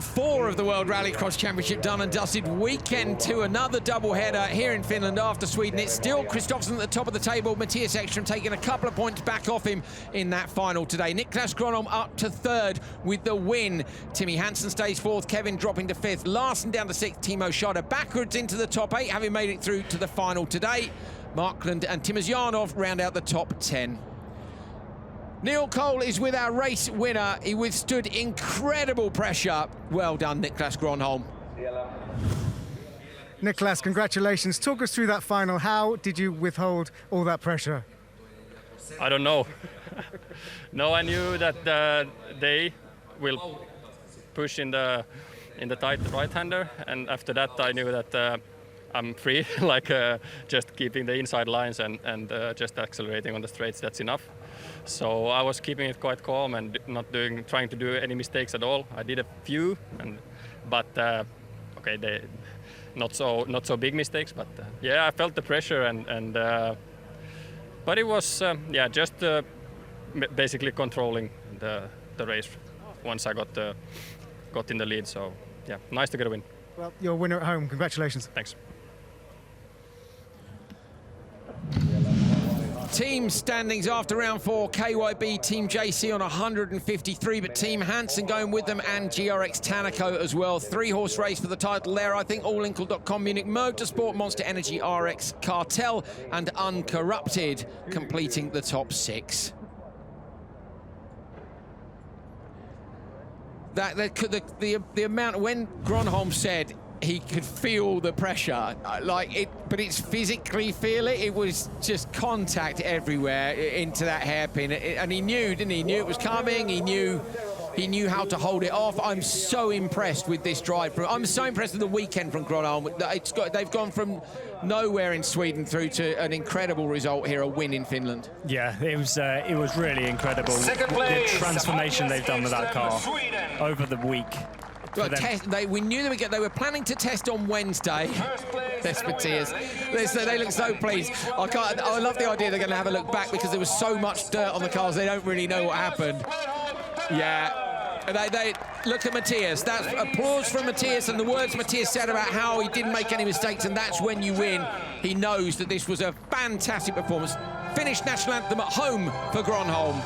four of the World Rallycross Championship done and dusted. Weekend 2, another double-header here in Finland after Sweden. It's still Kristoffersson at the top of the table. Mattias Ekström taking a couple of points back off him in that final today. Niklas Gronholm up to 3rd with the win. Timmy Hansen stays 4th. Kevin dropping to 5th. Larsen down to 6th. Timo Schade Bakkerud's into the top 8, having made it through to the final today. Markland and Timosjanov round out the top 10. Neil Cole is with our race winner. He withstood incredible pressure. Well done, Niklas Gronholm. Niklas, congratulations. Talk us through that final. How did you withhold all that pressure? I don't know. No, I knew that they will push in the tight right-hander, and after that I knew that I'm free, like just keeping the inside lines and just accelerating on the straights. That's enough. So I was keeping it quite calm and not trying to do any mistakes at all. I did a few, but okay, they not so big mistakes. But yeah, I felt the pressure, but it was just basically controlling the race once I got in the lead. So yeah, nice to get a win. Well, you're a winner at home. Congratulations. Thanks. Team standings after round 4, KYB Team JC on 153, but Team Hansen going with them and GRX Tanaco as well. 3-horse race for the title there. I think allinkle.com, Munich Motorsport, Monster Energy RX, Cartel and Uncorrupted completing the top 6. The amount, when Gronholm said he could feel the pressure, but it's physically feel it. It was just contact everywhere into that hairpin, and he knew, didn't he? He knew it was coming. He knew how to hold it off. I'm so impressed with this drive. I'm so impressed with the weekend from Gronholm. They've gone from nowhere in Sweden through to an incredible result here, a win in Finland. Yeah, it was really incredible. The transformation they've done with that car over the week. We knew they were planning to test on Wednesday. There's Mattias. They look so pleased. I love the idea they're going to have a look back because there was so much dirt on the cars. They don't really know what happened. Yeah. They look at Mattias. That's applause from Mattias and the words Mattias said about how he didn't make any mistakes, and that's when you win. He knows that this was a fantastic performance. Finnish national anthem at home for Gronholm.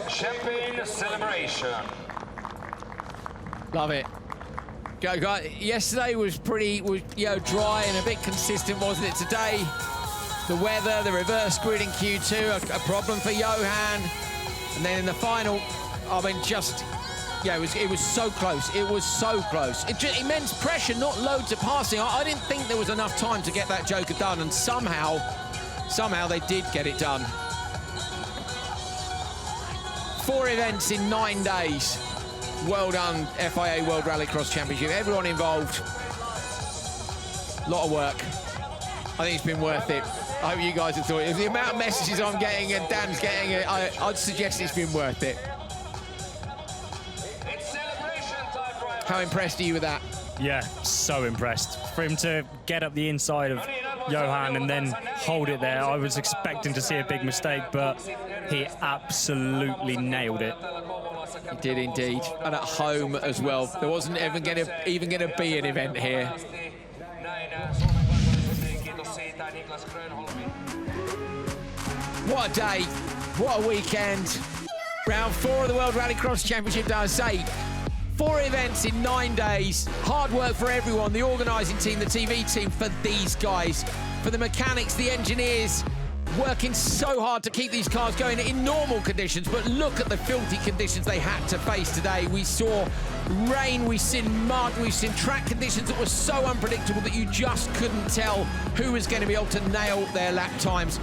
Champagne celebration. Love it. Yesterday was pretty dry and a bit consistent, wasn't it? Today, the weather, the reverse grid in Q2, a problem for Johan. And then in the final, I mean, it was so close. It was so close. Immense pressure, not loads of passing. I didn't think there was enough time to get that joker done, and somehow they did get it done. 4 events in 9 days. Well done, FIA World Rallycross Championship. Everyone involved. A lot of work. I think it's been worth it. I hope you guys have thought it. The amount of messages I'm getting and Dan's getting, I'd suggest it's been worth it. How impressed are you with that? Yeah, so impressed. For him to get up the inside of Johan and then hold it there, I was expecting to see a big mistake, but he absolutely nailed it. He did indeed, and at home as well. There wasn't even going to be an event here. What a day, what a weekend. Round 4 of the World Rallycross Championship, I say. 4 events in 9 days. Hard work for everyone, the organising team, the TV team, for these guys, for the mechanics, the engineers, working so hard to keep these cars going in normal conditions, but look at the filthy conditions they had to face today. We saw rain, we've seen mud, we've seen track conditions that were so unpredictable that you just couldn't tell who was going to be able to nail their lap times.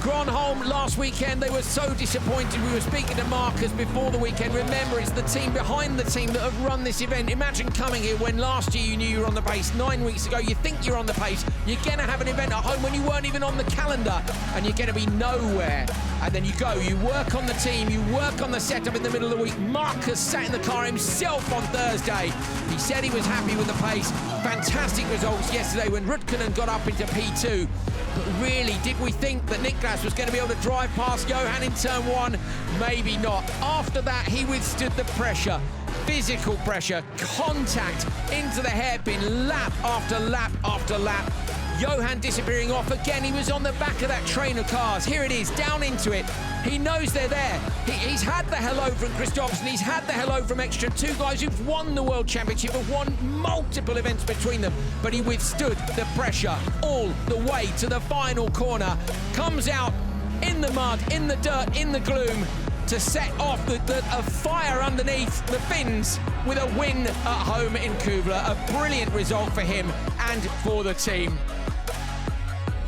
Gronholm last weekend, they were so disappointed. We were speaking to Marcus before the weekend. Remember, it's the team behind the team that have run this event. Imagine coming here when last year you knew you were on the pace. 9 weeks ago, you think you're on the pace. You're going to have an event at home when you weren't even on the calendar, and you're going to be nowhere. And then you go, you work on the team, you work on the setup in the middle of the week. Marcus sat in the car himself on Thursday. He said he was happy with the pace. Fantastic results yesterday when Rutkanen got up into P2. But really, did we think that Niklas was going to be able to drive past Johan in turn 1? Maybe not. After that, he withstood the pressure. Physical pressure, contact into the hairpin, lap after lap after lap. Johan disappearing off again. He was on the back of that train of cars. Here it is, down into it. He knows they're there. He's had the hello from Kristoffersson. He's had the hello from Ekström. Two guys who've won the World Championship, have won multiple events between them. But he withstood the pressure all the way to the final corner. Comes out in the mud, in the dirt, in the gloom, to set off a fire underneath the Finns with a win at home in Kuvla. A brilliant result for him and for the team.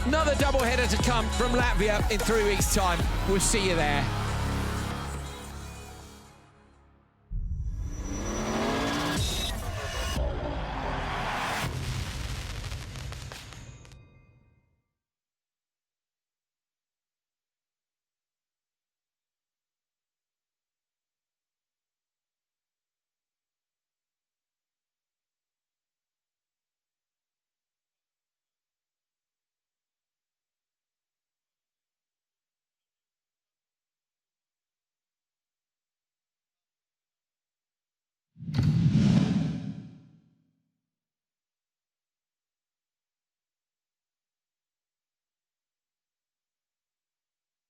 Another doubleheader to come from Latvia in 3 weeks' time. We'll see you there.